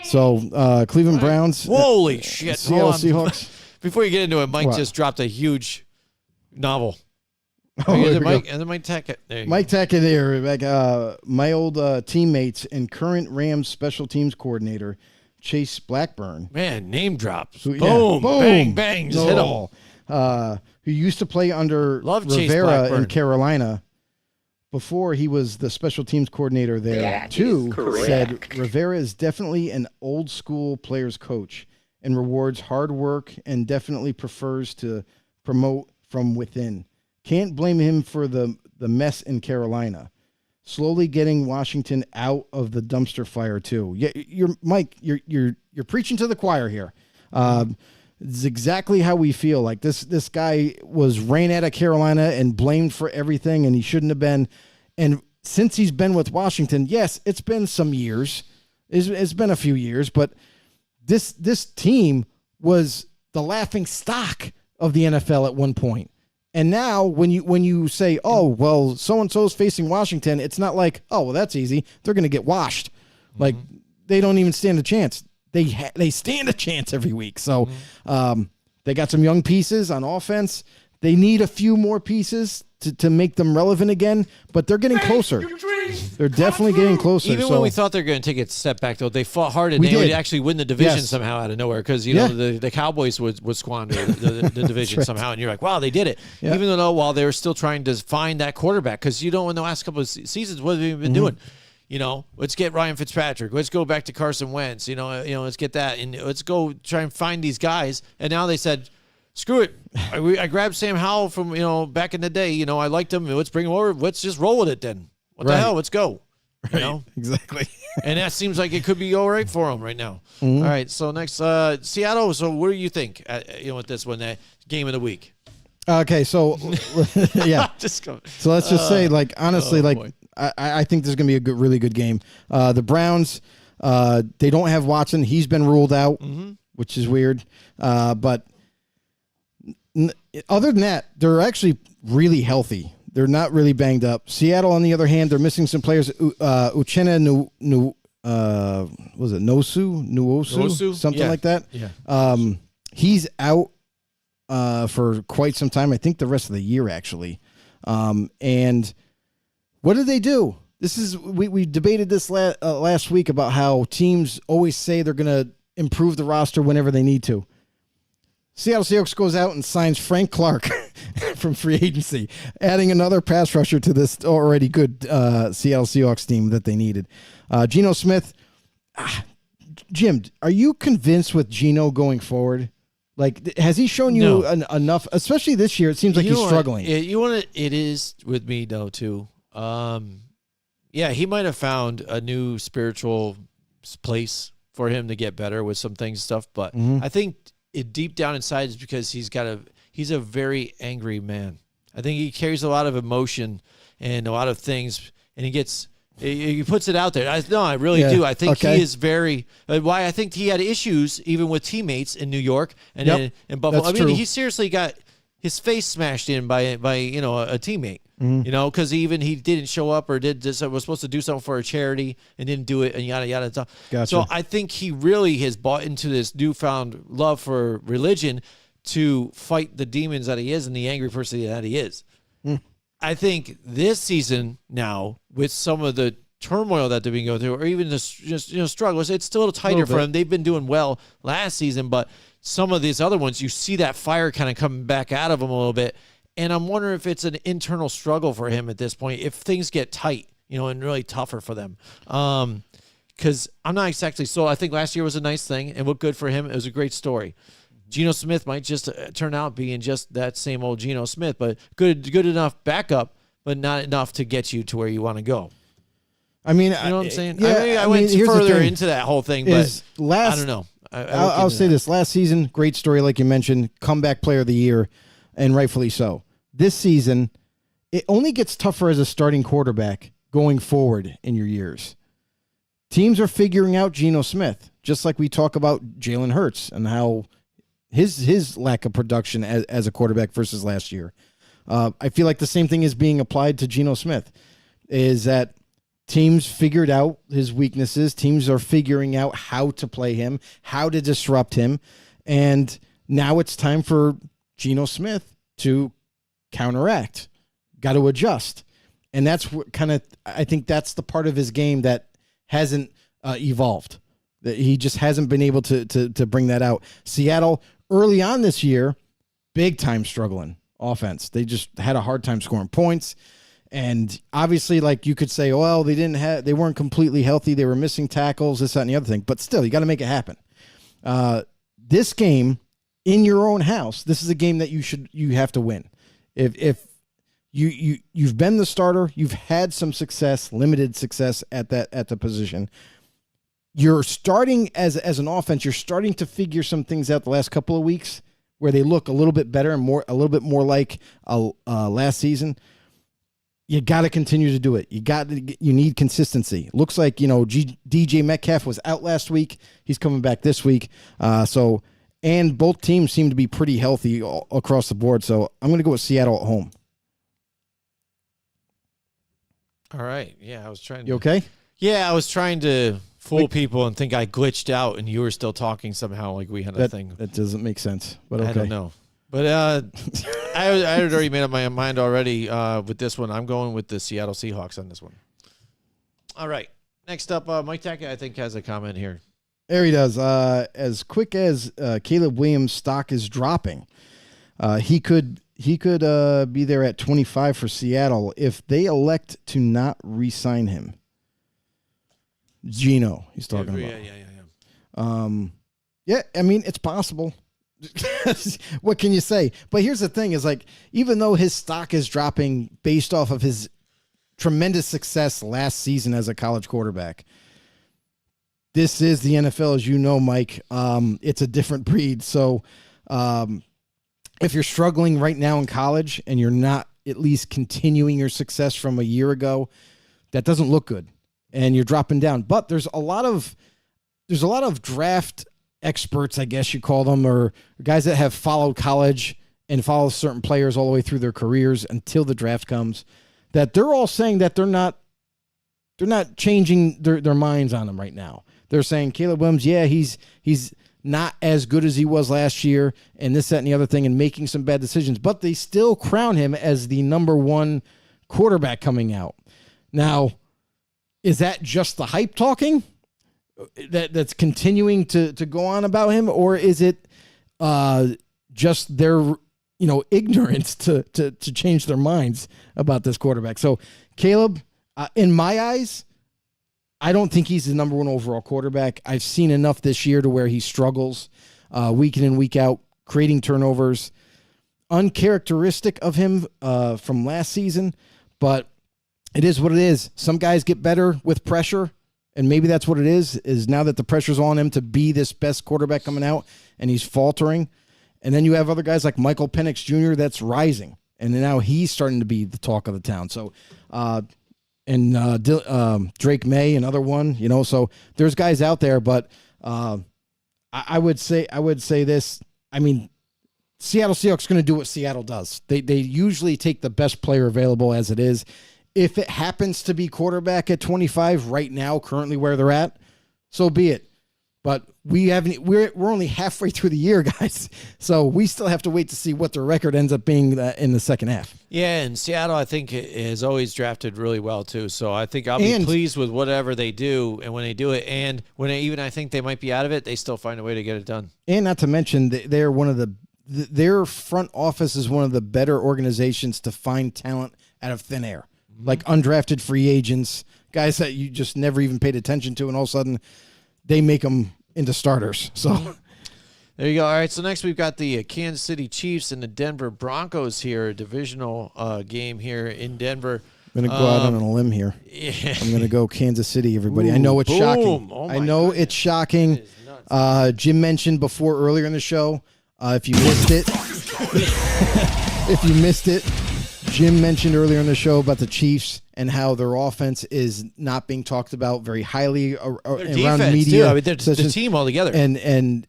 So, Cleveland Browns. Holy shit. Seattle Hold on. Seahawks. Before you get into it, Mike What? just dropped a huge novel. Oh, Is here it we Mike? go. And then Mike Tackett. There you Mike Tackett here, my old teammates and current Rams special teams coordinator, Chase Blackburn. go. Man, name drops. Who- Boom, yeah, bang, bang. Just hit him. Who used to play under Love Chase Rivera Blackburn. in Carolina before he was the special teams coordinator there, too, said Rivera is definitely an old school players coach and rewards hard work and definitely prefers to promote from within. Can't blame him for the mess in Carolina. Slowly getting Washington out of the dumpster fire too. Yeah, Mike. You're preaching to the choir here. It's exactly how we feel. Like this guy was ran out of Carolina and blamed for everything, and he shouldn't have been. And since he's been with Washington, yes, it's been some years. It's been a few years, but this team was the laughing stock of the NFL at one point. And now when you say, oh, well, so-and-so is facing Washington, it's not like, oh, well, that's easy. They're going to get washed. Like, they don't even stand a chance. They stand a chance every week. So they got some young pieces on offense. They need a few more pieces to make them relevant again, but they're getting closer. They're definitely getting closer. Even when we thought they were going to take a step back, though, they fought hard and they would actually win the division somehow out of nowhere because, you know, the Cowboys would squander the division somehow, and you're like, wow, they did it. Yeah. Even though while they were still trying to find that quarterback, because, you know, in the last couple of seasons, what have they been doing? You know, let's get Ryan Fitzpatrick. Let's go back to Carson Wentz. You know, let's get that, and let's go try and find these guys. And now they said, screw it. I grabbed Sam Howell from, you know, back in the day. You know, I liked him. Let's bring him over. Let's just roll with it then. What the hell? Let's go. You know? Exactly. And that seems like it could be all right for him right now. All right. So next, Seattle. So what do you think? You know, with this one, game of the week. Okay. So, yeah. So let's just say, like, honestly, I think this is going to be a really good game. The Browns, they don't have Watson. He's been ruled out, which is weird. But other than that, they're actually really healthy. They're not really banged up. Seattle, on the other hand, they're missing some players. Uchenna Nwosu, something like that. Yeah. He's out for quite some time. I think the rest of the year, actually. And what did they do? This is we debated this last week about how teams always say they're going to improve the roster whenever they need to. Seattle Seahawks goes out and signs Frank Clark from free agency, adding another pass rusher to this already good Seattle Seahawks team that they needed. Geno Smith. Jim, are you convinced with Geno going forward? Like, has he shown you enough, especially this year? It seems like he's struggling. It is with me, though, too. Yeah, he might have found a new spiritual place for him to get better with some things and stuff, but I think it deep down inside is because he's a very angry man. I think he carries a lot of emotion and a lot of things, and he puts it out there. I really do. I think he is very. Why I think he had issues even with teammates in New York and in Buffalo. That's true. True. He seriously got his face smashed in by a teammate. You know, because he didn't show up or was supposed to do something for a charity and didn't do it and yada yada. Gotcha. So I think he really has bought into this newfound love for religion to fight the demons that he is and the angry person that he is. I think this season now, with some of the turmoil that they've been going through, or even just struggles, it's still a little tighter for them. They've been doing well last season, but some of these other ones, you see that fire kind of coming back out of them a little bit. And I'm wondering if it's an internal struggle for him at this point, if things get tight, and really tougher for them. Because I'm not exactly sold. I think last year was a nice thing and looked good for him. It was a great story. Geno Smith might just turn out being just that same old Geno Smith, but good enough backup, but not enough to get you to where you want to go. I mean, you know what I'm saying? Yeah, I went further into that whole thing, but I don't know. I'll say this. Last season, great story, like you mentioned, comeback player of the year, and rightfully so. This season, it only gets tougher as a starting quarterback going forward in your years. Teams are figuring out Geno Smith, just like we talk about Jalen Hurts and how his lack of production as a quarterback versus last year. I feel like the same thing is being applied to Geno Smith, is that teams figured out his weaknesses. Teams are figuring out how to play him, how to disrupt him. And now it's time for Geno Smith to counteract, got to adjust. And that's what I think that's the part of his game that hasn't evolved. That he just hasn't been able to bring that out. Seattle, early on this year, big time struggling offense. They just had a hard time scoring points. And obviously, like, you could say, well, they weren't completely healthy. They were missing tackles, this, that, and the other thing. But still, you got to make it happen. This game in your own house, this is a game that you have to win. If you've been the starter, you've had some success, limited success at the position. You're starting as an offense. You're starting to figure some things out the last couple of weeks where they look a little bit better and a little bit more like last season. you got to continue to do it. You need consistency. Looks like, DJ Metcalf was out last week. He's coming back this week. And both teams seem to be pretty healthy across the board. So I'm going to go with Seattle at home. All right. Yeah, I was trying to. You okay? Yeah, I was trying to fool people and think I glitched out and you were still talking somehow like we had a thing. That doesn't make sense, but okay. I don't know. But I had already made up my mind already with this one. I'm going with the Seattle Seahawks on this one. All right. Next up, Mike Tackett, I think, has a comment here. There he does. As quick as Caleb Williams' stock is dropping, he could be there at 25 for Seattle if they elect to not re-sign him. Gino, he's talking about. Yeah, I mean, it's possible. What can you say? But here's the thing is, like, even though his stock is dropping based off of his tremendous success last season as a college quarterback, this is the NFL, as you know, Mike. It's a different breed. So if you're struggling right now in college and you're not at least continuing your success from a year ago, that doesn't look good. And you're dropping down. But there's a lot of draft experts, I guess you call them, or guys that have followed college and follow certain players all the way through their careers until the draft comes, that they're all saying that they're not changing their minds on him right now. They're saying Caleb Williams, yeah, he's not as good as he was last year, and this, that, and the other thing, and making some bad decisions, but they still crown him as the number one quarterback coming out. Now, is that just the hype talking that's continuing to go on about him, or is it just their ignorance to change their minds about this quarterback? So Caleb, in my eyes, I don't think he's the number one overall quarterback. I've seen enough this year to where he struggles week in and week out, creating turnovers, uncharacteristic of him from last season, but it is what it is. Some guys get better with pressure, and maybe that's what it is now that the pressure's on him to be this best quarterback coming out, and he's faltering. And then you have other guys like Michael Penix Jr. that's rising, and now he's starting to be the talk of the town. So, Drake May, another one, so there's guys out there, but I would say this. I mean, Seattle Seahawks going to do what Seattle does. They usually take the best player available as it is. If it happens to be quarterback at 25 right now, currently where they're at, so be it. But we're only halfway through the year, guys. So we still have to wait to see what their record ends up being in the second half. Yeah, and Seattle, I think, has always drafted really well, too. So I think I'll be pleased with whatever they do and when they do it. And when I think they might be out of it, they still find a way to get it done. And not to mention, they're one of their front office is one of the better organizations to find talent out of thin air. Like undrafted free agents, guys that you just never even paid attention to, and all of a sudden they make them into starters. So there you go. All right, so next we've got the Kansas City Chiefs and the Denver Broncos here, a divisional game here in Denver. I'm going to go out on a limb here. Yeah. I'm going to go Kansas City, everybody. I know it's shocking. Oh I know it's shocking. Jim mentioned earlier in the show, if you missed it, Jim mentioned earlier in the show about the Chiefs and how their offense is not being talked about very highly around media. Too. I mean, they're the team altogether, and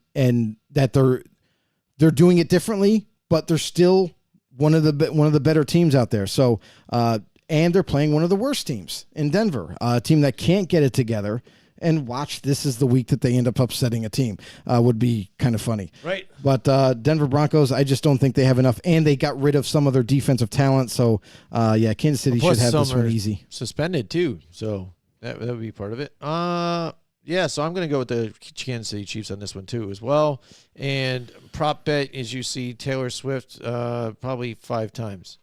that they're doing it differently, but they're still one of the better teams out there. So, and they're playing one of the worst teams in Denver, a team that can't get it together. And watch, this is the week that they end up upsetting a team. Would be kind of funny. Right. But Denver Broncos, I just don't think they have enough. And they got rid of some of their defensive talent. So, Kansas City should have this one easy. Suspended, too. So that would be part of it. So I'm going to go with the Kansas City Chiefs on this one, too, as well. And prop bet, as you see, Taylor Swift probably 5 times.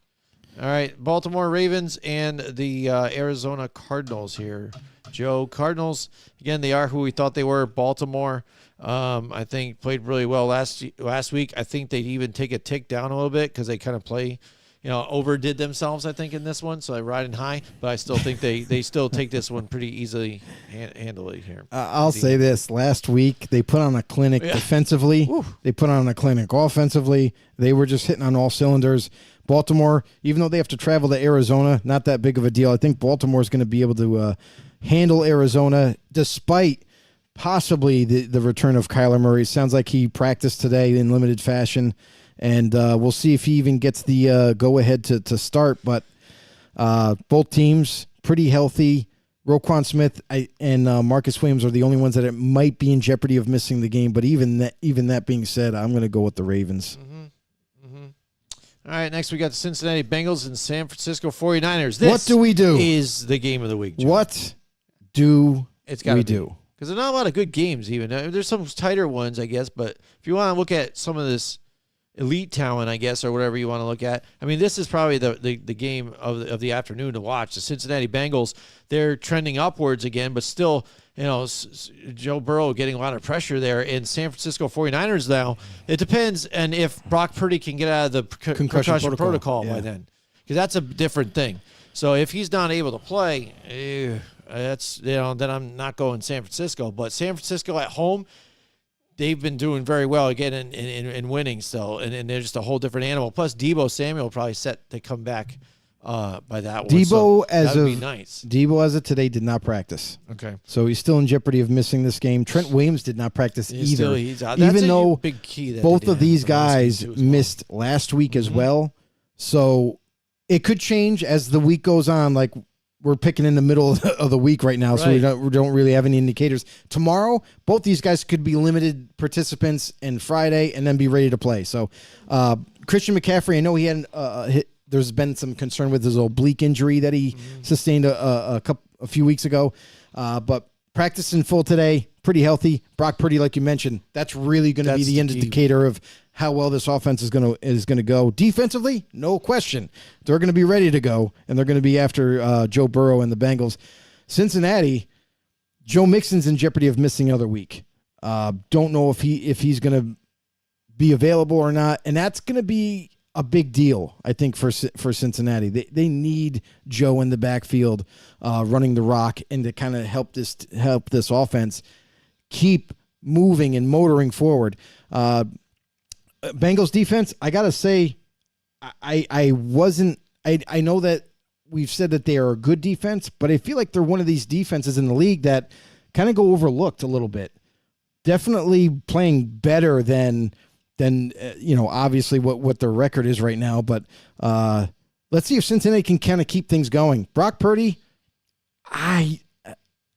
All right, Baltimore Ravens and the Arizona Cardinals here. Joe, Cardinals, again, they are who we thought they were. Baltimore, I think, played really well last week. I think they'd even take a tick down a little bit because they kind of overdid themselves, I think, in this one. So I riding high, but I still think they still take this one pretty easily, handily here. I'll say this. Last week, they put on a clinic defensively. They put on a clinic offensively. They were just hitting on all cylinders. Baltimore, even though they have to travel to Arizona, not that big of a deal. I think Baltimore is going to be able to handle Arizona despite possibly the return of Kyler Murray. Sounds like he practiced today in limited fashion, and we'll see if he even gets the go-ahead to start. But both teams pretty healthy. Roquan Smith and Marcus Williams are the only ones that it might be in jeopardy of missing the game. But even that being said, I'm going to go with the Ravens. All right, next we got the Cincinnati Bengals and San Francisco 49ers. This What do we do? Is the game of the week, Joe. What do It's gotta we be. do? Because there's not a lot of good games even. There's some tighter ones, I guess, but if you want to look at some of this elite talent, I guess, or whatever you want to look at, I mean, this is probably the game of the afternoon to watch. The Cincinnati Bengals, they're trending upwards again, but still, Joe Burrow getting a lot of pressure there. In San Francisco 49ers now, it depends, and if Brock Purdy can get out of the concussion protocol by then, because that's a different thing. So if he's not able to play, then I'm not going San Francisco. But San Francisco at home, they've been doing very well again in winning still, and they're just a whole different animal. Plus, Deebo Samuel probably set to come back by that one. Deebo, nice. Deebo as of today did not practice. Okay, so he's still in jeopardy of missing this game. Trent Williams did not practice either. He's out. Even though big key that both of these guys missed last week as well. So it could change as the week goes on. Like, we're picking in the middle of the week right now, so we don't really have any indicators. Tomorrow, both these guys could be limited participants, and Friday, and then be ready to play. So Christian McCaffrey, I know he had there's been some concern with his oblique injury that he sustained a few weeks ago, but practiced in full today, pretty healthy. Brock Purdy, like you mentioned, that's really going to be the indicator of how well this offense is going to go. Defensively, no question. They're going to be ready to go, and they're going to be after Joe Burrow and the Bengals. Cincinnati, Joe Mixon's in jeopardy of missing another week. Don't know if he's going to be available or not, and that's going to be a big deal, I think, for Cincinnati. They need Joe in the backfield running the rock, and to kind of help this offense keep moving and motoring forward. Bengals defense, I gotta say, I know that we've said that they are a good defense, but I feel like they're one of these defenses in the league that kind of go overlooked a little bit. Definitely playing better than obviously what their record is right now. But let's see if Cincinnati can kind of keep things going. Brock Purdy, I'm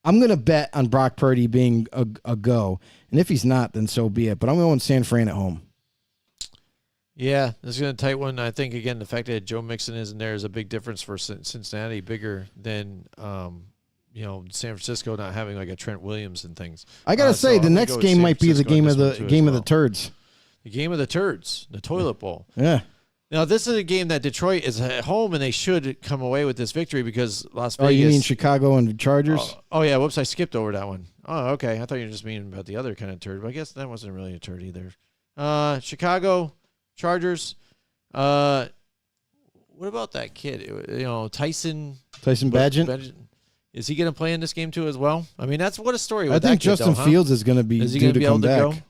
gonna bet on Brock Purdy being a go, and if he's not, then so be it. But I'm going San Fran at home. Yeah, this is going to tight one. I think, again, the fact that Joe Mixon isn't there is a big difference for Cincinnati, bigger than, San Francisco not having like a Trent Williams and things. I got to say, the next game might be the game of the turds. The game of the turds, the toilet bowl. Yeah. Now, this is a game that Detroit is at home, and they should come away with this victory because Las Vegas. Oh, you mean Chicago and Chargers? Oh, yeah. Whoops, I skipped over that one. Oh, okay. I thought you were just meaning about the other kind of turd, but I guess that wasn't really a turd either. Chicago, Chargers. What about that kid? Tyson Badgett? Is he going to play in this game too as well? I mean, that's what a story. I think Justin Fields is going to be due to come back.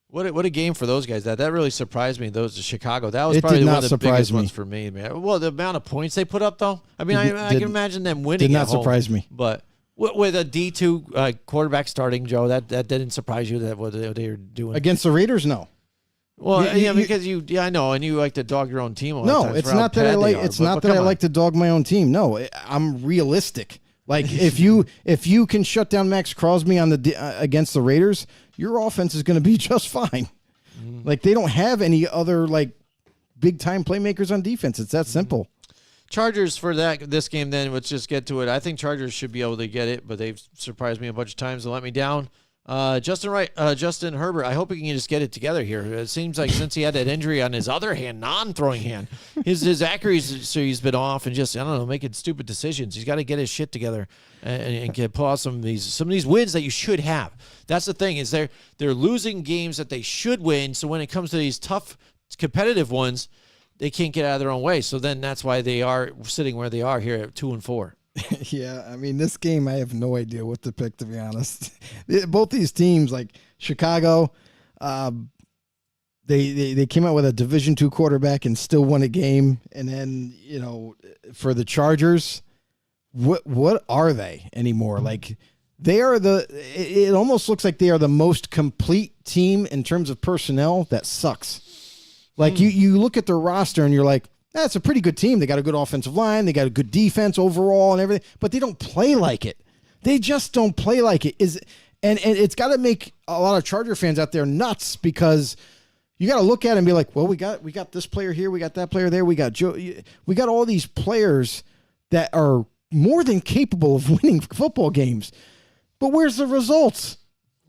What a game for those guys. That really surprised me. Those Chicago. That was probably one of the biggest ones for me, man. Well, the amount of points they put up, though. I mean, I can imagine them winning. Did not surprise me. But with a D2 quarterback starting, Joe, that didn't surprise you that what they were doing against the Raiders? No. Well, because I know, and you like to dog your own team. No, it's not that I like. It's not that I like to dog my own team. No, I'm realistic. Like if you can shut down Max Crosby on against the Raiders, your offense is going to be just fine. Like they don't have any other like big time playmakers on defense. It's that simple. Chargers for this game. Then let's just get to it. I think Chargers should be able to get it, but they've surprised me a bunch of times and let me down. Justin Herbert, I hope he can just get it together here. It seems like since he had that injury on his other hand, non-throwing hand, his accuracy's been off and just, I don't know, making stupid decisions. He's got to get his shit together and pull out some of these wins that you should have. That's the thing, is they're losing games that they should win, so when it comes to these tough competitive ones, they can't get out of their own way. So then that's why they are sitting where they are here at 2-4. Yeah, I mean, this game, I have no idea what to pick, to be honest. Both these teams, like Chicago, They came out with a Division II quarterback and still won a game. And then, for the Chargers, what are they anymore? Like, they are it almost looks like they are the most complete team in terms of personnel that sucks. Like, you look at their roster and you're like, that's a pretty good team. They got a good offensive line. They got a good defense overall and everything, but they don't play like it. They just don't play like it. And it's got to make a lot of Charger fans out there nuts, because you got to look at it and be like, well, we got this player here, we got that player there, we got Joe, we got all these players that are more than capable of winning football games, but where's the results?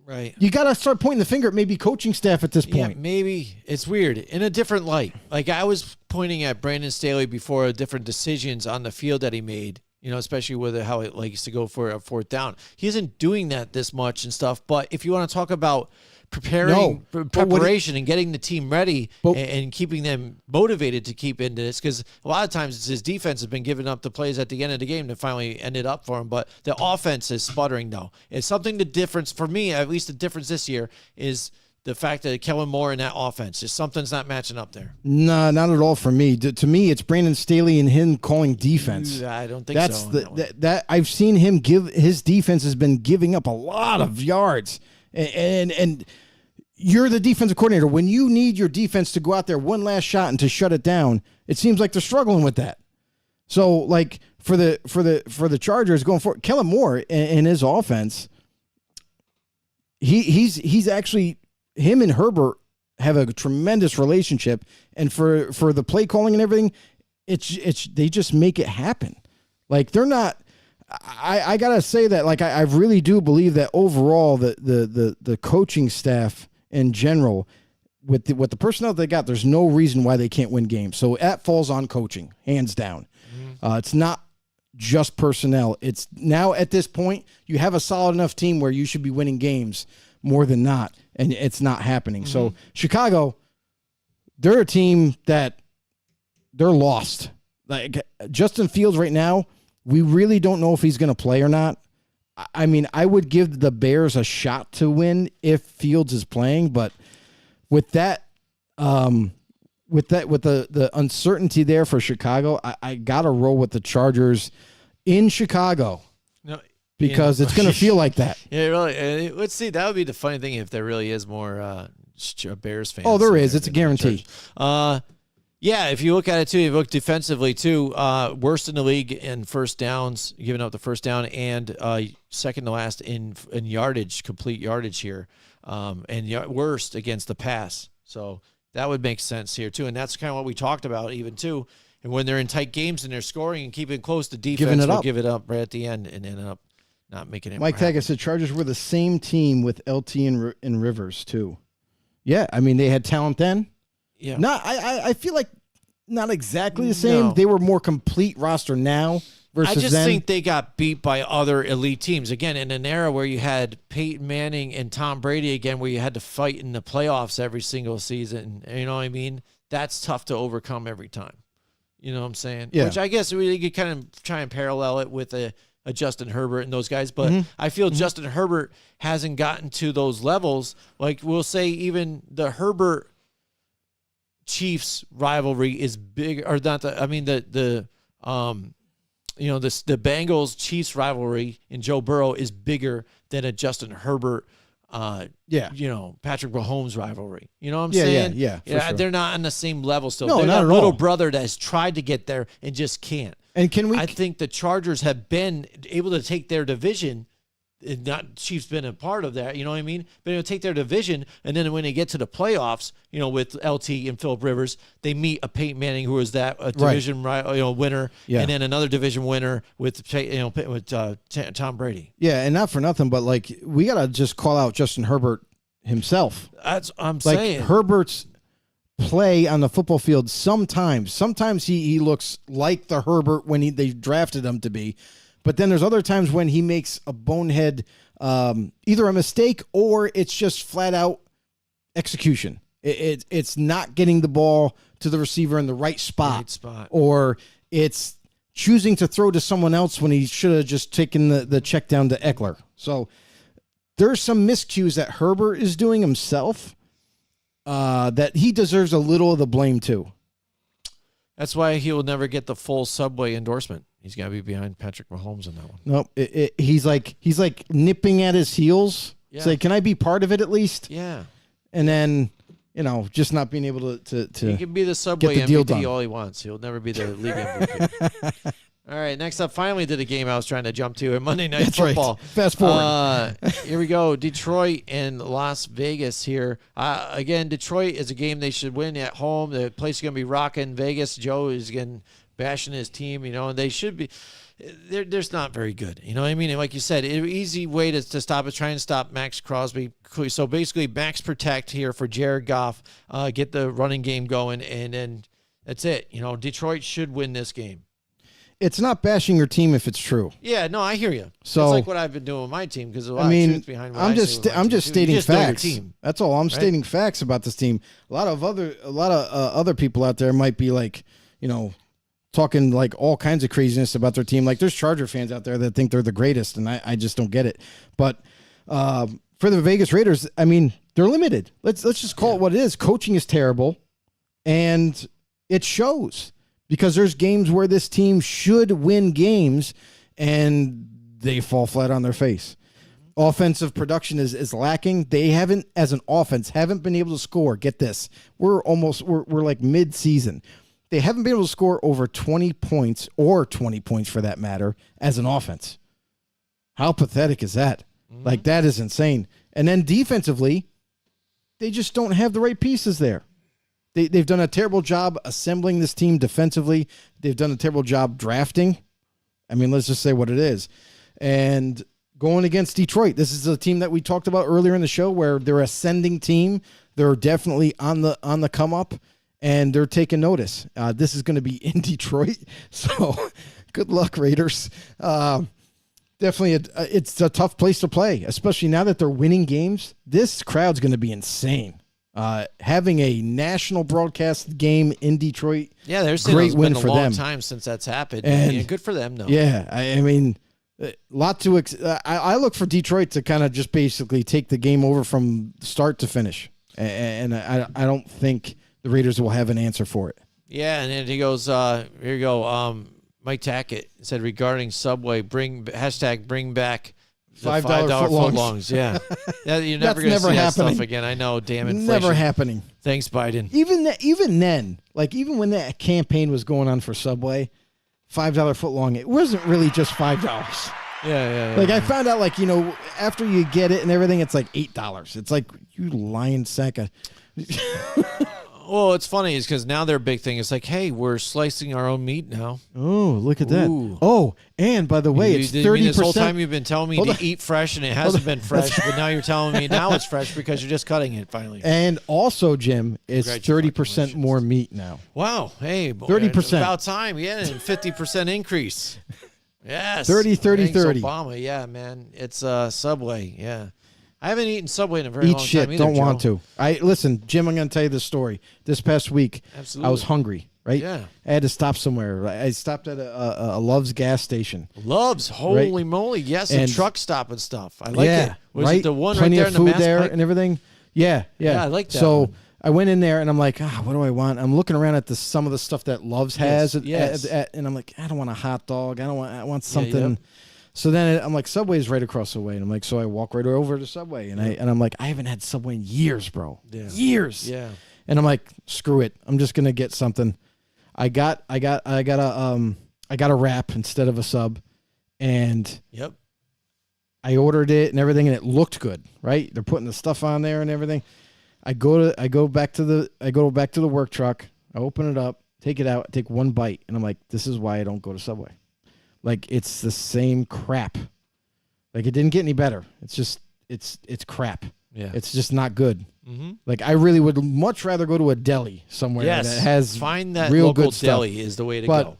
Right. You got to start pointing the finger at maybe coaching staff at this point. Yeah, maybe it's weird in a different light. Like, I was pointing at Brandon Staley before, different decisions on the field that he made. Especially with how it likes to go for a fourth down. He isn't doing that this much and stuff. But if you want to talk about preparation and getting the team ready and keeping them motivated to keep into this, because a lot of times his defense has been giving up the plays at the end of the game that finally ended up for him. But the offense is sputtering, though. It's something the difference for me, at least the difference this year, is the fact that Kellen Moore in that offense, just something's not matching up there. No, not at all for me. To me, it's Brandon Staley and him calling defense. I don't think that's so. That I've seen him his defense has been giving up a lot of yards, and you're the defensive coordinator. When you need your defense to go out there one last shot and to shut it down, it seems like they're struggling with that. So, like, for the Chargers going forward, Kellen Moore in his offense, he's actually. Him and Herbert have a tremendous relationship, and for the play calling and everything, they just make it happen. Like, they're not. I gotta say that, like, I really do believe that overall the coaching staff in general, with the personnel they got, there's no reason why they can't win games. So that falls on coaching, hands down. It's not just personnel. It's now at this point you have a solid enough team where you should be winning games more than not. And it's not happening. So Chicago, they're a team that they're lost. Like, Justin Fields right now, we really don't know if he's going to play or not. I mean, I would give the Bears a shot to win if Fields is playing, but with the uncertainty there for Chicago, I got to roll with the Chargers in Chicago. No. Because it's going to feel like that. Yeah, really. Let's see. That would be the funny thing if there really is more Bears fans. Oh, there is. It's a guarantee. Yeah, if you look at it, too, you look defensively, too, worst in the league in first downs, giving up the first down, and second to last in yardage, complete yardage here, and worst against the pass. So that would make sense here, too. And that's kind of what we talked about, even, too. And when they're in tight games and they're scoring and keeping it close, the defense will give it up right at the end and end up not making it. Mike Taggart said Chargers were the same team with LT and Rivers too. Yeah, I mean they had talent then. Yeah, I feel like not exactly the same. No. They were more complete roster now versus then. I just think they got beat by other elite teams again in an era where you had Peyton Manning and Tom Brady again, where you had to fight in the playoffs every single season. You know what I mean? That's tough to overcome every time. You know what I'm saying? Yeah. Which I guess we could kind of try and parallel it with a Justin Herbert and those guys, but I feel Justin Herbert hasn't gotten to those levels. Like, we'll say even the Herbert Chiefs rivalry is big, or not the Bengals Chiefs rivalry in Joe Burrow is bigger than a Justin Herbert Patrick Mahomes rivalry. You know what I'm saying? Yeah. Sure. They're not on the same level still. No, they're not that at little all. brother that has tried to get there and just can't. And I think the Chargers have been able to take their division. Not Chiefs been a part of that, you know what I mean? But they'll take their division, and then when they get to the playoffs, with LT and Phillip Rivers, they meet a Peyton Manning who is a division winner, and then another division winner with Tom Brady. Yeah, and not for nothing, but like we gotta just call out Justin Herbert himself. That's what I'm like saying. Herbert's play on the football field sometimes he looks like the Herbert when they drafted him to be. But then there's other times when he makes a bonehead, either a mistake or it's just flat out execution. It's not getting the ball to the receiver in the right spot. Or it's choosing to throw to someone else when he should have just taken the check down to Eckler. So there's some miscues that Herbert is doing himself. that he deserves a little of the blame too. That's why he will never get the full Subway endorsement. He's got to be behind Patrick Mahomes on that one. Nope. He's like nipping at his heels. Yeah. Say, can I be part of it at least? Yeah. And then, just not being able to He can be the Subway get the deal MVP done. all he wants. He'll never be the league MVP. All right, next up, finally did a game I was trying to jump to in Monday Night That's Football. right. Fast forward. Here we go. Detroit and Las Vegas here. Again, Detroit is a game they should win at home. The place is going to be rocking. Vegas, Joe is again bashing his team, and they should be. They're just not very good. You know what I mean? And like you said, an easy way to stop is trying to stop Max Crosby. So basically, max protect here for Jared Goff, get the running game going, and then that's it. Detroit should win this game. It's not bashing your team if it's true. Yeah, no, I hear you. So it's like what I've been doing with my team because a lot of truth behind what I'm I say just with my I'm team, just too. stating You just know your facts. team. That's all. I'm stating facts about this team. A lot of other people out there might be like, talking like all kinds of craziness about their team. Like there's Charger fans out there that think they're the greatest, and I just don't get it. But for the Vegas Raiders, I mean, they're limited. Let's just call it what it is. Coaching is terrible, and it shows. Because there's games where this team should win games, and they fall flat on their face. Offensive production is lacking. They haven't, as an offense, been able to score. Get this. We're like mid-season. They haven't been able to score over 20 points, or 20 points for that matter, as an offense. How pathetic is that? Like, that is insane. And then defensively, they just don't have the right pieces there. They've done a terrible job assembling this team defensively. They've done a terrible job drafting. I mean, let's just say what it is. And going against Detroit, this is a team that we talked about earlier in the show where they're ascending team. They're definitely on the come up, and they're taking notice. This is going to be in Detroit, so good luck, Raiders. Definitely, it's a tough place to play, especially now that they're winning games. This crowd's going to be insane. Having a national broadcast game in Detroit, yeah, there's great win for them. It's been a long time since that's happened. And good for them, though. Yeah, I mean, a lot to. I look for Detroit to kind of just basically take the game over from start to finish, and I don't think the Raiders will have an answer for it. Yeah, and then he goes, here you go. Mike Tackett said regarding Subway, bring back. $5 footlongs. Yeah. You're never going to see that stuff again. I know, damn inflation. Never happening. Thanks, Biden. Even then, like even when that campaign was going on for Subway, $5 footlong, it wasn't really just $5. Yeah. Like I found out, like, after you get it and everything, it's like $8. It's like, you lying sack of... Well, it's funny is because now their big thing is like, hey, we're slicing our own meat now. Oh, look at that. Ooh. Oh, and by the way, it's 30%. This whole time you've been telling me to eat fresh, and it hasn't been fresh, but now you're telling me now it's fresh because you're just cutting it finally. And also, Jim, it's 30% more meat now. Wow. Hey, 30%. About time. Yeah, and 50% increase. Yes. 30. Obama. Yeah, man. It's Subway. Yeah. I haven't eaten Subway in a very long time. Eat shit. Either, don't Joe. want to. Listen, Jim, I'm going to tell you this story. This past week, Absolutely. I was hungry, right? Yeah. I had to stop somewhere. I stopped at a Love's gas station. Love's, holy moly. Yes, and truck stop and stuff. I like it. Was it the one Plenty right there of in the food there Mass and everything? Yeah. Yeah, I like that So one. I went in there and I'm like, what do I want? I'm looking around at some of the stuff that Love's has, Yes. and I'm like, I don't want a hot dog. I want something. yep. So then I'm like, Subway's right across the way, and I'm like, so I walk right over to Subway, and I'm like, I haven't had Subway in years, bro. Yeah. Years. Yeah. And I'm like, screw it. I'm just gonna get something. I got a wrap instead of a sub, and Yep. I ordered it and everything, and it looked good, right? They're putting the stuff on there and everything. I go back to the work truck. I open it up, take it out, take one bite, and I'm like, this is why I don't go to Subway. Like, it's the same crap. Like, it didn't get any better. It's just it's crap. Yeah. It's just not good. Mm-hmm. Like, I really would much rather go to a deli somewhere that has find that real local good stuff. deli is the way to But go.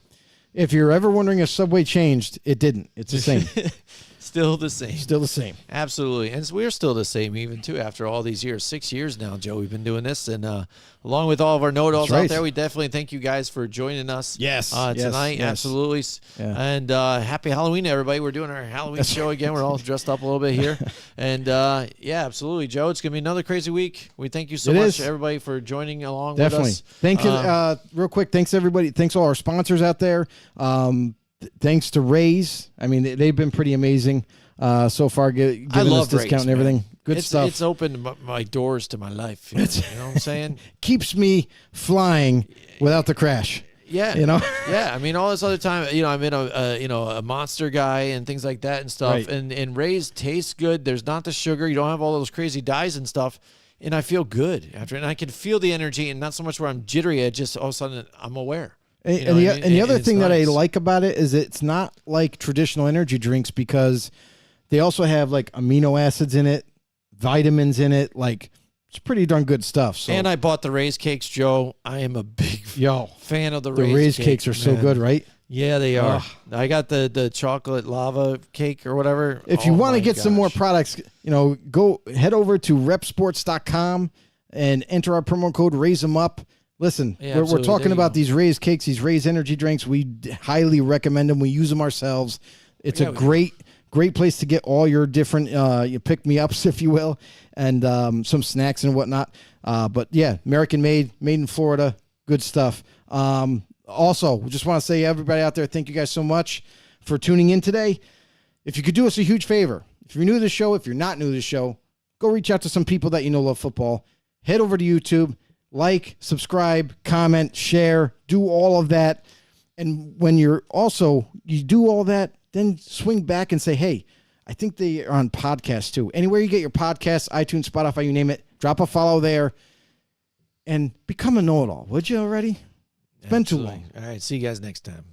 if you're ever wondering if Subway changed, it didn't. It's the same. Still the same. Still the same. Absolutely. And we're still the same even, too, after all these years. 6 years now, Joe, we've been doing this. And along with all of our know-it-alls out there, we definitely thank you guys for joining us tonight. Yes. Absolutely. Yeah. And happy Halloween, everybody. We're doing our Halloween show again. We're all dressed up a little bit here. And, yeah, absolutely, Joe. It's going to be another crazy week. We thank you so much, everybody, for joining along with us. Thank you. Real quick, thanks, everybody. Thanks all our sponsors out there. Thanks to Raise. I mean, they've been pretty amazing so far, giving us discount and everything. Good stuff. It's opened my doors to my life. You know what I'm saying? Keeps me flying without the crash. Yeah. Yeah. I mean, all this other time, I'm in a Monster guy and things like that and stuff. Right. And Rays tastes good. There's not the sugar. You don't have all those crazy dyes and stuff. And I feel good after, and I can feel the energy, and not so much where I'm jittery. I just all of a sudden I'm aware. And the other thing that I like about it is it's not like traditional energy drinks, because they also have like amino acids in it, vitamins in it. Like, it's pretty darn good stuff. So. And I bought the Rays cakes, Joe. I am a big fan of the Rays cakes are so good, right? Yeah, they are. I got the chocolate lava cake or whatever. If you want to get some more products, go head over to repsports.com and enter our promo code RaiseEmUp. Listen, we're talking about these Rays cakes, these Rays energy drinks. We highly recommend them. We use them ourselves. It's a great place to get all your different you pick-me-ups, if you will, and some snacks and whatnot. But yeah, American made in Florida, good stuff. Also, we just want to say, everybody out there, thank you guys so much for tuning in today. If you could do us a huge favor, if you're new to the show, if you're not new to the show, go reach out to some people that you know love football. Head over to YouTube. Like, subscribe, comment, share, do all of that. And when you do all that, then swing back and say, hey, I think they are on podcasts too. Anywhere you get your podcasts, iTunes, Spotify, you name it, drop a follow there and become a know-it-all. Would you already? It's been too long. All right. See you guys next time.